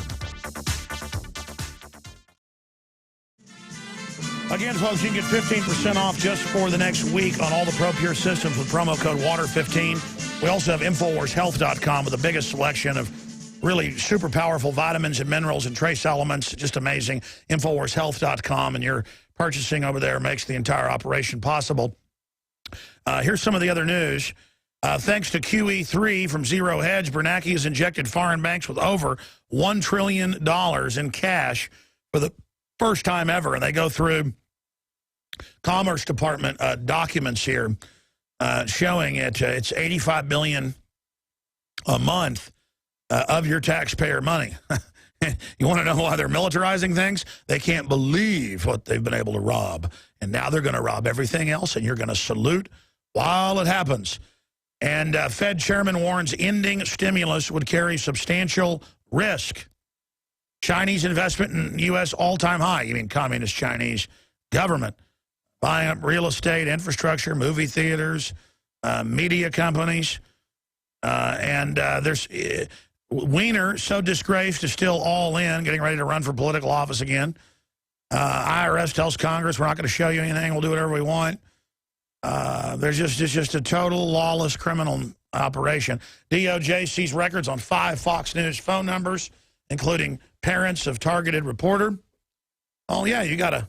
Again, folks, you can get 15% off just for the next week on all the ProPure systems with promo code WATER15. We also have InfoWarsHealth.com with the biggest selection of really super powerful vitamins and minerals and trace elements. Just amazing. InfoWarsHealth.com, and your purchasing over there makes the entire operation possible. Here's some of the other news. Thanks to QE3 from Zero Hedge, Bernanke has injected foreign banks with over $1 trillion in cash for the first time ever. And they go through Commerce Department documents here showing it's $85 billion a month of your taxpayer money. You want to know why they're militarizing things? They can't believe what they've been able to rob. And now they're going to rob everything else, and you're going to salute while it happens. And Fed chairman warns ending stimulus would carry substantial risk. Chinese investment in U.S. all-time high. You mean communist Chinese government. Buying up real estate, infrastructure, movie theaters, media companies. There's Wiener, so disgraced, is still all in, getting ready to run for political office again. IRS tells Congress, we're not going to show you anything. We'll do whatever we want. It's just a total lawless criminal operation. DOJ sees records on 5 Fox News phone numbers, including parents of targeted reporter. Oh, yeah, you got to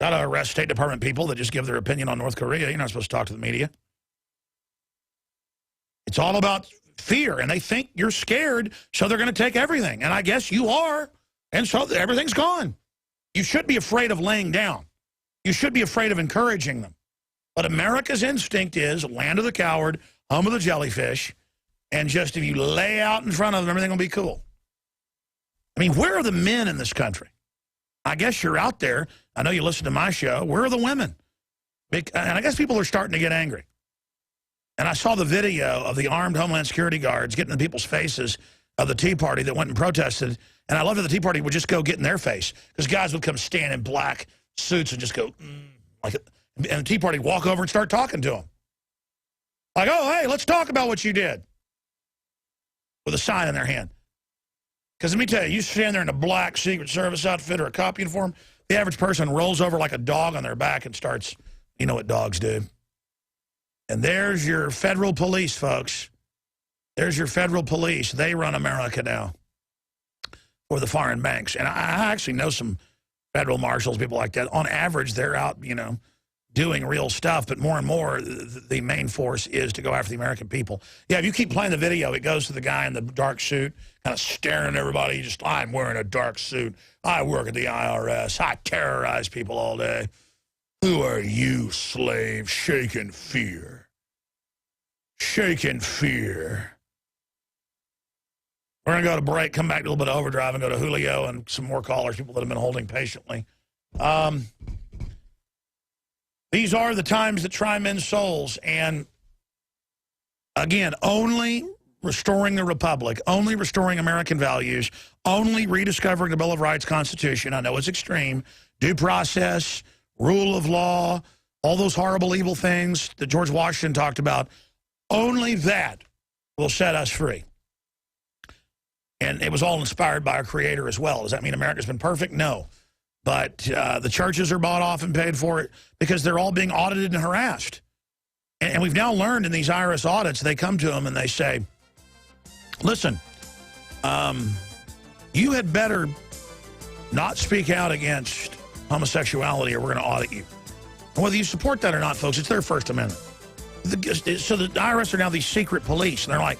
arrest State Department people that just give their opinion on North Korea. You're not supposed to talk to the media. It's all about fear, and they think you're scared, so they're going to take everything. And I guess you are, and so everything's gone. You should be afraid of laying down. You should be afraid of encouraging them. But America's instinct is land of the coward, home of the jellyfish, and just if you lay out in front of them, everything will be cool. I mean, where are the men in this country? I guess you're out there. I know you listen to my show. Where are the women? And I guess people are starting to get angry. And I saw the video of the armed Homeland Security guards getting in people's faces of the Tea Party that went and protested. And I love that the Tea Party would just go get in their face, because guys would come stand in black suits and just go, and the Tea Party would walk over and start talking to them. Like, oh, hey, let's talk about what you did. With a sign in their hand. Because let me tell you, you stand there in a black Secret Service outfit or a cop uniform, the average person rolls over like a dog on their back and starts, you know what dogs do. And there's your federal police, folks. There's your federal police. They run America now for the foreign banks. And I actually know some federal marshals, people like that. On average, they're out, you know, doing real stuff. But more and more, the main force is to go after the American people. Yeah, if you keep playing the video, it goes to the guy in the dark suit, kind of staring at everybody. Just, I'm wearing a dark suit. I work at the IRS. I terrorize people all day. Who are you, slave? Shake in fear. Shake in fear. We're going to go to break, come back to a little bit of overdrive, and go to Julio and some more callers, people that have been holding patiently. These are the times that try men's souls. And, again, only restoring the Republic, only restoring American values, only rediscovering the Bill of Rights, Constitution. I know it's extreme. Due process, rule of law, all those horrible, evil things that George Washington talked about. Only that will set us free. And it was all inspired by our Creator as well. Does that mean America's been perfect? No. But the churches are bought off and paid for it because they're all being audited and harassed. And we've now learned in these IRS audits, they come to them and they say, listen, you had better not speak out against homosexuality or we're going to audit you. And whether you support that or not, folks, it's their First Amendment. So the IRS are now these secret police. And they're like,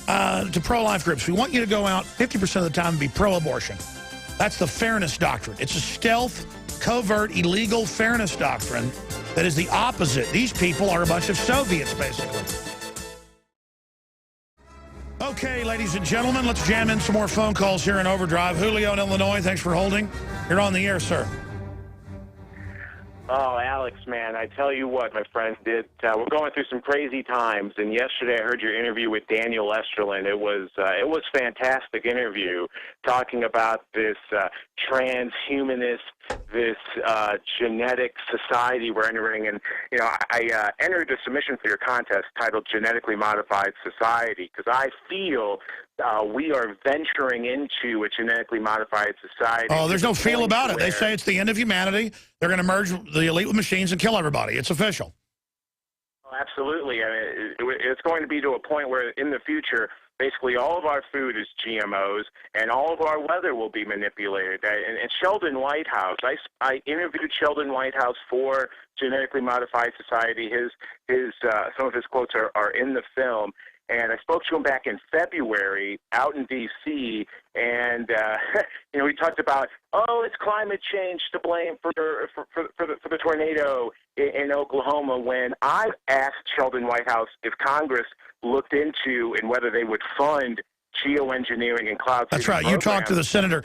to pro-life groups, we want you to go out 50% of the time and be pro-abortion. That's the fairness doctrine. It's a stealth, covert, illegal fairness doctrine that is the opposite. These people are a bunch of Soviets, basically. Okay, ladies and gentlemen, let's jam in some more phone calls here in Overdrive. Julio in Illinois, thanks for holding. You're on the air, sir. Oh, Alex, man, I tell you what, my friend, we're going through some crazy times, and yesterday I heard your interview with Daniel Esterlin. It was fantastic interview, talking about this transhumanist, this genetic society we're entering. And, you know, I entered a submission for your contest titled Genetically Modified Society because I feel we are venturing into a genetically modified society. Oh, there's no feel about it. They say it's the end of humanity. They're going to merge the elite with machines and kill everybody. It's official. Oh, absolutely. I mean, it's going to be to a point where in the future, basically all of our food is GMOs and all of our weather will be manipulated. And Sheldon Whitehouse, I interviewed Sheldon Whitehouse for Genetically Modified Society. Some of his quotes are in the film. And I spoke to him back in February out in D.C., and, you know, he talked about, oh, it's climate change to blame for the tornado in Oklahoma, when I asked Sheldon Whitehouse if Congress looked into and whether they would fund geoengineering and cloud seeding. That's right. programs. You talked to the senator.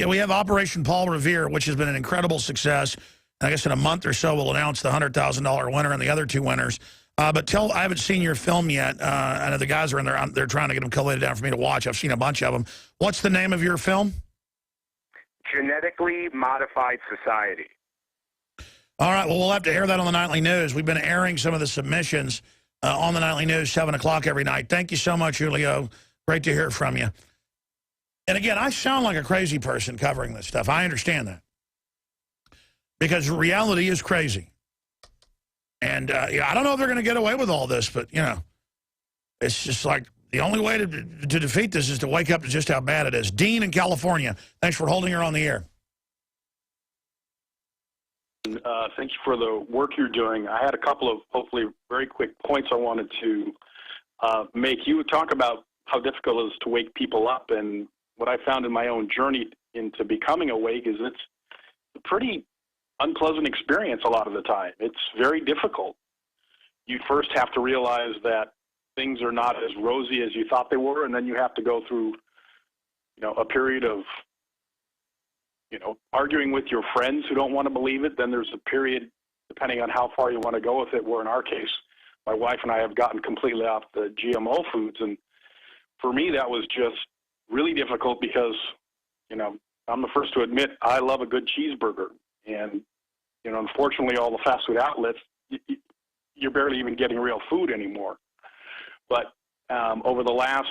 We have Operation Paul Revere, which has been an incredible success. I guess in a month or so we'll announce the $100,000 winner and the other two winners. But I haven't seen your film yet. I know the guys are in there. They're trying to get them collated down for me to watch. I've seen a bunch of them. What's the name of your film? Genetically Modified Society. All right. Well, we'll have to air that on the Nightly News. We've been airing some of the submissions on the Nightly News, 7 o'clock every night. Thank you so much, Julio. Great to hear from you. And again, I sound like a crazy person covering this stuff. I understand that. Because reality is crazy. And yeah, I don't know if they're going to get away with all this, but, you know, it's just like the only way to defeat this is to wake up to just how bad it is. Dean in California, thanks for holding her on the air. Thank you for the work you're doing. I had a couple of hopefully very quick points I wanted to make. You talk about how difficult it is to wake people up, and what I found in my own journey into becoming awake is it's a pretty unpleasant experience a lot of the time. It's very difficult. You first have to realize that things are not as rosy as you thought they were, and then you have to go through, you know, a period of, you know, arguing with your friends who don't want to believe it. Then there's a period, depending on how far you want to go with it, where in our case, my wife and I have gotten completely off the GMO foods. And for me, that was just really difficult because, you know, I'm the first to admit I love a good cheeseburger. And, you know, unfortunately, all the fast food outlets, you're barely even getting real food anymore. But over the last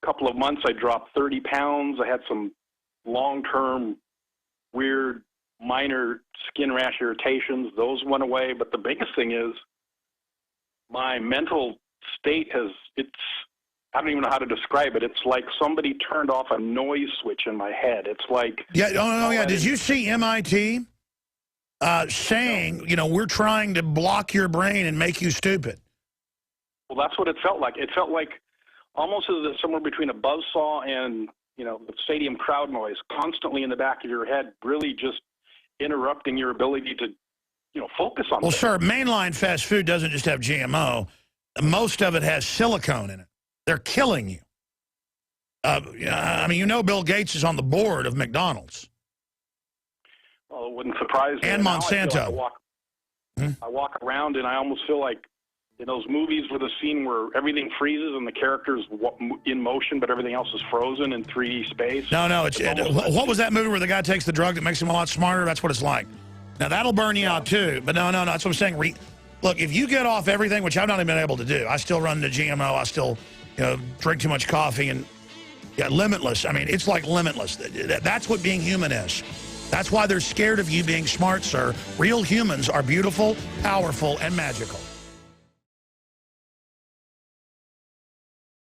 couple of months, I dropped 30 pounds. I had some long-term, weird, minor skin rash irritations. Those went away. But the biggest thing is my mental state I don't even know how to describe it. It's like somebody turned off a noise switch in my head. It's like... Yeah, yeah. Did you see MIT saying, you know, we're trying to block your brain and make you stupid? Well, that's what it felt like. It felt like almost as somewhere between a buzzsaw and, you know, the stadium crowd noise constantly in the back of your head, really just interrupting your ability to, you know, focus on Well, things. sir, mainline fast food doesn't just have GMO. Most of it has silicone in it. They're killing you. I mean, you know Bill Gates is on the board of McDonald's. Well, it wouldn't surprise me. And Now I feel Monsanto. like I walk around and I almost feel like in those movies where the scene where everything freezes and the character's in motion, but everything else is frozen in 3D space. No, what was that movie where the guy takes the drug that makes him a lot smarter? That's what it's like. Now, that'll burn you out, too. But no, that's what I'm saying. Look, if you get off everything, which I've not even been able to do, I still run the GMO, I still, you know, drink too much coffee, and limitless. I mean, it's like limitless. That's what being human is. That's why they're scared of you being smart, sir. Real humans are beautiful, powerful, and magical.